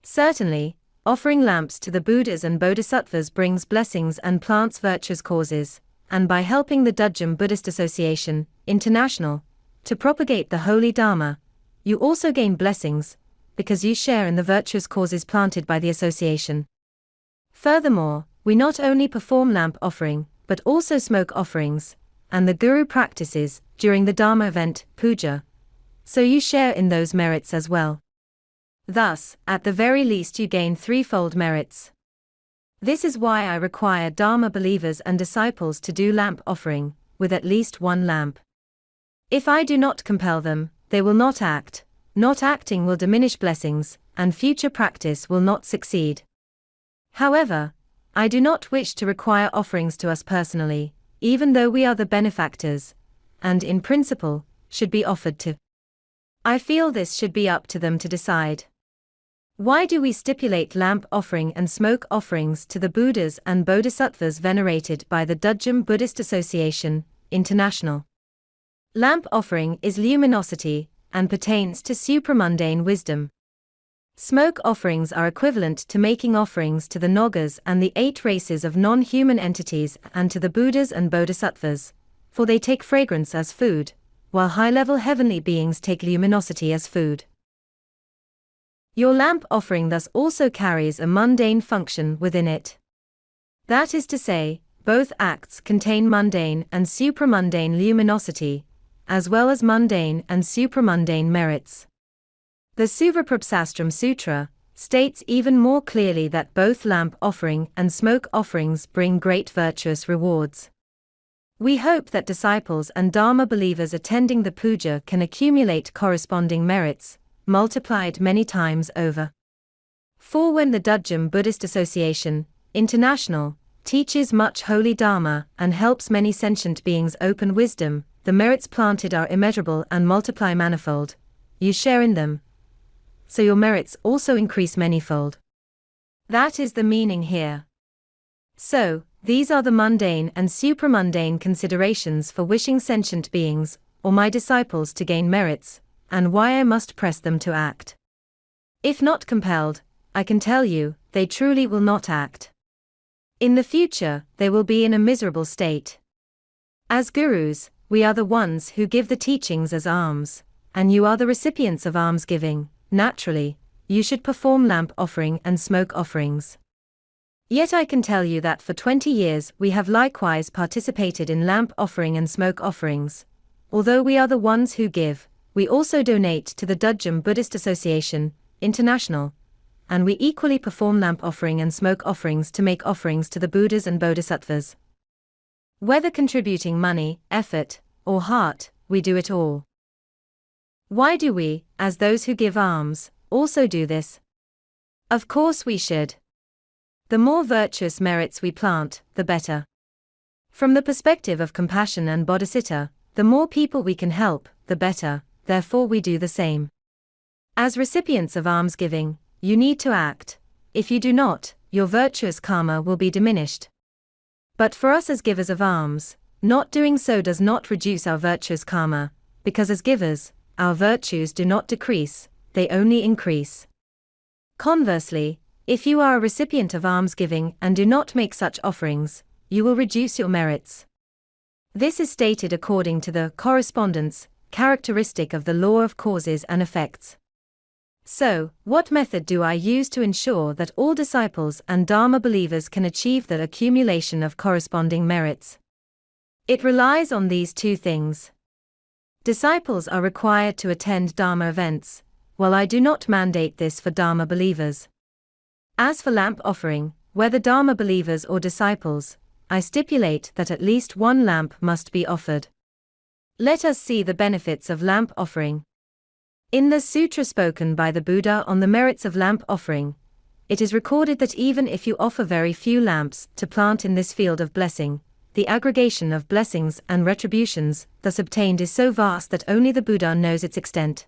Certainly, offering lamps to the Buddhas and Bodhisattvas brings blessings and plants virtuous causes, and by helping the Dudjom Buddhist Association, International, to propagate the Holy Dharma, you also gain blessings, because you share in the virtuous causes planted by the association. Furthermore, we not only perform lamp offering, but also smoke offerings, and the Guru practices, during the Dharma event, puja. So you share in those merits as well. Thus, at the very least you gain threefold merits. This is why I require Dharma believers and disciples to do lamp offering, with at least one lamp. If I do not compel them, they will not act, not acting will diminish blessings, and future practice will not succeed. However, I do not wish to require offerings to us personally, even though we are the benefactors, and in principle, should be offered to. I feel this should be up to them to decide. Why do we stipulate lamp offering and smoke offerings to the Buddhas and Bodhisattvas venerated by the Dudjom Buddhist Association, International? Lamp offering is luminosity, and pertains to supramundane wisdom. Smoke offerings are equivalent to making offerings to the Nagas and the 8 races of non-human entities and to the Buddhas and Bodhisattvas, for they take fragrance as food, while high-level heavenly beings take luminosity as food. Your lamp offering thus also carries a mundane function within it. That is to say, both acts contain mundane and supramundane luminosity, as well as mundane and supramundane merits. The Suvaprabhasastram Sutra states even more clearly that both lamp offering and smoke offerings bring great virtuous rewards. We hope that disciples and Dharma believers attending the puja can accumulate corresponding merits, multiplied many times over. For when the Dudjom Buddhist Association, International, teaches much holy Dharma and helps many sentient beings open wisdom, the merits planted are immeasurable and multiply manifold. You share in them, so your merits also increase manyfold. That is the meaning here. So, these are the mundane and supramundane considerations for wishing sentient beings, or my disciples to gain merits, and why I must press them to act. If not compelled, I can tell you, they truly will not act. In the future, they will be in a miserable state. As gurus, we are the ones who give the teachings as alms, and you are the recipients of almsgiving. Naturally, you should perform lamp offering and smoke offerings. Yet I can tell you that for 20 years we have likewise participated in lamp offering and smoke offerings. Although we are the ones who give, we also donate to the Dudjom Buddhist Association, International, and we equally perform lamp offering and smoke offerings to make offerings to the Buddhas and Bodhisattvas. Whether contributing money, effort, or heart, we do it all. Why do we, as those who give alms, also do this? Of course we should. The more virtuous merits we plant, the better. From the perspective of compassion and bodhicitta, the more people we can help, the better, therefore we do the same. As recipients of almsgiving, you need to act. If you do not, your virtuous karma will be diminished. But for us as givers of alms, not doing so does not reduce our virtuous karma, because as givers, our virtues do not decrease, they only increase. Conversely, if you are a recipient of almsgiving and do not make such offerings, you will reduce your merits. This is stated according to the correspondence characteristic of the law of causes and effects. So, what method do I use to ensure that all disciples and Dharma believers can achieve the accumulation of corresponding merits? It relies on these 2 things. Disciples are required to attend Dharma events, while I do not mandate this for Dharma believers. As for lamp offering, whether Dharma believers or disciples, I stipulate that at least one lamp must be offered. Let us see the benefits of lamp offering. In the sutra spoken by the Buddha on the merits of lamp offering, it is recorded that even if you offer very few lamps to plant in this field of blessing, the aggregation of blessings and retributions thus obtained is so vast that only the Buddha knows its extent.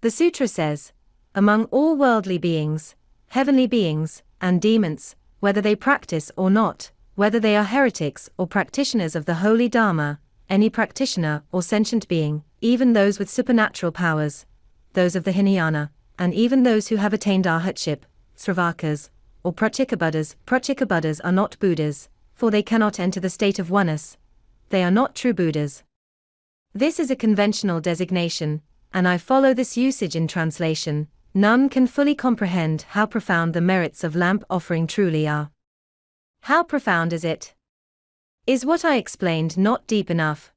The sutra says, among all worldly beings, heavenly beings, and demons, whether they practice or not, whether they are heretics or practitioners of the holy Dharma, any practitioner or sentient being, even those with supernatural powers, those of the Hinayana, and even those who have attained arhatship, Sravakas, or Pratyekabuddhas. Pratyekabuddhas are not Buddhas, for they cannot enter the state of oneness. They are not true Buddhas. This is a conventional designation, and I follow this usage in translation. None can fully comprehend how profound the merits of lamp offering truly are. How profound is it? Is what I explained not deep enough?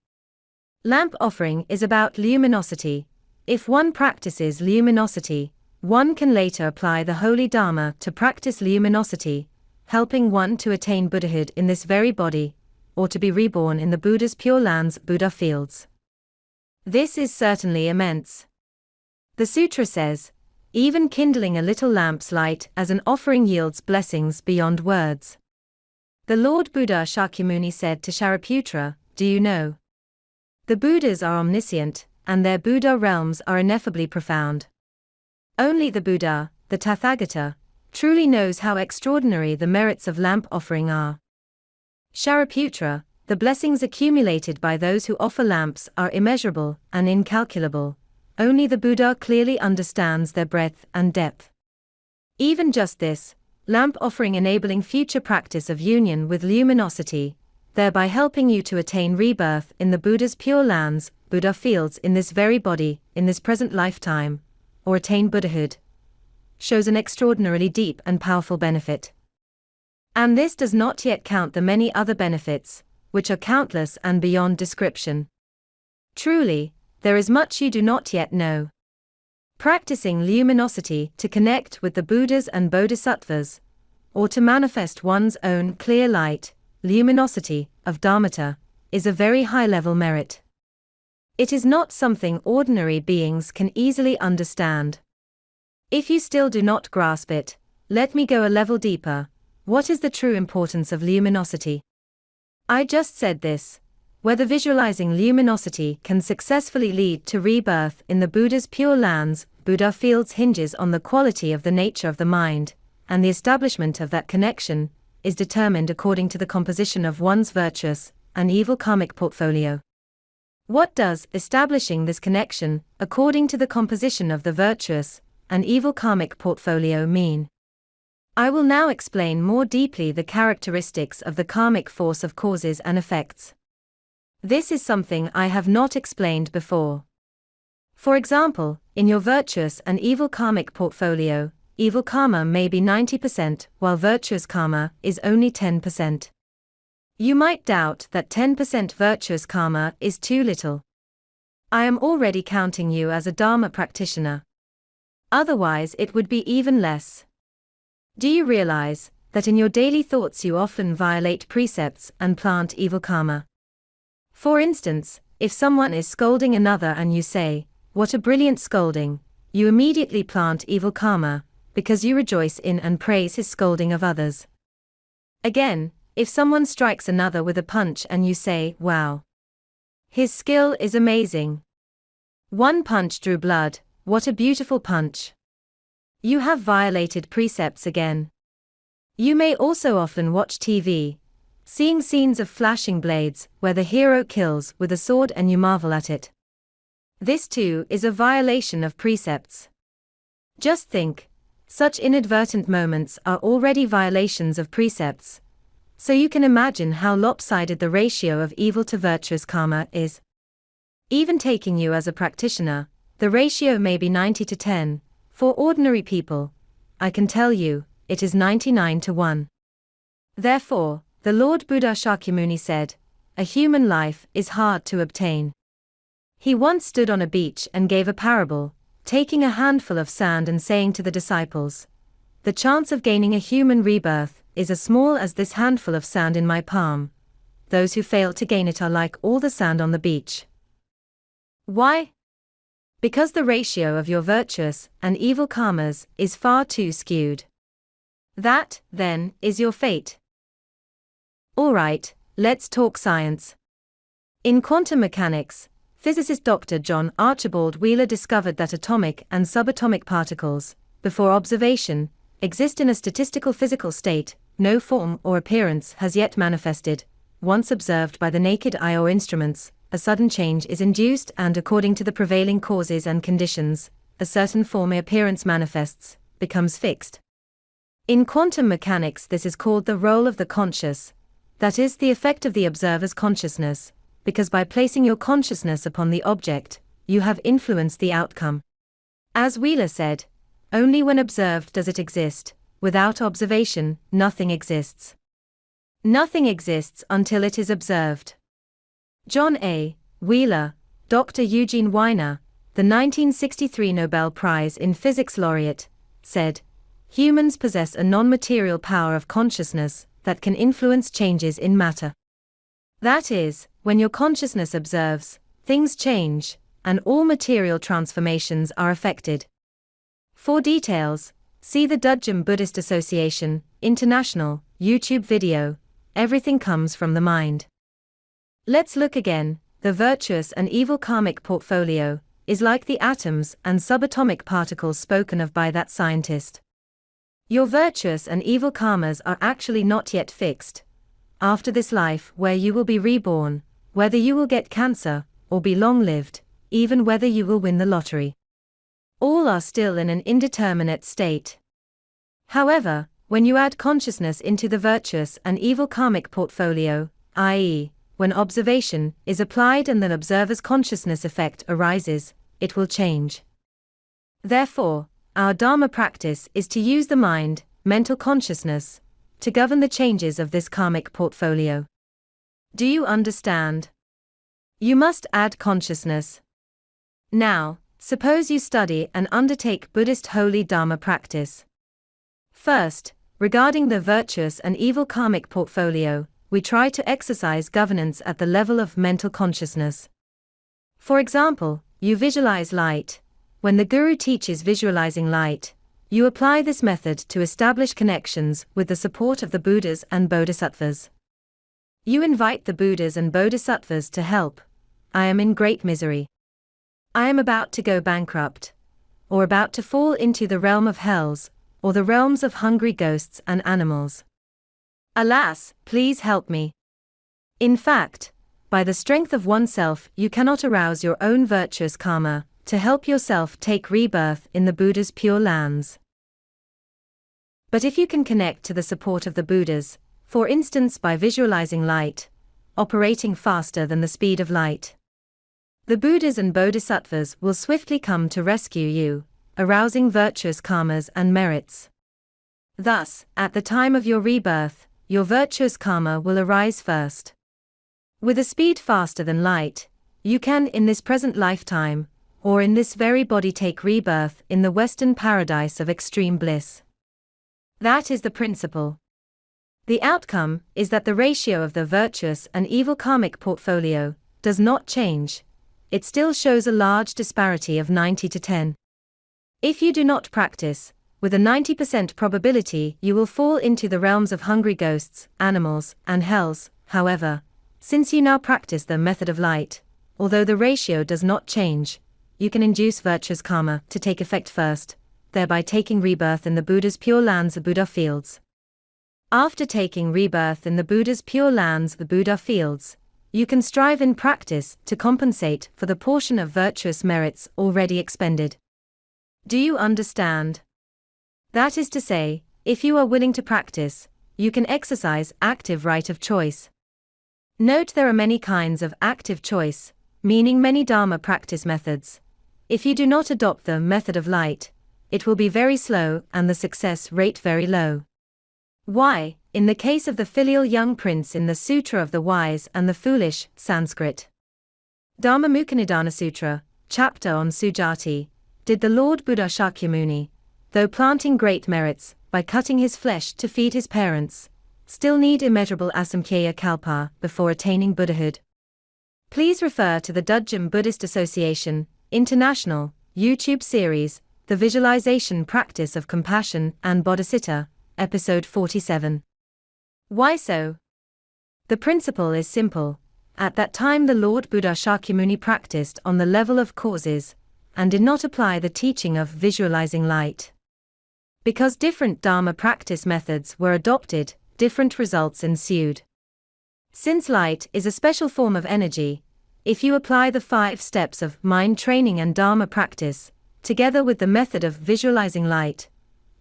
Lamp offering is about luminosity. If one practices luminosity, one can later apply the holy Dharma to practice luminosity, helping one to attain Buddhahood in this very body, or to be reborn in the Buddha's pure lands, Buddha fields. This is certainly immense. The sutra says, even kindling a little lamp's light as an offering yields blessings beyond words. The Lord Buddha Shakyamuni said to Shariputra, do you know? The Buddhas are omniscient, and their Buddha realms are ineffably profound. Only the Buddha, the Tathagata, truly knows how extraordinary the merits of lamp offering are. Shariputra, the blessings accumulated by those who offer lamps are immeasurable and incalculable. Only the Buddha clearly understands their breadth and depth. Even just this, lamp offering enabling future practice of union with luminosity, thereby helping you to attain rebirth in the Buddha's pure lands, Buddha fields in this very body, in this present lifetime, or attain Buddhahood, shows an extraordinarily deep and powerful benefit. And this does not yet count the many other benefits, which are countless and beyond description. Truly, there is much you do not yet know. Practicing luminosity to connect with the Buddhas and Bodhisattvas, or to manifest one's own clear light, luminosity, of Dharmata, is a very high-level merit. It is not something ordinary beings can easily understand. If you still do not grasp it, let me go a level deeper. What is the true importance of luminosity? I just said this. Whether visualizing luminosity can successfully lead to rebirth in the Buddha's pure lands, Buddha fields hinges on the quality of the nature of the mind, and the establishment of that connection is determined according to the composition of one's virtuous and evil karmic portfolio. What does establishing this connection, according to the composition of the virtuous and evil karmic portfolio mean? I will now explain more deeply the characteristics of the karmic force of causes and effects. This is something I have not explained before. For example, in your virtuous and evil karmic portfolio, evil karma may be 90%, while virtuous karma is only 10%. You might doubt that 10% virtuous karma is too little. I am already counting you as a Dharma practitioner. Otherwise it would be even less. Do you realize that in your daily thoughts you often violate precepts and plant evil karma? For instance, if someone is scolding another and you say, "What a brilliant scolding," you immediately plant evil karma, because you rejoice in and praise his scolding of others. Again, if someone strikes another with a punch and you say, "Wow, his skill is amazing. One punch drew blood, what a beautiful punch." You have violated precepts again. You may also often watch TV, seeing scenes of flashing blades where the hero kills with a sword and you marvel at it. This too is a violation of precepts. Just think, such inadvertent moments are already violations of precepts. So you can imagine how lopsided the ratio of evil to virtuous karma is. Even taking you as a practitioner, the ratio may be 90 to 10. For ordinary people, I can tell you, it is 99 to 1. Therefore, the Lord Buddha Shakyamuni said, a human life is hard to obtain. He once stood on a beach and gave a parable, taking a handful of sand and saying to the disciples, "The chance of gaining a human rebirth is as small as this handful of sand in my palm. Those who fail to gain it are like all the sand on the beach." Why? Because the ratio of your virtuous and evil karmas is far too skewed. That, then, is your fate. Alright, let's talk science. In quantum mechanics, physicist Dr. John Archibald Wheeler discovered that atomic and subatomic particles, before observation, exist in a statistical physical state. No form or appearance has yet manifested. Once observed by the naked eye or instruments, a sudden change is induced, and according to the prevailing causes and conditions, a certain form or appearance manifests, becomes fixed. In quantum mechanics, this is called the role of the conscious, that is, the effect of the observer's consciousness, because by placing your consciousness upon the object, you have influenced the outcome. As Wheeler said, only when observed does it exist. Without observation, nothing exists. Nothing exists until it is observed. John A. Wheeler, Dr. Eugene Wiener, the 1963 Nobel Prize in Physics laureate, said, "Humans possess a non-material power of consciousness that can influence changes in matter. That is, when your consciousness observes, things change, and all material transformations are affected." For details, see the Dudjom Buddhist Association, International, YouTube video, Everything Comes from the Mind. Let's look again. The virtuous and evil karmic portfolio is like the atoms and subatomic particles spoken of by that scientist. Your virtuous and evil karmas are actually not yet fixed. After this life, where you will be reborn, whether you will get cancer or be long-lived, even whether you will win the lottery, all are still in an indeterminate state. However, when you add consciousness into the virtuous and evil karmic portfolio, i.e., when observation is applied and the observer's consciousness effect arises, it will change. Therefore, our Dharma practice is to use the mind, mental consciousness, to govern the changes of this karmic portfolio. Do you understand? You must add consciousness. Now, suppose you study and undertake Buddhist holy Dharma practice. First, regarding the virtuous and evil karmic portfolio, we try to exercise governance at the level of mental consciousness. For example, you visualize light. When the Guru teaches visualizing light, you apply this method to establish connections with the support of the Buddhas and Bodhisattvas. You invite the Buddhas and Bodhisattvas to help. I am in great misery. I am about to go bankrupt, or about to fall into the realm of hells, or the realms of hungry ghosts and animals. Alas, please help me. In fact, by the strength of oneself, you cannot arouse your own virtuous karma to help yourself take rebirth in the Buddha's pure lands. But if you can connect to the support of the Buddhas, for instance by visualizing light, operating faster than the speed of light, the Buddhas and Bodhisattvas will swiftly come to rescue you, arousing virtuous karmas and merits. Thus, at the time of your rebirth, your virtuous karma will arise first. With a speed faster than light, you can in this present lifetime, or in this very body take rebirth in the Western paradise of extreme bliss. That is the principle. The outcome is that the ratio of the virtuous and evil karmic portfolio does not change. It still shows a large disparity of 90 to 10. If you do not practice, with a 90% probability you will fall into the realms of hungry ghosts, animals, and hells. However, since you now practice the method of light, although the ratio does not change, you can induce virtuous karma to take effect first, thereby taking rebirth in the Buddha's pure lands, the Buddha fields. After taking rebirth in the Buddha's pure lands, the Buddha fields, you can strive in practice to compensate for the portion of virtuous merits already expended. Do you understand? That is to say, if you are willing to practice, you can exercise active right of choice. Note there are many kinds of active choice, meaning many Dharma practice methods. If you do not adopt the method of light, it will be very slow and the success rate very low. Why? In the case of the filial young prince in the Sutra of the Wise and the Foolish, Sanskrit, Dharmamukhanidana Sutra, chapter on Sujati, did the Lord Buddha Shakyamuni, though planting great merits, by cutting his flesh to feed his parents, still need immeasurable asamkhya kalpa before attaining Buddhahood. Please refer to the Dudjom Buddhist Association, International, YouTube series, The Visualization Practice of Compassion and Bodhicitta, Episode 47. Why so? The principle is simple. At that time the Lord Buddha Shakyamuni practiced on the level of causes, and did not apply the teaching of visualizing light. Because different Dharma practice methods were adopted, different results ensued. Since light is a special form of energy, if you apply the 5 steps of mind training and Dharma practice, together with the method of visualizing light,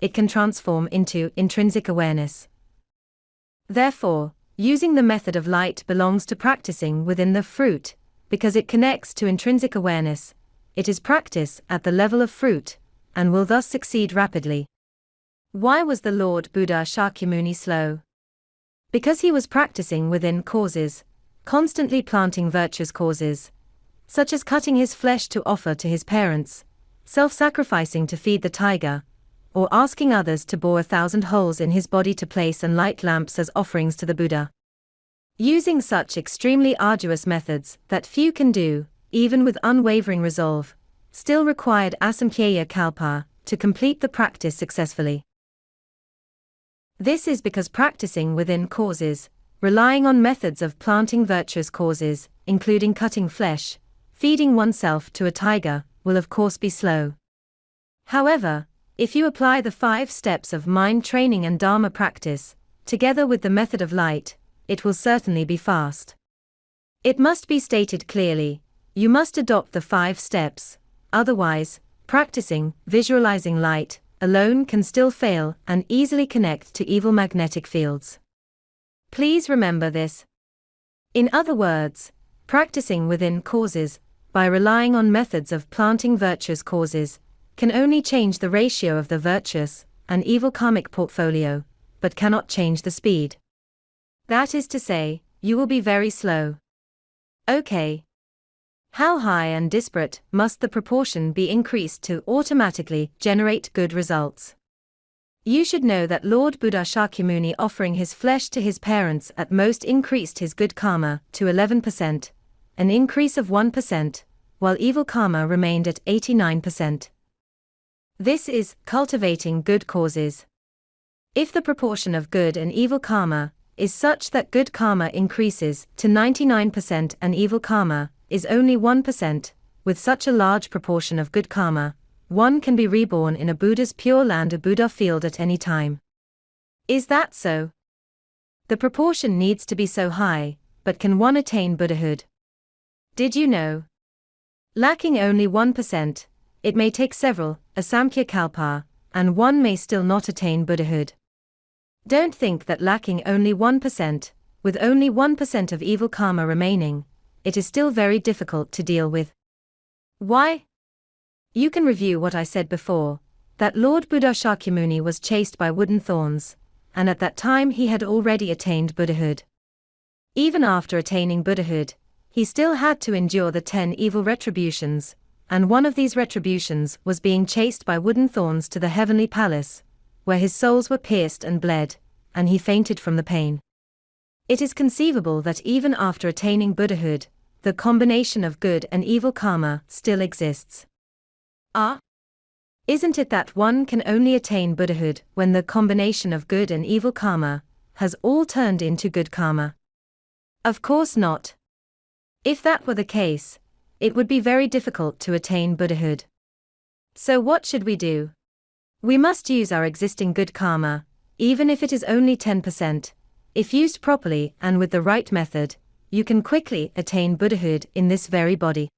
it can transform into intrinsic awareness. Therefore, using the method of light belongs to practicing within the fruit, because it connects to intrinsic awareness. It is practice at the level of fruit, and will thus succeed rapidly. Why was the Lord Buddha Shakyamuni slow? Because he was practicing within causes, constantly planting virtuous causes, such as cutting his flesh to offer to his parents, self-sacrificing to feed the tiger, or asking others to bore 1,000 holes in his body to place and light lamps as offerings to the Buddha. Using such extremely arduous methods that few can do, even with unwavering resolve, still required asamkhya kalpa to complete the practice successfully. This is because practicing within causes, relying on methods of planting virtuous causes, including cutting flesh, feeding oneself to a tiger, will of course be slow. However, if you apply the 5 steps of mind training and Dharma practice, together with the method of light, it will certainly be fast. It must be stated clearly, you must adopt the 5 steps, otherwise, practicing, visualizing light, alone can still fail and easily connect to evil magnetic fields. Please remember this. In other words, practicing within causes, by relying on methods of planting virtuous causes, can only change the ratio of the virtuous and evil karmic portfolio, but cannot change the speed. That is to say, you will be very slow. Okay. How high and disparate must the proportion be increased to automatically generate good results? You should know that Lord Buddha Shakyamuni offering his flesh to his parents at most increased his good karma to 11%, an increase of 1%, while evil karma remained at 89%. This is cultivating good causes. If the proportion of good and evil karma is such that good karma increases to 99% and evil karma is only 1%, with such a large proportion of good karma, one can be reborn in a Buddha's pure land, a Buddha field at any time. Is that so? The proportion needs to be so high, but can one attain Buddhahood? Did you know? Lacking only 1%, it may take several asamkhya kalpa, and one may still not attain Buddhahood. Don't think that lacking only 1%, with only 1% of evil karma remaining, it is still very difficult to deal with. Why? You can review what I said before, that Lord Buddha Shakyamuni was chased by wooden thorns, and at that time he had already attained Buddhahood. Even after attaining Buddhahood, he still had to endure the 10 evil retributions, and one of these retributions was being chased by wooden thorns to the heavenly palace, where his soles were pierced and bled, and he fainted from the pain. It is conceivable that even after attaining Buddhahood, the combination of good and evil karma still exists. Isn't it that one can only attain Buddhahood when the combination of good and evil karma has all turned into good karma? Of course not. If that were the case, it would be very difficult to attain Buddhahood. So what should we do? We must use our existing good karma, even if it is only 10%. If used properly and with the right method, you can quickly attain Buddhahood in this very body.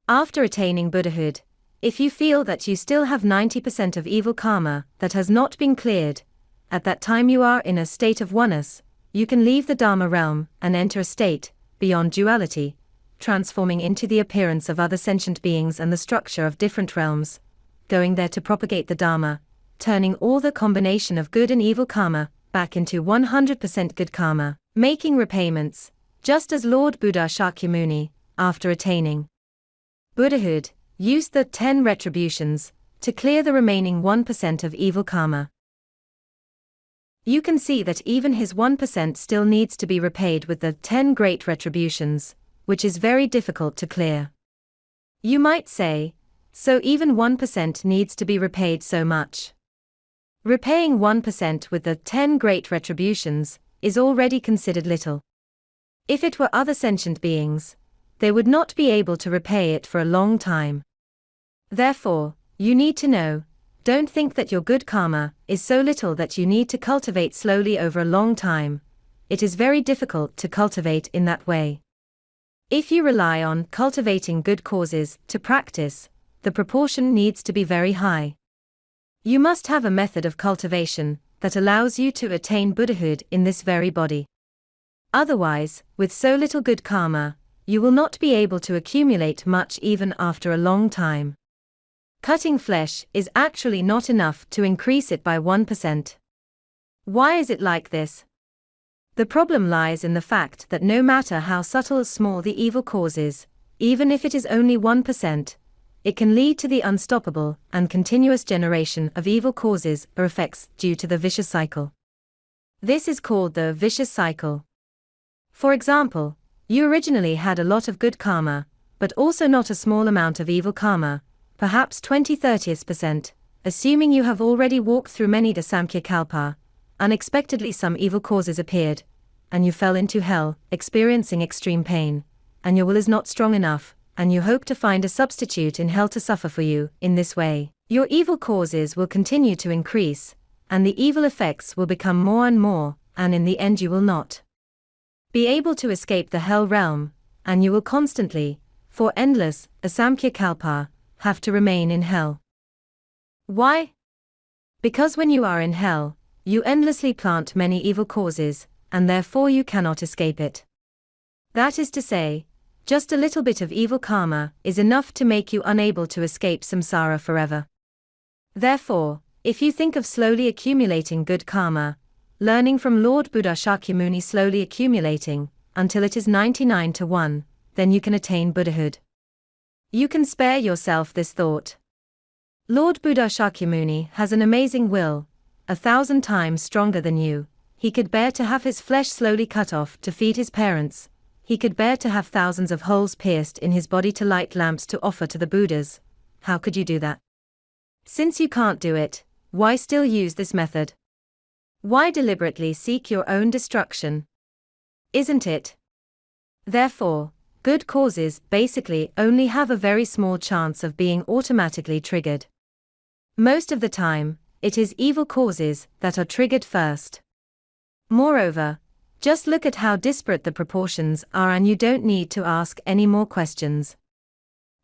After attaining Buddhahood, if you feel that you still have 90% of evil karma that has not been cleared, at that time you are in a state of oneness, you can leave the Dharma realm and enter a state beyond duality, transforming into the appearance of other sentient beings and the structure of different realms, going there to propagate the Dharma, turning all the combination of good and evil karma back into 100% good karma, making repayments, just as Lord Buddha Shakyamuni, after attaining Buddhahood, used the 10 retributions to clear the remaining 1% of evil karma. You can see that even his 1% still needs to be repaid with the 10 great retributions, which is very difficult to clear. You might say, so even 1% needs to be repaid so much. Repaying 1% with the 10 great retributions is already considered little. If it were other sentient beings, they would not be able to repay it for a long time. Therefore, you need to know, don't think that your good karma is so little that you need to cultivate slowly over a long time. It is very difficult to cultivate in that way. If you rely on cultivating good causes to practice, the proportion needs to be very high. You must have a method of cultivation that allows you to attain Buddhahood in this very body. Otherwise, with so little good karma, you will not be able to accumulate much even after a long time. Cutting flesh is actually not enough to increase it by 1%. Why is it like this? The problem lies in the fact that no matter how subtle or small the evil cause is, even if it is only 1%, it can lead to the unstoppable and continuous generation of evil causes or effects due to the vicious cycle. This is called the vicious cycle. For example, you originally had a lot of good karma, but also not a small amount of evil karma, perhaps 20–30%, assuming you have already walked through many Samkhya Kalpa. Unexpectedly some evil causes appeared, and you fell into hell, experiencing extreme pain, and your will is not strong enough, and you hope to find a substitute in hell to suffer for you. In this way, your evil causes will continue to increase, and the evil effects will become more and more, and in the end you will not be able to escape the hell realm, and you will constantly, for endless, Asamkhya Kalpa, have to remain in hell. Why? Because when you are in hell, you endlessly plant many evil causes, and therefore you cannot escape it. That is to say, just a little bit of evil karma is enough to make you unable to escape samsara forever. Therefore, if you think of slowly accumulating good karma, learning from Lord Buddha Shakyamuni slowly accumulating, until it is 99–1, then you can attain Buddhahood. You can spare yourself this thought. Lord Buddha Shakyamuni has an amazing will, 1,000 times stronger than you. He could bear to have his flesh slowly cut off to feed his parents. He could bear to have thousands of holes pierced in his body to light lamps to offer to the Buddhas. How could you do that? Since you can't do it, why still use this method? Why deliberately seek your own destruction? Isn't it? Therefore, good causes basically only have a very small chance of being automatically triggered. Most of the time, it is evil causes that are triggered first. Moreover, just look at how disparate the proportions are and you don't need to ask any more questions.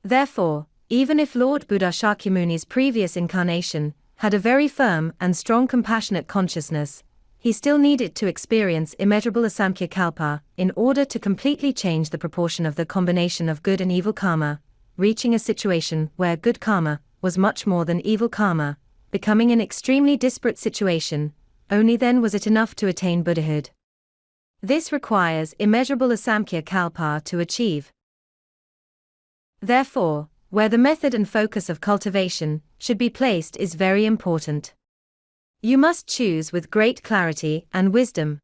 Therefore, even if Lord Buddha Shakyamuni's previous incarnation had a very firm and strong compassionate consciousness, he still needed to experience immeasurable Asamkhya Kalpa in order to completely change the proportion of the combination of good and evil karma, reaching a situation where good karma was much more than evil karma, becoming an extremely disparate situation. Only then was it enough to attain Buddhahood. This requires immeasurable Asamkhya Kalpa to achieve. Therefore, where the method and focus of cultivation should be placed is very important. You must choose with great clarity and wisdom.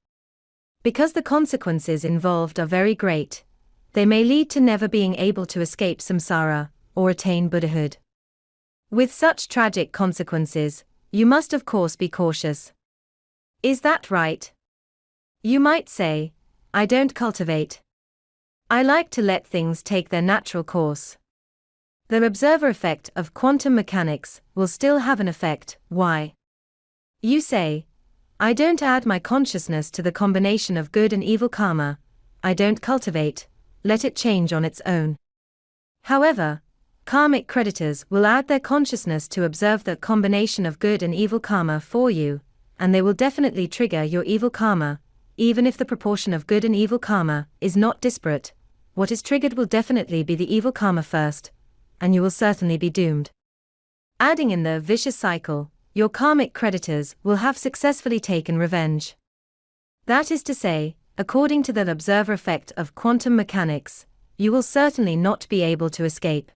Because the consequences involved are very great, they may lead to never being able to escape samsara or attain Buddhahood. With such tragic consequences, you must of course be cautious. Is that right? You might say, I don't cultivate. I like to let things take their natural course. The observer effect of quantum mechanics will still have an effect. Why? You say, I don't add my consciousness to the combination of good and evil karma. I don't cultivate, let it change on its own. However, karmic creditors will add their consciousness to observe the combination of good and evil karma for you, and they will definitely trigger your evil karma, even if the proportion of good and evil karma is not disparate. What is triggered will definitely be the evil karma first, and you will certainly be doomed. Adding in the vicious cycle, your karmic creditors will have successfully taken revenge. That is to say, according to the observer effect of quantum mechanics, you will certainly not be able to escape.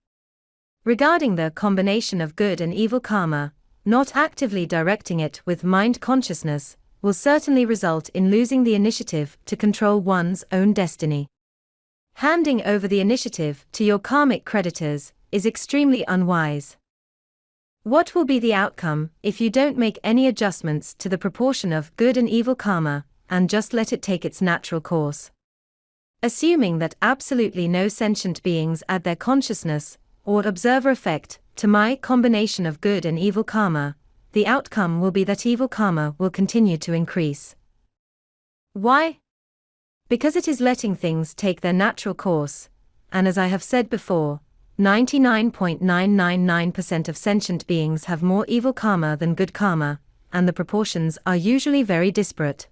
Regarding the combination of good and evil karma, not actively directing it with mind consciousness will certainly result in losing the initiative to control one's own destiny. Handing over the initiative to your karmic creditors is extremely unwise. What will be the outcome if you don't make any adjustments to the proportion of good and evil karma, and just let it take its natural course? Assuming that absolutely no sentient beings add their consciousness, or observer effect, to my combination of good and evil karma, the outcome will be that evil karma will continue to increase. Why? Because it is letting things take their natural course, and as I have said before, 99.999% of sentient beings have more evil karma than good karma, and the proportions are usually very disparate.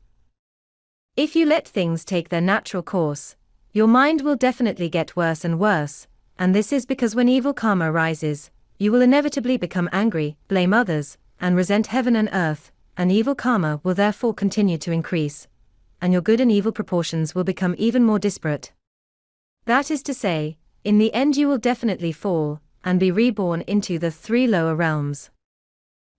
If you let things take their natural course, your mind will definitely get worse and worse, and this is because when evil karma rises, you will inevitably become angry, blame others, and resent heaven and earth, and evil karma will therefore continue to increase, and your good and evil proportions will become even more disparate. That is to say, in the end you will definitely fall, and be reborn into the 3 lower realms.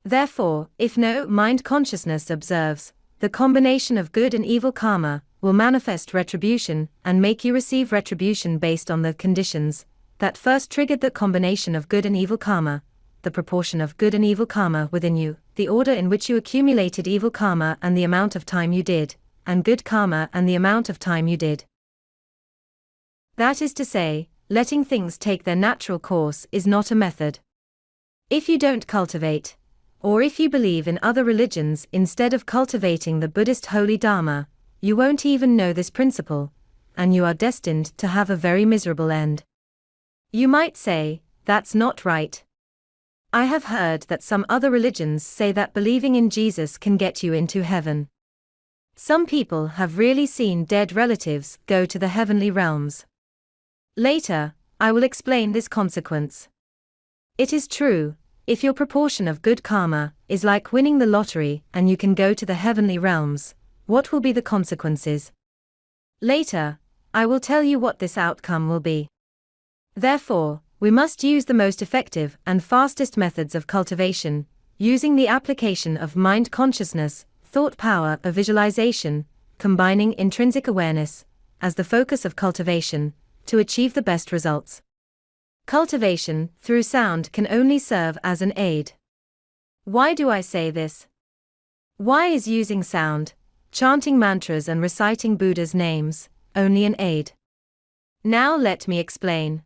Therefore, if no mind consciousness observes, the combination of good and evil karma will manifest retribution and make you receive retribution based on the conditions that first triggered the combination of good and evil karma, the proportion of good and evil karma within you, the order in which you accumulated evil karma and the amount of time you did, and good karma and the amount of time you did. That is to say, letting things take their natural course is not a method. If you don't cultivate, or if you believe in other religions instead of cultivating the Buddhist holy Dharma, you won't even know this principle, and you are destined to have a very miserable end. You might say, that's not right. I have heard that some other religions say that believing in Jesus can get you into heaven. Some people have really seen dead relatives go to the heavenly realms. Later, I will explain this consequence. It is true, if your proportion of good karma is like winning the lottery and you can go to the heavenly realms, what will be the consequences? Later, I will tell you what this outcome will be. Therefore, we must use the most effective and fastest methods of cultivation, using the application of mind consciousness, thought power of visualization, combining intrinsic awareness as the focus of cultivation, to achieve the best results. Cultivation through sound can only serve as an aid. Why do I say this? Why is using sound, chanting mantras and reciting Buddha's names, only an aid? Now let me explain.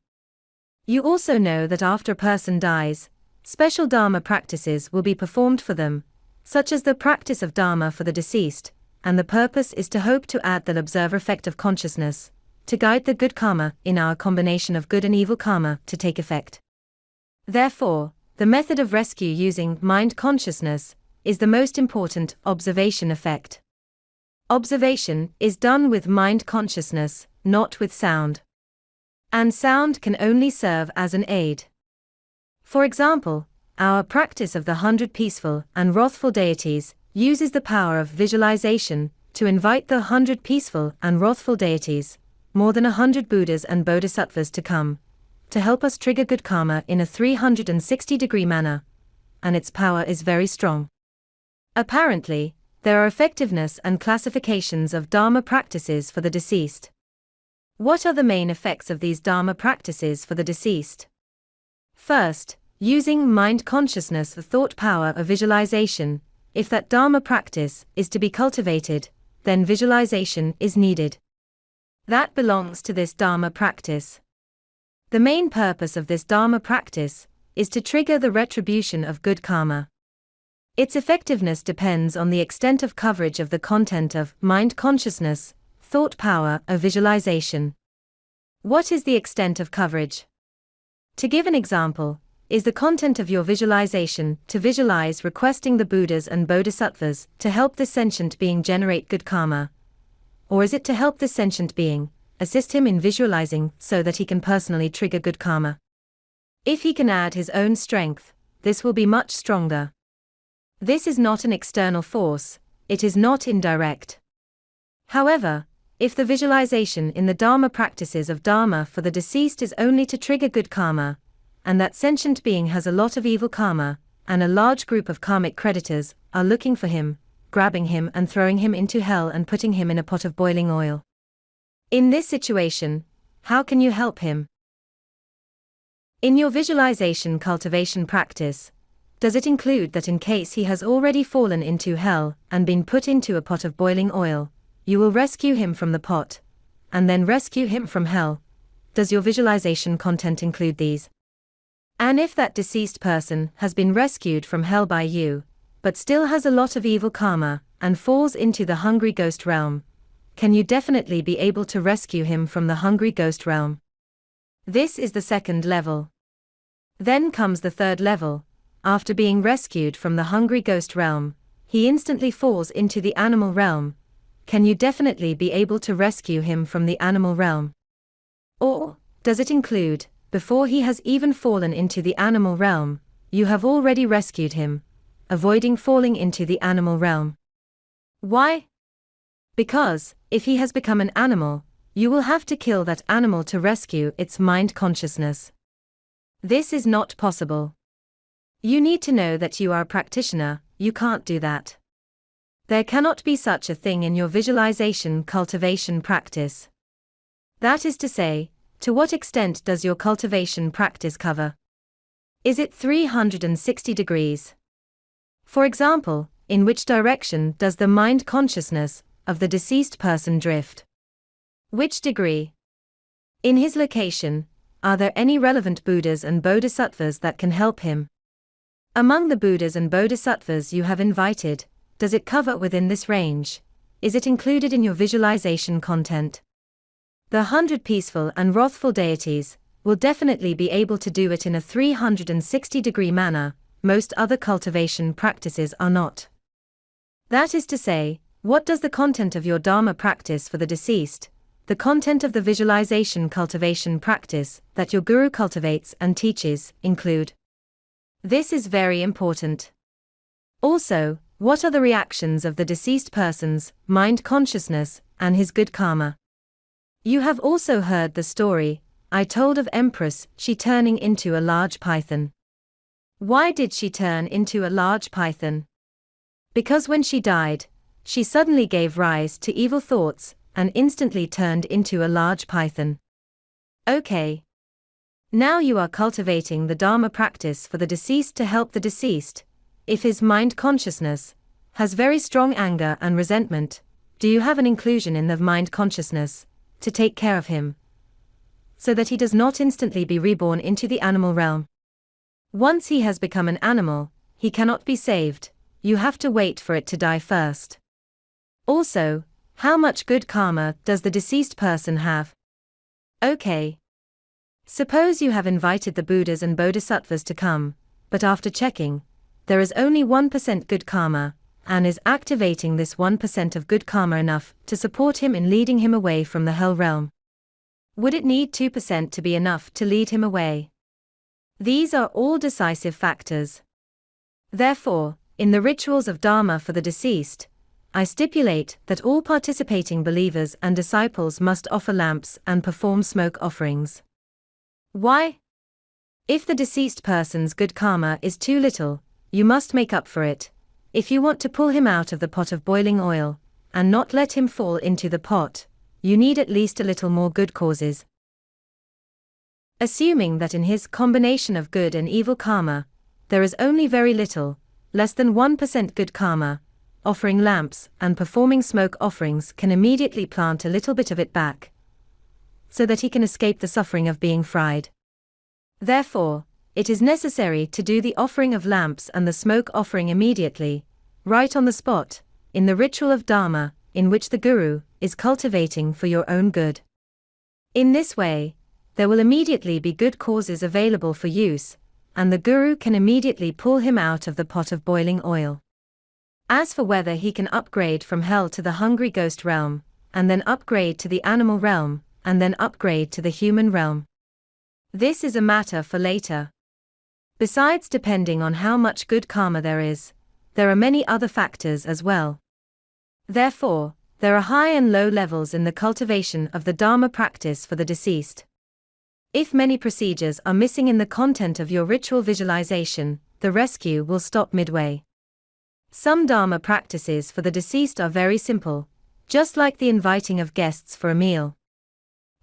You also know that after a person dies, special Dharma practices will be performed for them, such as the practice of Dharma for the deceased, and the purpose is to hope to add the observer effect of consciousness, to guide the good karma in our combination of good and evil karma to take effect. Therefore, the method of rescue using mind consciousness is the most important observation effect. Observation is done with mind consciousness, not with sound. And sound can only serve as an aid. For example, our practice of the 100 peaceful and wrathful deities uses the power of visualization to invite the 100 peaceful and wrathful deities, more than 100 Buddhas and Bodhisattvas to come, to help us trigger good karma in a 360-degree manner, and its power is very strong. Apparently, there are effectiveness and classifications of Dharma practices for the deceased. What are the main effects of these Dharma practices for the deceased? First, using mind consciousness, the thought power of visualization. If that Dharma practice is to be cultivated, then visualization is needed. That belongs to this Dharma practice. The main purpose of this Dharma practice is to trigger the retribution of good karma. Its effectiveness depends on the extent of coverage of the content of mind consciousness, thought power of visualization. What is the extent of coverage? To give an example, is the content of your visualization to visualize requesting the Buddhas and Bodhisattvas to help this sentient being generate good karma? Or is it to help this sentient being, assist him in visualizing so that he can personally trigger good karma? If he can add his own strength, this will be much stronger. This is not an external force, it is not indirect. However, if the visualization in the Dharma practices of Dharma for the deceased is only to trigger good karma, and that sentient being has a lot of evil karma, and a large group of karmic creditors are looking for him, grabbing him and throwing him into hell and putting him in a pot of boiling oil. In this situation, how can you help him? In your visualization cultivation practice, does it include that in case he has already fallen into hell and been put into a pot of boiling oil, you will rescue him from the pot, and then rescue him from hell. Does your visualization content include these? And if that deceased person has been rescued from hell by you, but still has a lot of evil karma, and falls into the hungry ghost realm, can you definitely be able to rescue him from the hungry ghost realm? This is the second level. Then comes the third level. After being rescued from the hungry ghost realm, he instantly falls into the animal realm. Can you definitely be able to rescue him from the animal realm? Or does it include, before he has even fallen into the animal realm, you have already rescued him, avoiding falling into the animal realm? Why? Because, if he has become an animal, you will have to kill that animal to rescue its mind consciousness. This is not possible. You need to know that you are a practitioner, you can't do that. There cannot be such a thing in your visualization cultivation practice. That is to say, to what extent does your cultivation practice cover? Is it 360 degrees? For example, in which direction does the mind consciousness of the deceased person drift? Which degree? In his location, are there any relevant Buddhas and Bodhisattvas that can help him? Among the Buddhas and Bodhisattvas you have invited, does it cover within this range? Is it included in your visualization content? The 100 peaceful and wrathful deities will definitely be able to do it in a 360-degree manner. Most other cultivation practices are not. That is to say, what does the content of your Dharma practice for the deceased, the content of the visualization cultivation practice that your guru cultivates and teaches, include? This is very important. Also, what are the reactions of the deceased person's mind consciousness and his good karma? You have also heard the story I told of Empress She turning into a large python. Why did she turn into a large python? Because when she died, she suddenly gave rise to evil thoughts and instantly turned into a large python. Okay. Now you are cultivating the Dharma practice for the deceased to help the deceased. If his mind consciousness has very strong anger and resentment, do you have an inclusion in the mind consciousness to take care of him, so that he does not instantly be reborn into the animal realm? Once he has become an animal, he cannot be saved, you have to wait for it to die first. Also, how much good karma does the deceased person have? Okay. Suppose you have invited the Buddhas and Bodhisattvas to come, but after checking, there is only 1% good karma, and is activating this 1% of good karma enough to support him in leading him away from the hell realm? Would it need 2% to be enough to lead him away? These are all decisive factors. Therefore, in the rituals of Dharma for the deceased, I stipulate that all participating believers and disciples must offer lamps and perform smoke offerings. Why? If the deceased person's good karma is too little, you must make up for it. If you want to pull him out of the pot of boiling oil, and not let him fall into the pot, you need at least a little more good causes. Assuming that in his combination of good and evil karma, there is only very little, less than 1% good karma, offering lamps and performing smoke offerings can immediately plant a little bit of it back, so that he can escape the suffering of being fried. Therefore, it is necessary to do the offering of lamps and the smoke offering immediately, right on the spot, in the ritual of Dharma, in which the Guru is cultivating for your own good. In this way, there will immediately be good causes available for use, and the Guru can immediately pull him out of the pot of boiling oil. As for whether he can upgrade from hell to the hungry ghost realm, and then upgrade to the animal realm, and then upgrade to the human realm, this is a matter for later. Besides depending on how much good karma there are many other factors as well. Therefore, there are high and low levels in the cultivation of the Dharma practice for the deceased. If many procedures are missing in the content of your ritual visualization, the rescue will stop midway. Some Dharma practices for the deceased are very simple, just like the inviting of guests for a meal.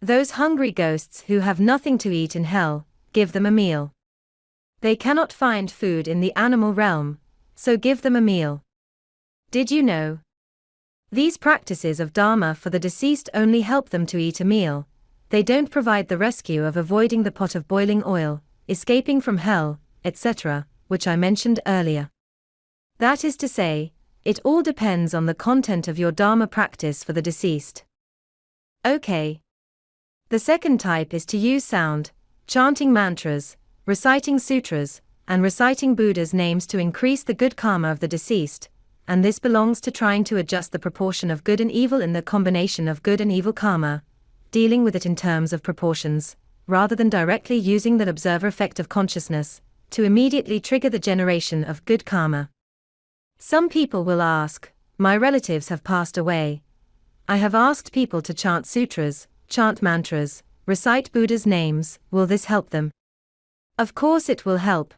Those hungry ghosts who have nothing to eat in hell, give them a meal. They cannot find food in the animal realm, so give them a meal. Did you know? These practices of Dharma for the deceased only help them to eat a meal. They don't provide the rescue of avoiding the pot of boiling oil, escaping from hell, etc., which I mentioned earlier. That is to say, it all depends on the content of your Dharma practice for the deceased. Okay. The second type is to use sound, chanting mantras, reciting sutras, and reciting Buddha's names to increase the good karma of the deceased, and this belongs to trying to adjust the proportion of good and evil in the combination of good and evil karma, dealing with it in terms of proportions, rather than directly using the observer effect of consciousness, to immediately trigger the generation of good karma. Some people will ask, my relatives have passed away. I have asked people to chant sutras, chant mantras, recite Buddha's names, will this help them? Of course it will help.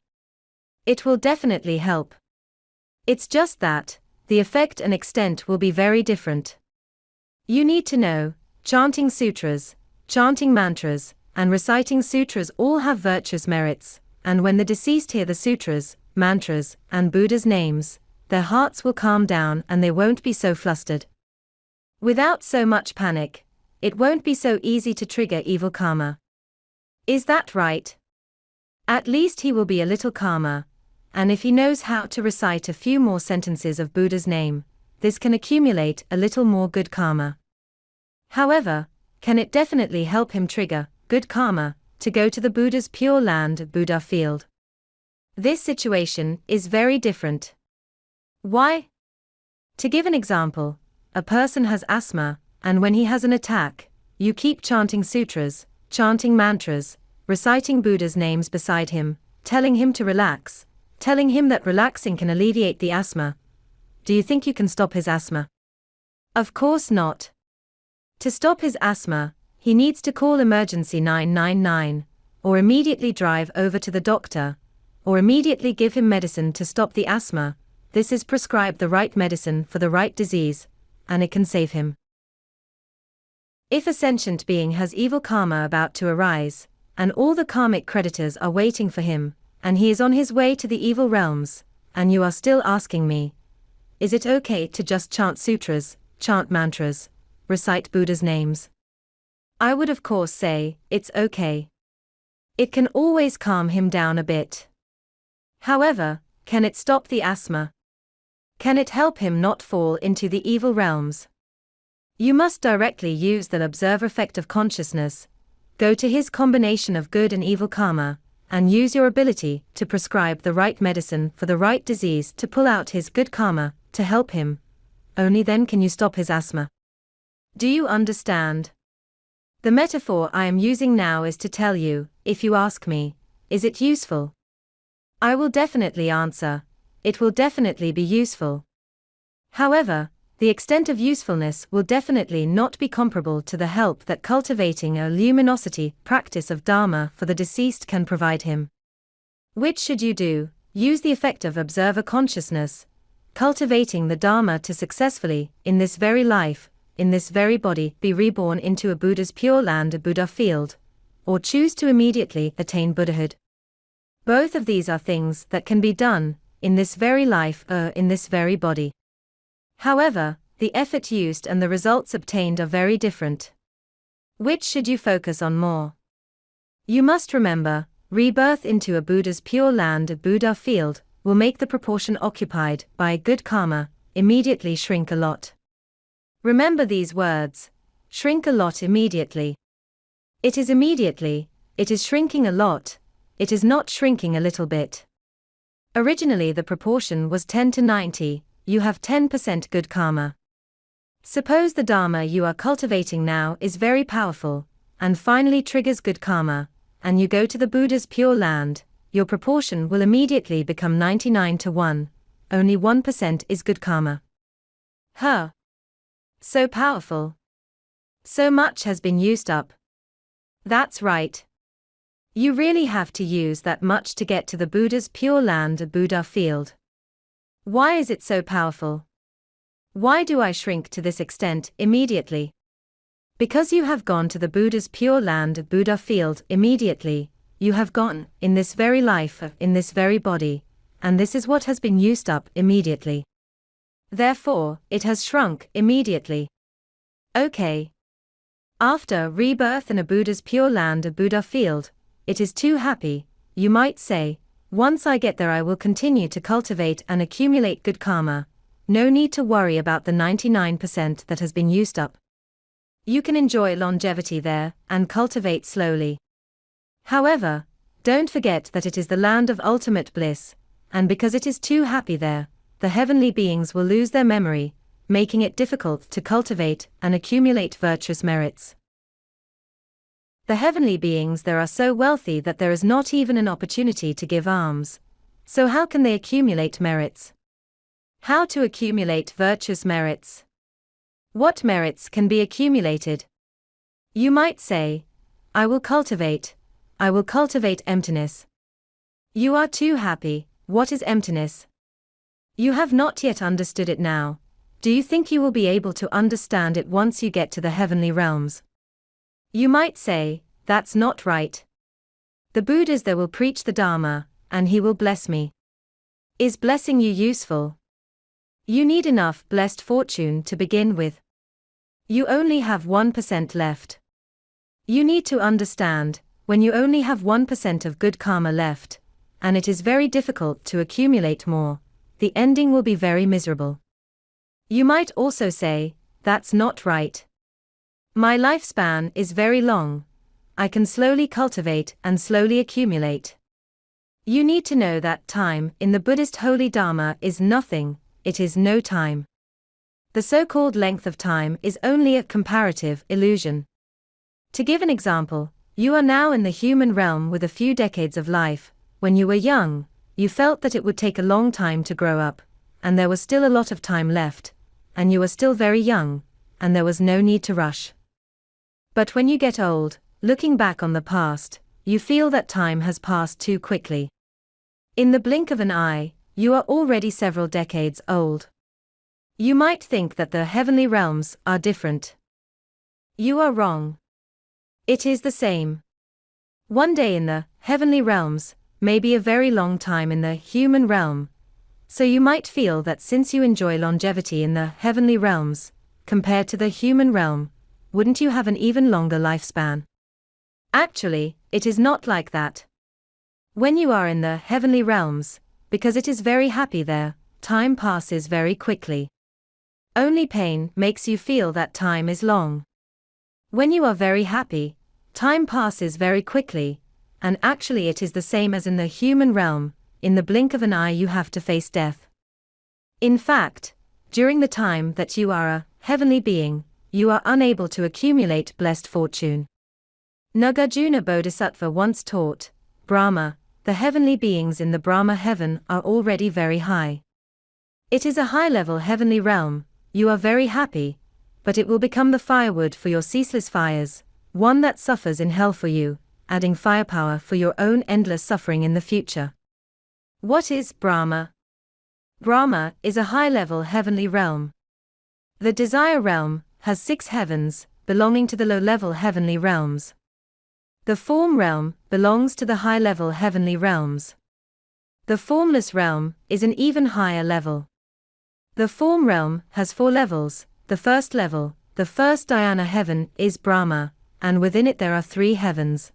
It will definitely help. It's just that, the effect and extent will be very different. You need to know, chanting sutras, chanting mantras, and reciting sutras all have virtuous merits, and when the deceased hear the sutras, mantras, and Buddha's names, their hearts will calm down and they won't be so flustered. Without so much panic, it won't be so easy to trigger evil karma. Is that right? At least he will be a little calmer, and if he knows how to recite a few more sentences of Buddha's name, this can accumulate a little more good karma. However, can it definitely help him trigger good karma to go to the Buddha's Pure Land Buddha field? This situation is very different. Why? To give an example, a person has asthma, and when he has an attack, you keep chanting sutras, chanting mantras, reciting Buddha's names beside him, telling him to relax, telling him that relaxing can alleviate the asthma. Do you think you can stop his asthma? Of course not. To stop his asthma, he needs to call emergency 999, or immediately drive over to the doctor, or immediately give him medicine to stop the asthma. This is prescribed the right medicine for the right disease, and it can save him. If a sentient being has evil karma about to arise, and all the karmic creditors are waiting for him, and he is on his way to the evil realms, and you are still asking me, is it okay to just chant sutras, chant mantras, recite Buddha's names? I would of course say, it's okay. It can always calm him down a bit. However, can it stop the asthma? Can it help him not fall into the evil realms? You must directly use the observer effect of consciousness, go to his combination of good and evil karma, and use your ability to prescribe the right medicine for the right disease to pull out his good karma, to help him. Only then can you stop his asthma. Do you understand? The metaphor I am using now is to tell you, if you ask me, is it useful? I will definitely answer, it will definitely be useful. However, the extent of usefulness will definitely not be comparable to the help that cultivating a luminosity practice of Dharma for the deceased can provide him. Which should you do? Use the effect of observer consciousness, cultivating the Dharma to successfully, in this very life, in this very body, be reborn into a Buddha's Pure Land, a Buddha field, or choose to immediately attain Buddhahood. Both of these are things that can be done, in this very life, in this very body. However, the effort used and the results obtained are very different. Which should you focus on more? You must remember, rebirth into a Buddha's Pure Land, a Buddha field, will make the proportion occupied by good karma immediately shrink a lot. Remember these words: shrink a lot immediately. It is immediately, it is shrinking a lot, it is not shrinking a little bit. Originally the proportion was 10 to 90. You have 10% good karma. Suppose the Dharma you are cultivating now is very powerful, and finally triggers good karma, and you go to the Buddha's Pure Land, your proportion will immediately become 99 to 1, only 1% is good karma. Huh. So powerful. So much has been used up. That's right. You really have to use that much to get to the Buddha's Pure Land, a Buddha field. Why is it so powerful? Why do I shrink to this extent immediately? Because you have gone to the Buddha's Pure Land, Buddha field, immediately, you have gone, in this very life, in this very body, and this is what has been used up immediately. Therefore, it has shrunk immediately. Okay. After rebirth in a Buddha's pure land, a Buddha field, it is too happy, you might say. Once I get there, I will continue to cultivate and accumulate good karma. No need to worry about the 99% that has been used up. You can enjoy longevity there and cultivate slowly. However, don't forget that it is the land of ultimate bliss, and because it is too happy there, the heavenly beings will lose their memory, making it difficult to cultivate and accumulate virtuous merits. The heavenly beings there are so wealthy that there is not even an opportunity to give alms. So how can they accumulate merits? How to accumulate virtuous merits? What merits can be accumulated? You might say, I will cultivate emptiness. You are too happy. What is emptiness? You have not yet understood it now. Do you think you will be able to understand it once you get to the heavenly realms? You might say, that's not right. The Buddhas there will preach the Dharma, and he will bless me. Is blessing you useful? You need enough blessed fortune to begin with. You only have 1% left. You need to understand, when you only have 1% of good karma left, and it is very difficult to accumulate more, the ending will be very miserable. You might also say, that's not right. My lifespan is very long. I can slowly cultivate and slowly accumulate. You need to know that time in the Buddhist holy Dharma is nothing, it is no time. The so-called length of time is only a comparative illusion. To give an example, you are now in the human realm with a few decades of life. When you were young, you felt that it would take a long time to grow up, and there was still a lot of time left, and you were still very young, and there was no need to rush. But when you get old, looking back on the past, you feel that time has passed too quickly. In the blink of an eye, you are already several decades old. You might think that the heavenly realms are different. You are wrong. It is the same. One day in the heavenly realms may be a very long time in the human realm. So you might feel that since you enjoy longevity in the heavenly realms, compared to the human realm, wouldn't you have an even longer lifespan? Actually, it is not like that. When you are in the heavenly realms, because it is very happy there, time passes very quickly. Only pain makes you feel that time is long. When you are very happy, time passes very quickly, and actually it is the same as in the human realm. In the blink of an eye you have to face death. In fact, during the time that you are a heavenly being, you are unable to accumulate blessed fortune. Nagarjuna Bodhisattva once taught, Brahma, the heavenly beings in the Brahma heaven are already very high. It is a high-level heavenly realm, you are very happy, but it will become the firewood for your ceaseless fires, one that suffers in hell for you, adding firepower for your own endless suffering in the future. What is Brahma? Brahma is a high-level heavenly realm. The desire realm has 6 heavens, belonging to the low-level heavenly realms. The form realm belongs to the high-level heavenly realms. The formless realm is an even higher level. The form realm has 4 levels. The first level, the first dhyana heaven, is Brahma, and within it there are 3 heavens.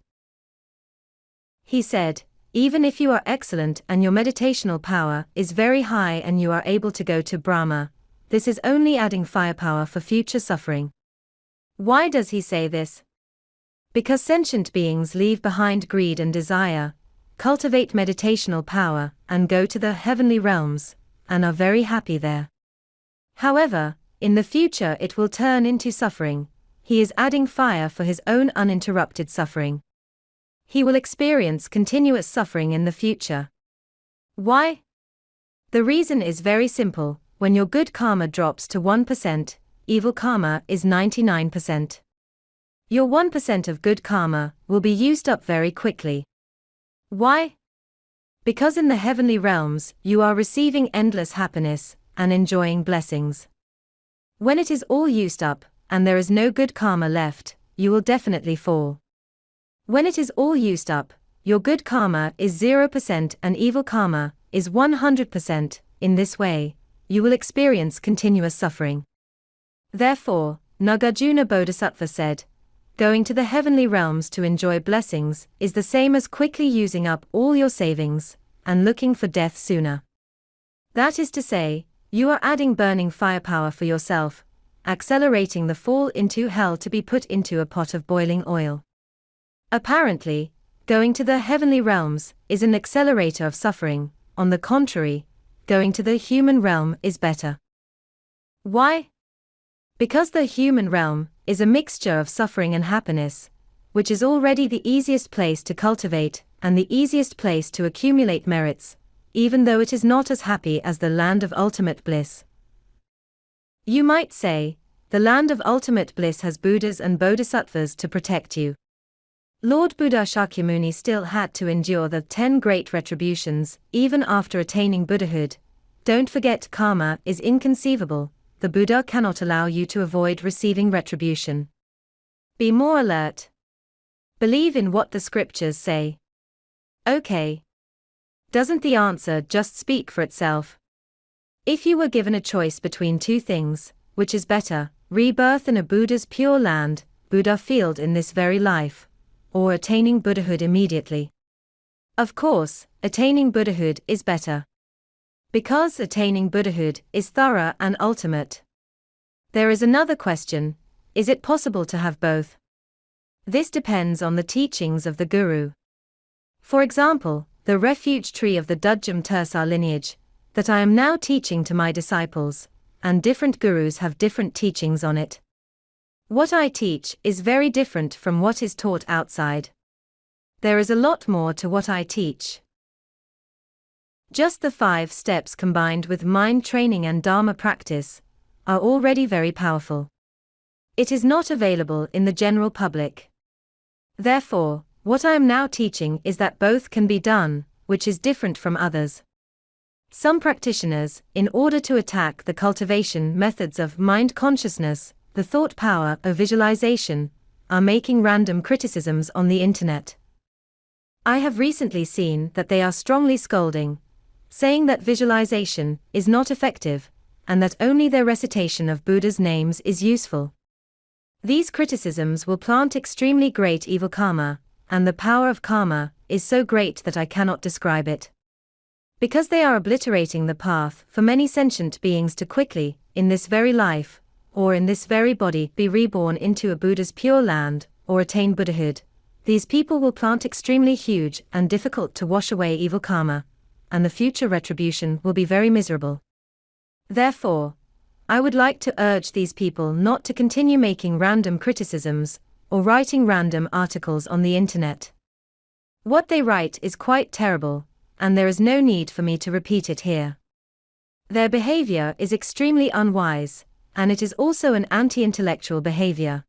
He said, even if you are excellent and your meditational power is very high and you are able to go to Brahma, this is only adding firepower for future suffering. Why does he say this? Because sentient beings leave behind greed and desire, cultivate meditational power, and go to the heavenly realms, and are very happy there. However, in the future it will turn into suffering. He is adding fire for his own uninterrupted suffering. He will experience continuous suffering in the future. Why? The reason is very simple. When your good karma drops to 1%, evil karma is 99%. Your 1% of good karma will be used up very quickly. Why? Because in the heavenly realms you are receiving endless happiness and enjoying blessings. When it is all used up, and there is no good karma left, you will definitely fall. When it is all used up, your good karma is 0% and evil karma is 100%. In this way, you will experience continuous suffering. Therefore, Nagarjuna Bodhisattva said, going to the heavenly realms to enjoy blessings is the same as quickly using up all your savings and looking for death sooner. That is to say, you are adding burning firepower for yourself, accelerating the fall into hell to be put into a pot of boiling oil. Apparently, going to the heavenly realms is an accelerator of suffering. On the contrary, going to the human realm is better. Why? Because the human realm is a mixture of suffering and happiness, which is already the easiest place to cultivate and the easiest place to accumulate merits, even though it is not as happy as the land of ultimate bliss. You might say, the land of ultimate bliss has Buddhas and Bodhisattvas to protect you. Lord Buddha Shakyamuni still had to endure the 10 great retributions, even after attaining Buddhahood. Don't forget, karma is inconceivable. The Buddha cannot allow you to avoid receiving retribution. Be more alert. Believe in what the scriptures say. Okay. Doesn't the answer just speak for itself? If you were given a choice between two things, which is better, rebirth in a Buddha's pure land, Buddha field in this very life, or attaining Buddhahood immediately? Of course, attaining Buddhahood is better. Because attaining Buddhahood is thorough and ultimate. There is another question: is it possible to have both? This depends on the teachings of the Guru. For example, the refuge tree of the Dudjam Tirsar lineage, that I am now teaching to my disciples, and different Gurus have different teachings on it. What I teach is very different from what is taught outside. There is a lot more to what I teach. Just the 5 steps combined with mind training and Dharma practice are already very powerful. It is not available in the general public. Therefore, what I am now teaching is that both can be done, which is different from others. Some practitioners, in order to attack the cultivation methods of mind consciousness, the thought power of visualization, are making random criticisms on the internet. I have recently seen that they are strongly scolding, saying that visualization is not effective, and that only their recitation of Buddha's names is useful. These criticisms will plant extremely great evil karma, and the power of karma is so great that I cannot describe it. Because they are obliterating the path for many sentient beings to quickly, in this very life, or in this very body, be reborn into a Buddha's pure land, or attain Buddhahood, these people will plant extremely huge and difficult to wash away evil karma, and the future retribution will be very miserable. Therefore, I would like to urge these people not to continue making random criticisms, or writing random articles on the internet. What they write is quite terrible, and there is no need for me to repeat it here. Their behavior is extremely unwise, and it is also an anti-intellectual behavior.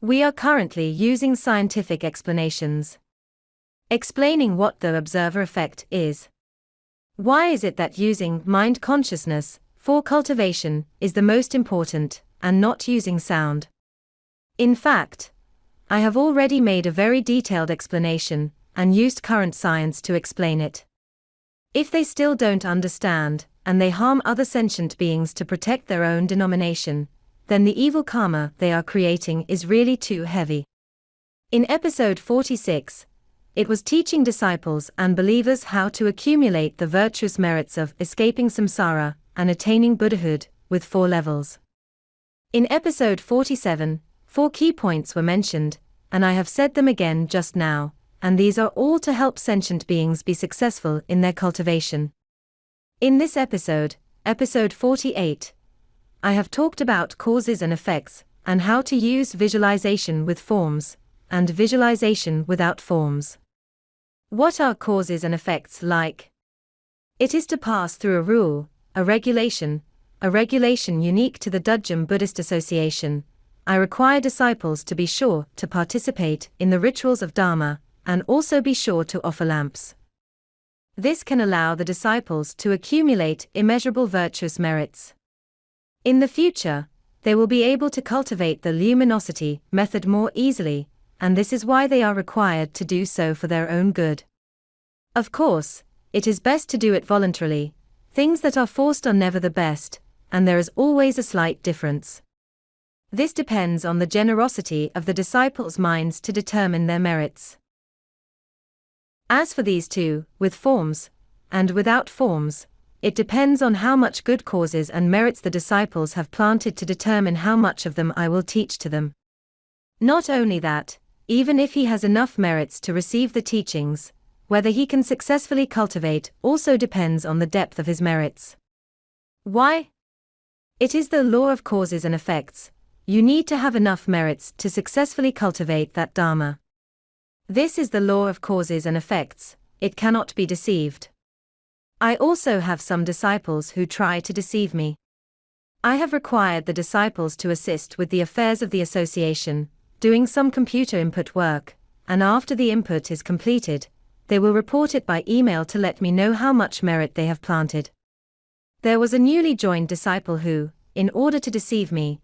We are currently using scientific explanations, explaining what the observer effect is. Why is it that using mind consciousness for cultivation is the most important, and not using sound? In fact, I have already made a very detailed explanation, and used current science to explain it. If they still don't understand, and they harm other sentient beings to protect their own denomination, then the evil karma they are creating is really too heavy. In episode 46, it was teaching disciples and believers how to accumulate the virtuous merits of escaping samsara and attaining Buddhahood, with 4 levels. In episode 47, 4 key points were mentioned, and I have said them again just now, and these are all to help sentient beings be successful in their cultivation. In this episode, episode 48, I have talked about causes and effects, and how to use visualization with forms, and visualization without forms. What are causes and effects like? It is to pass through a rule, a regulation unique to the Dudjam Buddhist Association. I require disciples to be sure to participate in the rituals of Dharma, and also be sure to offer lamps. This can allow the disciples to accumulate immeasurable virtuous merits. In the future, they will be able to cultivate the luminosity method more easily, and this is why they are required to do so for their own good. Of course, it is best to do it voluntarily, Things that are forced are never the best, and there is always a slight difference. This depends on the generosity of the disciples' minds to determine their merits. As for these two, with forms, and without forms, it depends on how much good causes and merits the disciples have planted to determine how much of them I will teach to them. Not only that, even if he has enough merits to receive the teachings, whether he can successfully cultivate also depends on the depth of his merits. Why? It is the law of causes and effects. You need to have enough merits to successfully cultivate that Dharma. This is the law of causes and effects, it cannot be deceived. I also have some disciples who try to deceive me. I have required the disciples to assist with the affairs of the association, doing some computer input work, and after the input is completed, they will report it by email to let me know how much merit they have planted. There was a newly joined disciple who, in order to deceive me,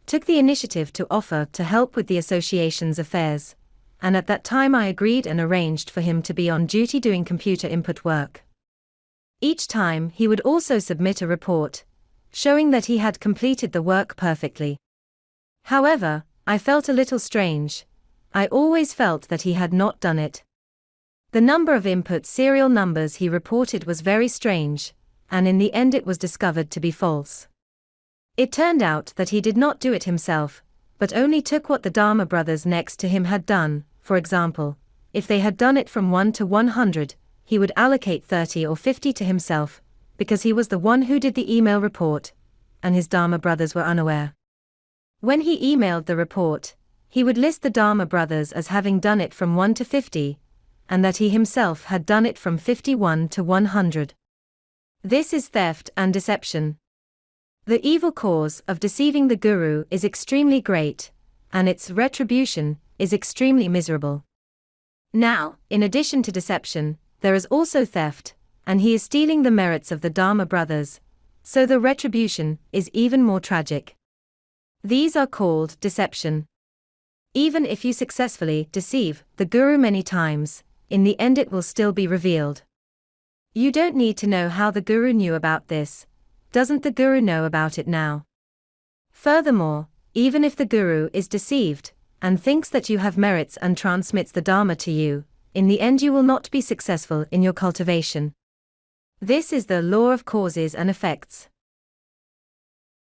took the initiative to offer to help with the association's affairs, and at that time I agreed and arranged for him to be on duty doing computer input work. Each time he would also submit a report, showing that he had completed the work perfectly. However, I felt a little strange. I always felt that he had not done it. The number of input serial numbers he reported was very strange, and in the end it was discovered to be false. It turned out that he did not do it himself, but only took what the Dharma brothers next to him had done. For example, if they had done it from 1 to 100, he would allocate 30 or 50 to himself, because he was the one who did the email report, and his Dharma brothers were unaware. When he emailed the report, he would list the Dharma brothers as having done it from 1 to 50, and that he himself had done it from 51 to 100. This is theft and deception. The evil cause of deceiving the Guru is extremely great, and its retribution is extremely miserable. Now, in addition to deception, there is also theft, and he is stealing the merits of the Dharma brothers, so the retribution is even more tragic. These are called deception. Even if you successfully deceive the Guru many times, in the end it will still be revealed. You don't need to know how the Guru knew about this. Doesn't the Guru know about it now? Furthermore, even if the Guru is deceived, and thinks that you have merits and transmits the Dharma to you, in the end you will not be successful in your cultivation. This is the law of causes and effects.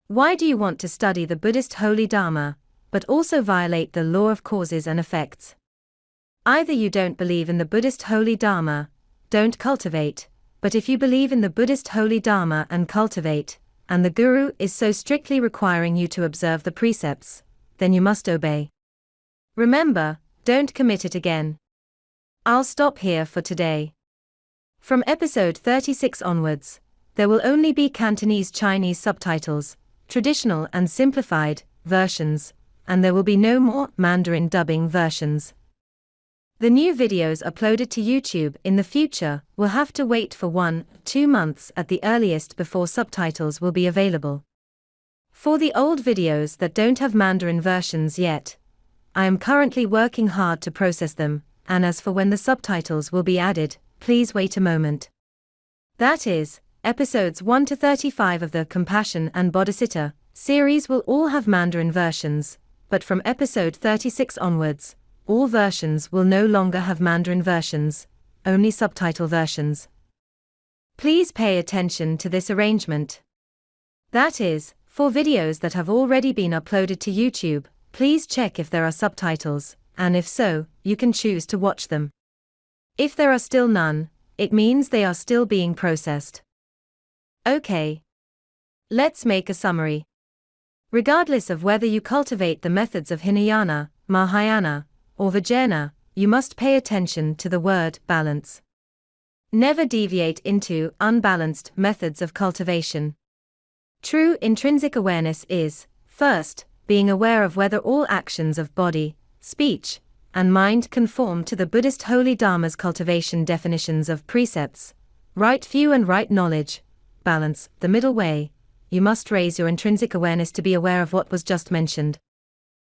Why do you want to study the Buddhist holy Dharma, but also violate the law of causes and effects? Either you don't believe in the Buddhist holy Dharma, don't cultivate, but if you believe in the Buddhist holy Dharma and cultivate, and the Guru is so strictly requiring you to observe the precepts, then you must obey. Remember, don't commit it again. I'll stop here for today. From episode 36 onwards, there will only be Cantonese Chinese subtitles, traditional and simplified versions, and there will be no more Mandarin dubbing versions. The new videos uploaded to YouTube in the future will have to wait for 1-2 months at the earliest before subtitles will be available. For the old videos that don't have Mandarin versions yet, I am currently working hard to process them, and as for when the subtitles will be added, please wait a moment. That is, episodes 1 to 35 of the Compassion and Bodhicitta series will all have Mandarin versions, but from episode 36 onwards, all versions will no longer have Mandarin versions, only subtitle versions. Please pay attention to this arrangement. That is, for videos that have already been uploaded to YouTube, please check if there are subtitles, and if so, you can choose to watch them. If there are still none, it means they are still being processed. Okay. Let's make a summary. Regardless of whether you cultivate the methods of Hinayana, Mahayana, or Vajrayana, you must pay attention to the word balance. Never deviate into unbalanced methods of cultivation. True intrinsic awareness is, first, being aware of whether all actions of body, speech, and mind conform to the Buddhist holy Dharma's cultivation definitions of precepts, right view and right knowledge, balance, the middle way. You must raise your intrinsic awareness to be aware of what was just mentioned.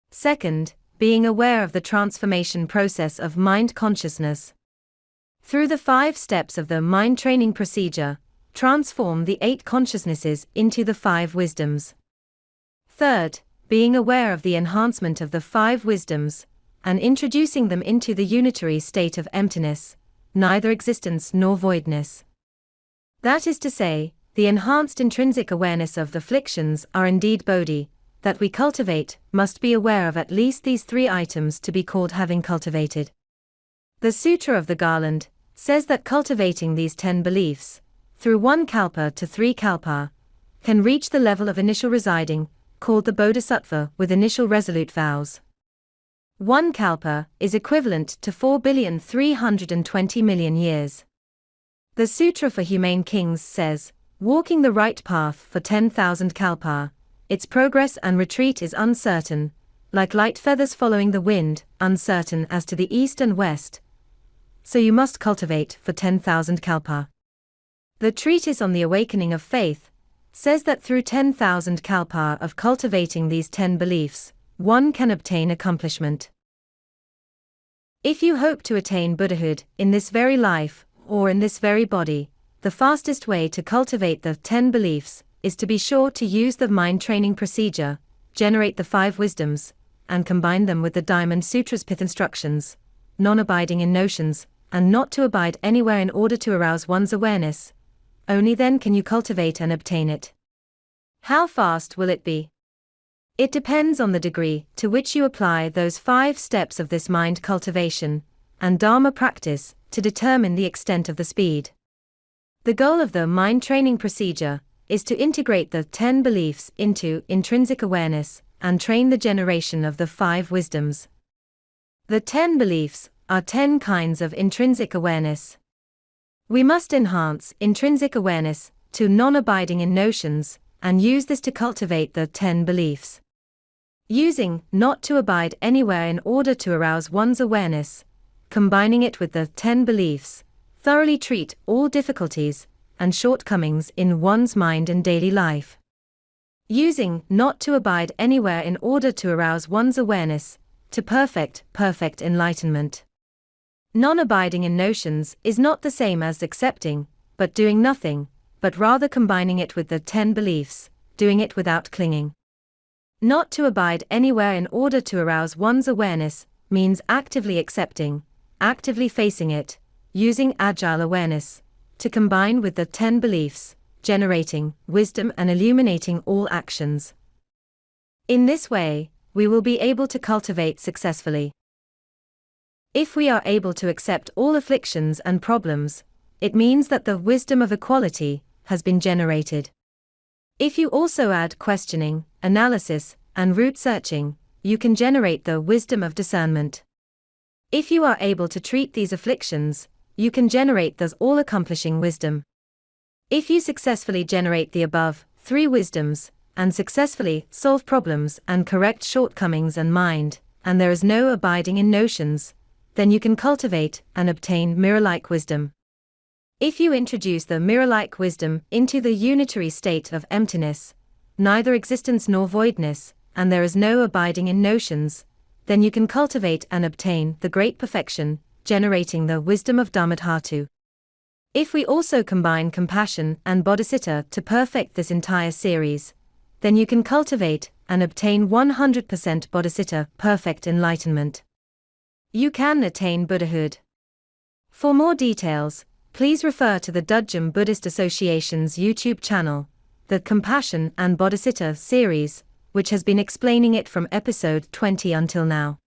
Second, being aware of the transformation process of mind consciousness. Through the 5 steps of the mind training procedure, transform the 8 consciousnesses into the 5 wisdoms. Third, being aware of the enhancement of the 5 wisdoms, and introducing them into the unitary state of emptiness, neither existence nor voidness. That is to say, the enhanced intrinsic awareness of the afflictions are indeed bodhi, that we cultivate, must be aware of at least these 3 items to be called having cultivated. The Sutra of the Garland says that cultivating these 10 beliefs, through 1 kalpa to 3 kalpa, can reach the level of initial residing, called the bodhisattva with initial resolute vows. 1 kalpa is equivalent to 4,320,000,000 years. The Sutra for Humane Kings says, walking the right path for 10,000 kalpa, its progress and retreat is uncertain, like light feathers following the wind, uncertain as to the east and west. So you must cultivate for 10,000 kalpa. The Treatise on the Awakening of Faith says that through 10,000 kalpa of cultivating these 10 beliefs, one can obtain accomplishment. If you hope to attain Buddhahood in this very life, or in this very body, the fastest way to cultivate the 10 beliefs is to be sure to use the mind training procedure, generate the 5 wisdoms, and combine them with the Diamond Sutra's pith instructions, non-abiding in notions, and not to abide anywhere in order to arouse one's awareness. Only then can you cultivate and obtain it. How fast will it be? It depends on the degree to which you apply those 5 steps of this mind cultivation and Dharma practice to determine the extent of the speed. The goal of the mind training procedure is to integrate the 10 beliefs into intrinsic awareness and train the generation of the 5 wisdoms. The 10 beliefs are 10 kinds of intrinsic awareness. We must enhance intrinsic awareness to non-abiding in notions and use this to cultivate the 10 beliefs. Using not to abide anywhere in order to arouse one's awareness, combining it with the 10 beliefs, thoroughly treat all difficulties and shortcomings in one's mind and daily life. Using not to abide anywhere in order to arouse one's awareness to perfect enlightenment. Non-abiding in notions is not the same as accepting, but doing nothing, but rather combining it with the 10 beliefs, doing it without clinging. Not to abide anywhere in order to arouse one's awareness means actively accepting, actively facing it, using agile awareness, to combine with the 10 beliefs, generating wisdom and illuminating all actions. In this way, we will be able to cultivate successfully. If we are able to accept all afflictions and problems, it means that the wisdom of equality has been generated. If you also add questioning, analysis, and root searching, you can generate the wisdom of discernment. If you are able to treat these afflictions, you can generate thus all-accomplishing wisdom. If you successfully generate the above 3 wisdoms, and successfully solve problems and correct shortcomings in mind, and there is no abiding in notions, then you can cultivate and obtain mirror-like wisdom. If you introduce the mirror-like wisdom into the unitary state of emptiness, neither existence nor voidness, and there is no abiding in notions, then you can cultivate and obtain the great perfection, generating the wisdom of Dharmadhatu. If we also combine compassion and bodhicitta to perfect this entire series, then you can cultivate and obtain 100% bodhicitta perfect enlightenment. You can attain Buddhahood. For more details, please refer to the Dudjom Buddhist Association's YouTube channel, the Compassion and Bodhicitta series, which has been explaining it from episode 20 until now.